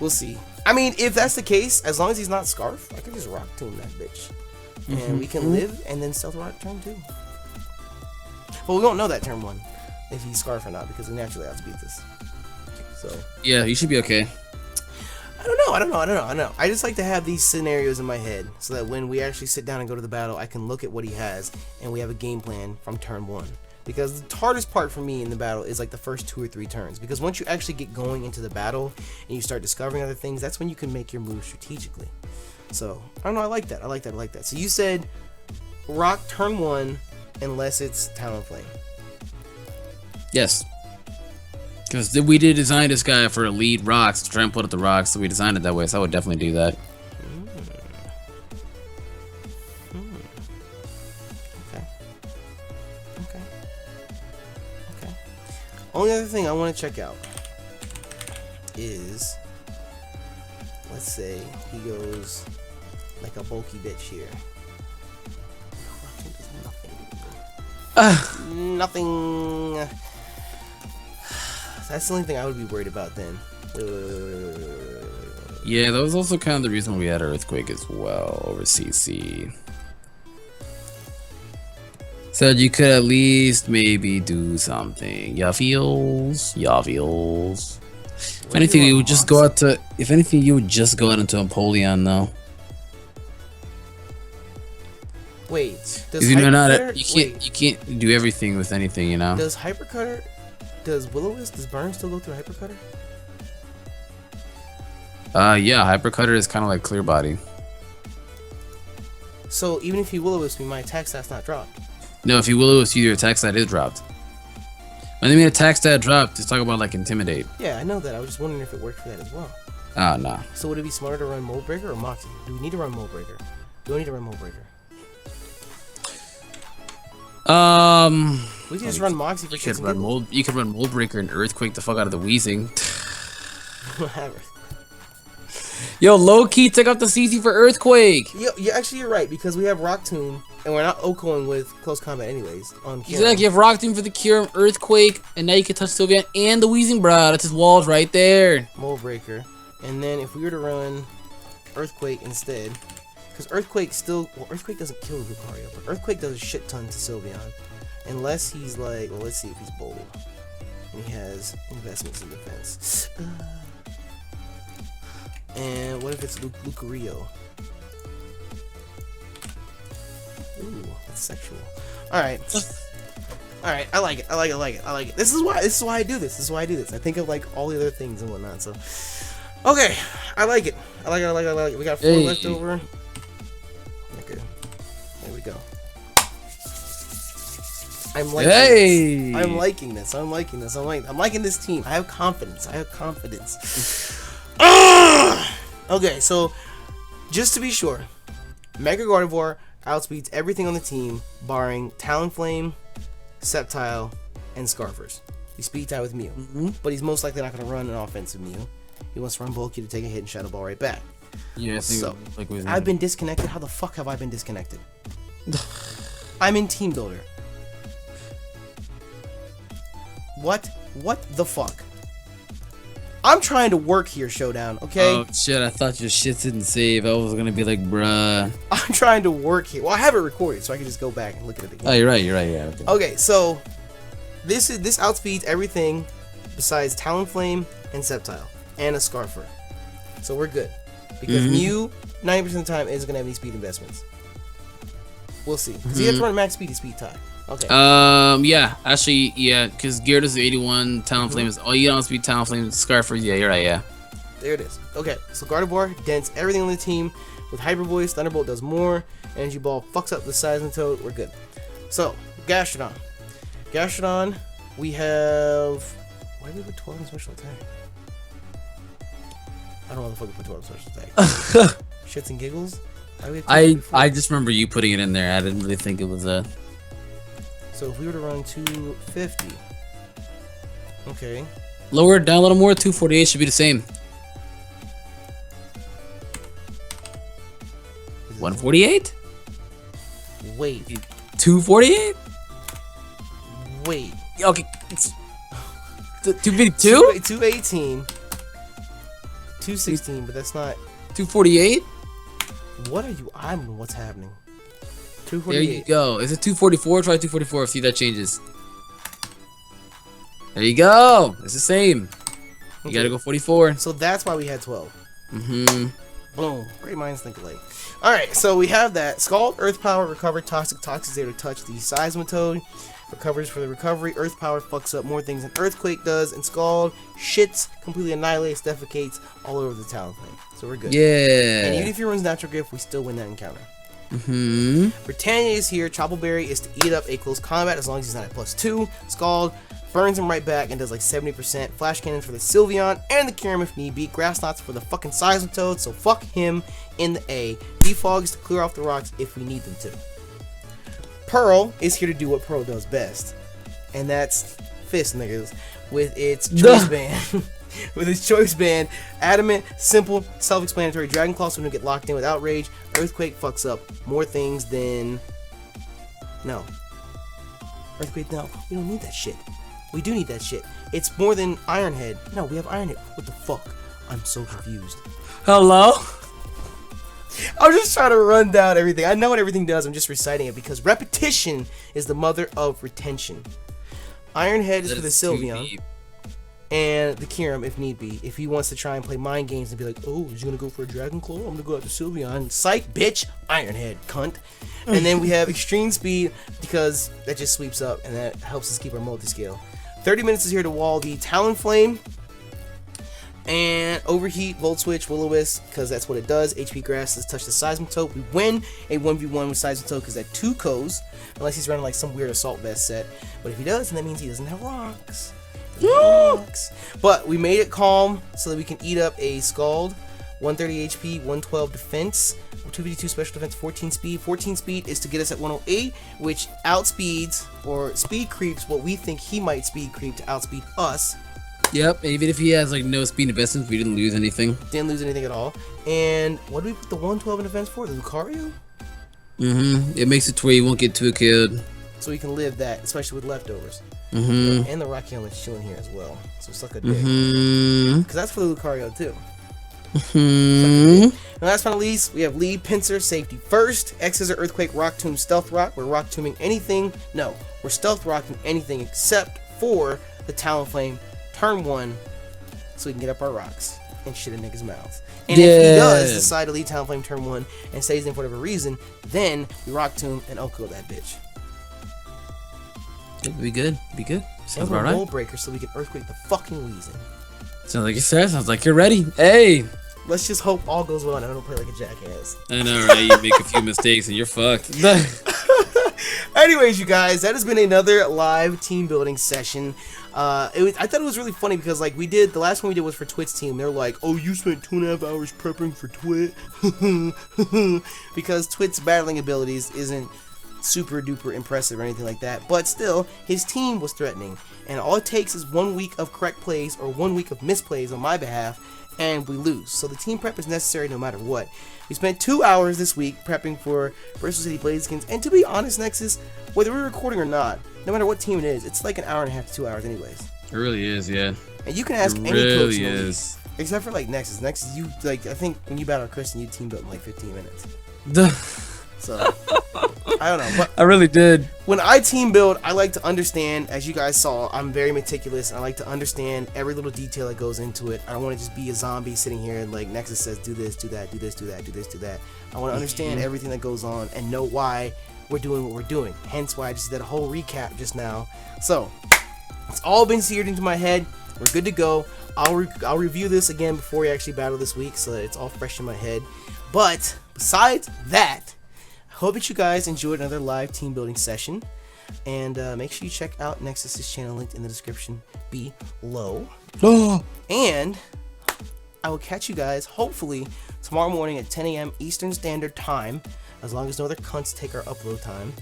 We'll see. I mean, if that's the case, as long as he's not Scarf, I can just Rock Tomb that bitch. And we can live and then Stealth Rock turn 2. But we won't know that turn 1 if he's Scarf or not, because we naturally outspeed this. So yeah, you should be okay. I don't know. I just like to have these scenarios in my head so that when we actually sit down and go to the battle, I can look at what he has and we have a game plan from turn 1. Because the hardest part for me in the battle is like the first 2 or 3 turns. Because once you actually get going into the battle and you start discovering other things, that's when you can make your moves strategically. So, I don't know, I like that. So you said Rock turn 1 unless it's Talonflame. Yes. Because we did design this guy for lead rocks, to try and put up the rocks, so we designed it that way, so I would definitely do that. Okay. Only other thing I want to check out is, let's say he goes like a bulky bitch here. Nothing. That's the only thing I would be worried about then. Yeah, that was also kind of the reason we had Earthquake as well over CC. Said you could at least maybe do something. Ya feels. If anything, you would just go out to. If anything, you would just go out into Empoleon though. Wait, does you can't do everything with anything, you know. Does Hypercutter? Does Will-O-Wisp, does Burn still go through Hypercutter? Yeah, Hypercutter is kind of like Clear Body. So even if he Will-O-Wisp me, my attack stat's not dropped. No, if he Will-O-Wisp you, your attack stat is dropped. When they mean attack stat dropped, just talk about like Intimidate. Yeah, I know that. I was just wondering if it worked for that as well. Oh, no. So would it be smarter to run Mold Breaker or Moxie? Do we need to run Mold Breaker? Do I need to run Mold Breaker? We can just run Moxie for you could run Mold Breaker and Earthquake the fuck out of the Weezing. Whatever. Yo, low key took up the CC for Earthquake. Yo, actually you're right, because we have Rock Tomb and we're not Okoing with close combat anyways on Kieran. Exactly, you have Rock Tomb for the Cure, Earthquake, and now you can touch Sylveon and the Weezing, bro. That's his walls right there. Mold Breaker. And then if we were to run Earthquake instead, because Earthquake still, well, Earthquake doesn't kill Lucario, but Earthquake does a shit ton to Sylveon. Unless he's like, well, let's see if he's bold. And he has investments in defense. And what if it's Lucario? Ooh, that's sexual. Alright. Alright, I like it. This is why I do this. I think of like all the other things and whatnot, so. Okay, I like it. We got 4 left over. Okay. There we go. I'm liking this. I'm liking this team. I have confidence. Okay, so just to be sure, Mega Gardevoir outspeeds everything on the team, barring Talonflame, Sceptile, and Scarfers. He's speed tied with Mew, but he's most likely not going to run an offensive Mew. He wants to run bulky to take a hit and shadow ball right back. Yeah, I think So, like we I've been disconnected. How the fuck have I been disconnected? I'm in team builder. What? What the fuck? I'm trying to work here, Showdown, okay? Oh shit, I thought your shit didn't save. I was gonna be like, bruh. I'm trying to work here. Well, I have it recorded, so I can just go back and look at it again. Oh, you're right, yeah. Okay, so this outspeeds everything besides Talonflame and Sceptile and a Scarfer. So we're good. Because Mew, 90% of the time, isn't going to have any speed investments. We'll see. Because you have to run max speed to speed tie. Okay. Yeah, actually, yeah, because Gyarados is 81, Talonflame is, oh, you don't speed Talonflame, Scarfer, yeah, you're right, yeah. There it is. Okay, so Gardevoir dents everything on the team. With Hyper Voice, Thunderbolt does more. Energy Ball fucks up the Seismitoad. We're good. So, Gastrodon. Gastrodon, we have... Why do we put 12 in special attack? I don't know what the fuck we put 12 in special attack. Shits and giggles? Why do we have I just remember you putting it in there. I didn't really think it was a... So if we were to run 250... Okay. Lower it down a little more, 248 should be the same. 148? Wait. 248? Wait. Okay. 252? 218. 216, but that's not... 248? What are you... I don't know what's happening. There 248. you go. Is it 244? Try 244. See if that changes. There you go. It's the same. You gotta go 44. So that's why we had 12. Mm-hmm. Boom. Great minds think alike. Alright, so we have that. Scald, Earth Power, Recover, Toxic. Toxic is there to touch the Seismitoad. Recovers for the recovery. Earth Power fucks up more things than Earthquake does. And Scald shits, completely annihilates, defecates all over the Talonflame. So we're good. Yeah. And even if he runs Natural Gift, we still win that encounter. Mm-hmm. Britannia is here. Choppleberry Berry is to eat up a close combat as long as he's not at +2. Scald burns him right back and does like 70%. Flash Cannon for the Sylveon and the Kyurem if need be. Grass Knots for the fucking Seismitoad, so fuck him in the A. Defog is to clear off the rocks if we need them to. Pearl is here to do what Pearl does best, and that's fist niggas with its choice band. With its choice band, adamant, simple, self-explanatory. Dragon Claw so we don't get locked in with outrage. Earthquake fucks up more things than... No. Earthquake, no. We don't need that shit. We do need that shit. It's more than Iron Head. No, we have Iron Head. What the fuck? I'm so confused. Hello? I'm just trying to run down everything. I know what everything does. I'm just reciting it because repetition is the mother of retention. Iron Head is for the Sylveon. And the Kyurem if need be. If he wants to try and play mind games and be like, oh, he's gonna go for a Dragon Claw? I'm gonna go after Sylveon. Psych, bitch! Iron Head, cunt. And then we have Extreme Speed because that just sweeps up and that helps us keep our multi-scale. 30 minutes is here to wall the Talonflame. And Overheat, Volt Switch, Will-O-Wisp, because that's what it does. HP Grasses touch the Seismitoad. We win a 1v1 with Seismitoad because that 2 Ko's, unless he's running like some weird Assault Vest set. But if he does, then that means he doesn't have rocks. But we made it calm so that we can eat up a Scald. 130 HP, 112 defense, 252 special defense, 14 speed. 14 speed is to get us at 108, which outspeeds or speed creeps what we think he might speed creep to outspeed us. Yep, even if he has like no speed investments, we didn't lose anything. Didn't lose anything at all. And what do we put the 112 in defense for? The Lucario? Mm-hmm. It makes it to where you won't get too killed. So we can live that, especially with leftovers. Mm-hmm. And the Rakion is chilling here as well. So suck a dick. Mm-hmm. Because that's for the Lucario too. Mm-hmm. And last but not least, we have lead, pincer, safety first. X is Earthquake, Rock Tomb, Stealth Rock. We're Rock Tombing anything. No, we're Stealth Rocking anything except for the Talonflame turn 1 so we can get up our rocks and shit in niggas' mouths. And if he does decide to lead Talonflame turn 1 and stays in for whatever reason, then we Rock Tomb and Oko that bitch. Be good. Be good. Sounds And about we're right. Breaker so we can Earthquake the fucking Weezing. Sounds like you said. Sounds like you're ready. Hey. Let's just hope all goes well and I don't play like a jackass. I know, right? You make a few mistakes and you're fucked. Anyways, you guys, that has been another live team building session. I thought it was really funny because like the last one we did was for Twit's team. They're like, oh, you spent 2.5 hours prepping for Twit. Because Twit's battling abilities isn't super duper impressive or anything like that, but still his team was threatening, and all it takes is 1 week of correct plays or 1 week of misplays on my behalf and we lose. So the team prep is necessary no matter what. We spent 2 hours this week prepping for Bristol City Blazikens, and to be honest, Nexus, whether we're recording or not, no matter what team it is, it's like an hour and a half to 2 hours anyways. It really is, yeah. And you can ask It any really coach in the league, is. except for like Nexus. Nexus, you like I think when you battled Kristen, you team built in like 15 minutes. So I don't know. But I really did. when I team build, I like to understand, as you guys saw, I'm very meticulous. I like to understand every little detail that goes into it. I don't want to just be a zombie sitting here and like Nexus says, do this, do that, do this, do that, do this, do that. I want to understand everything that goes on and know why we're doing what we're doing. Hence why I just did a whole recap just now. So it's all been seared into my head. We're good to go. I'll review this again before we actually battle this week so that it's all fresh in my head. But besides that, I hope that you guys enjoyed another live team building session, and make sure you check out Nexus's channel linked in the description below. And I will catch you guys hopefully tomorrow morning at 10 a.m. Eastern Standard Time, as long as no other cunts take our upload time.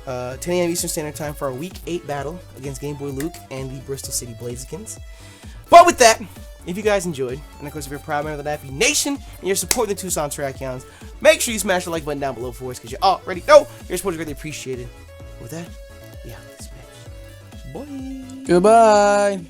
10 a.m. Eastern Standard Time for our Week 8 battle against Game Boy Luke and the Bristol City Blazikens. But with that, if you guys enjoyed, and of course if you're a proud member of the Nappy Nation and you're supporting the Tucson Terrakions, make sure you smash the like button down below for us, because you already know your support is greatly appreciated. With that, we out this bitch. Bye. Goodbye.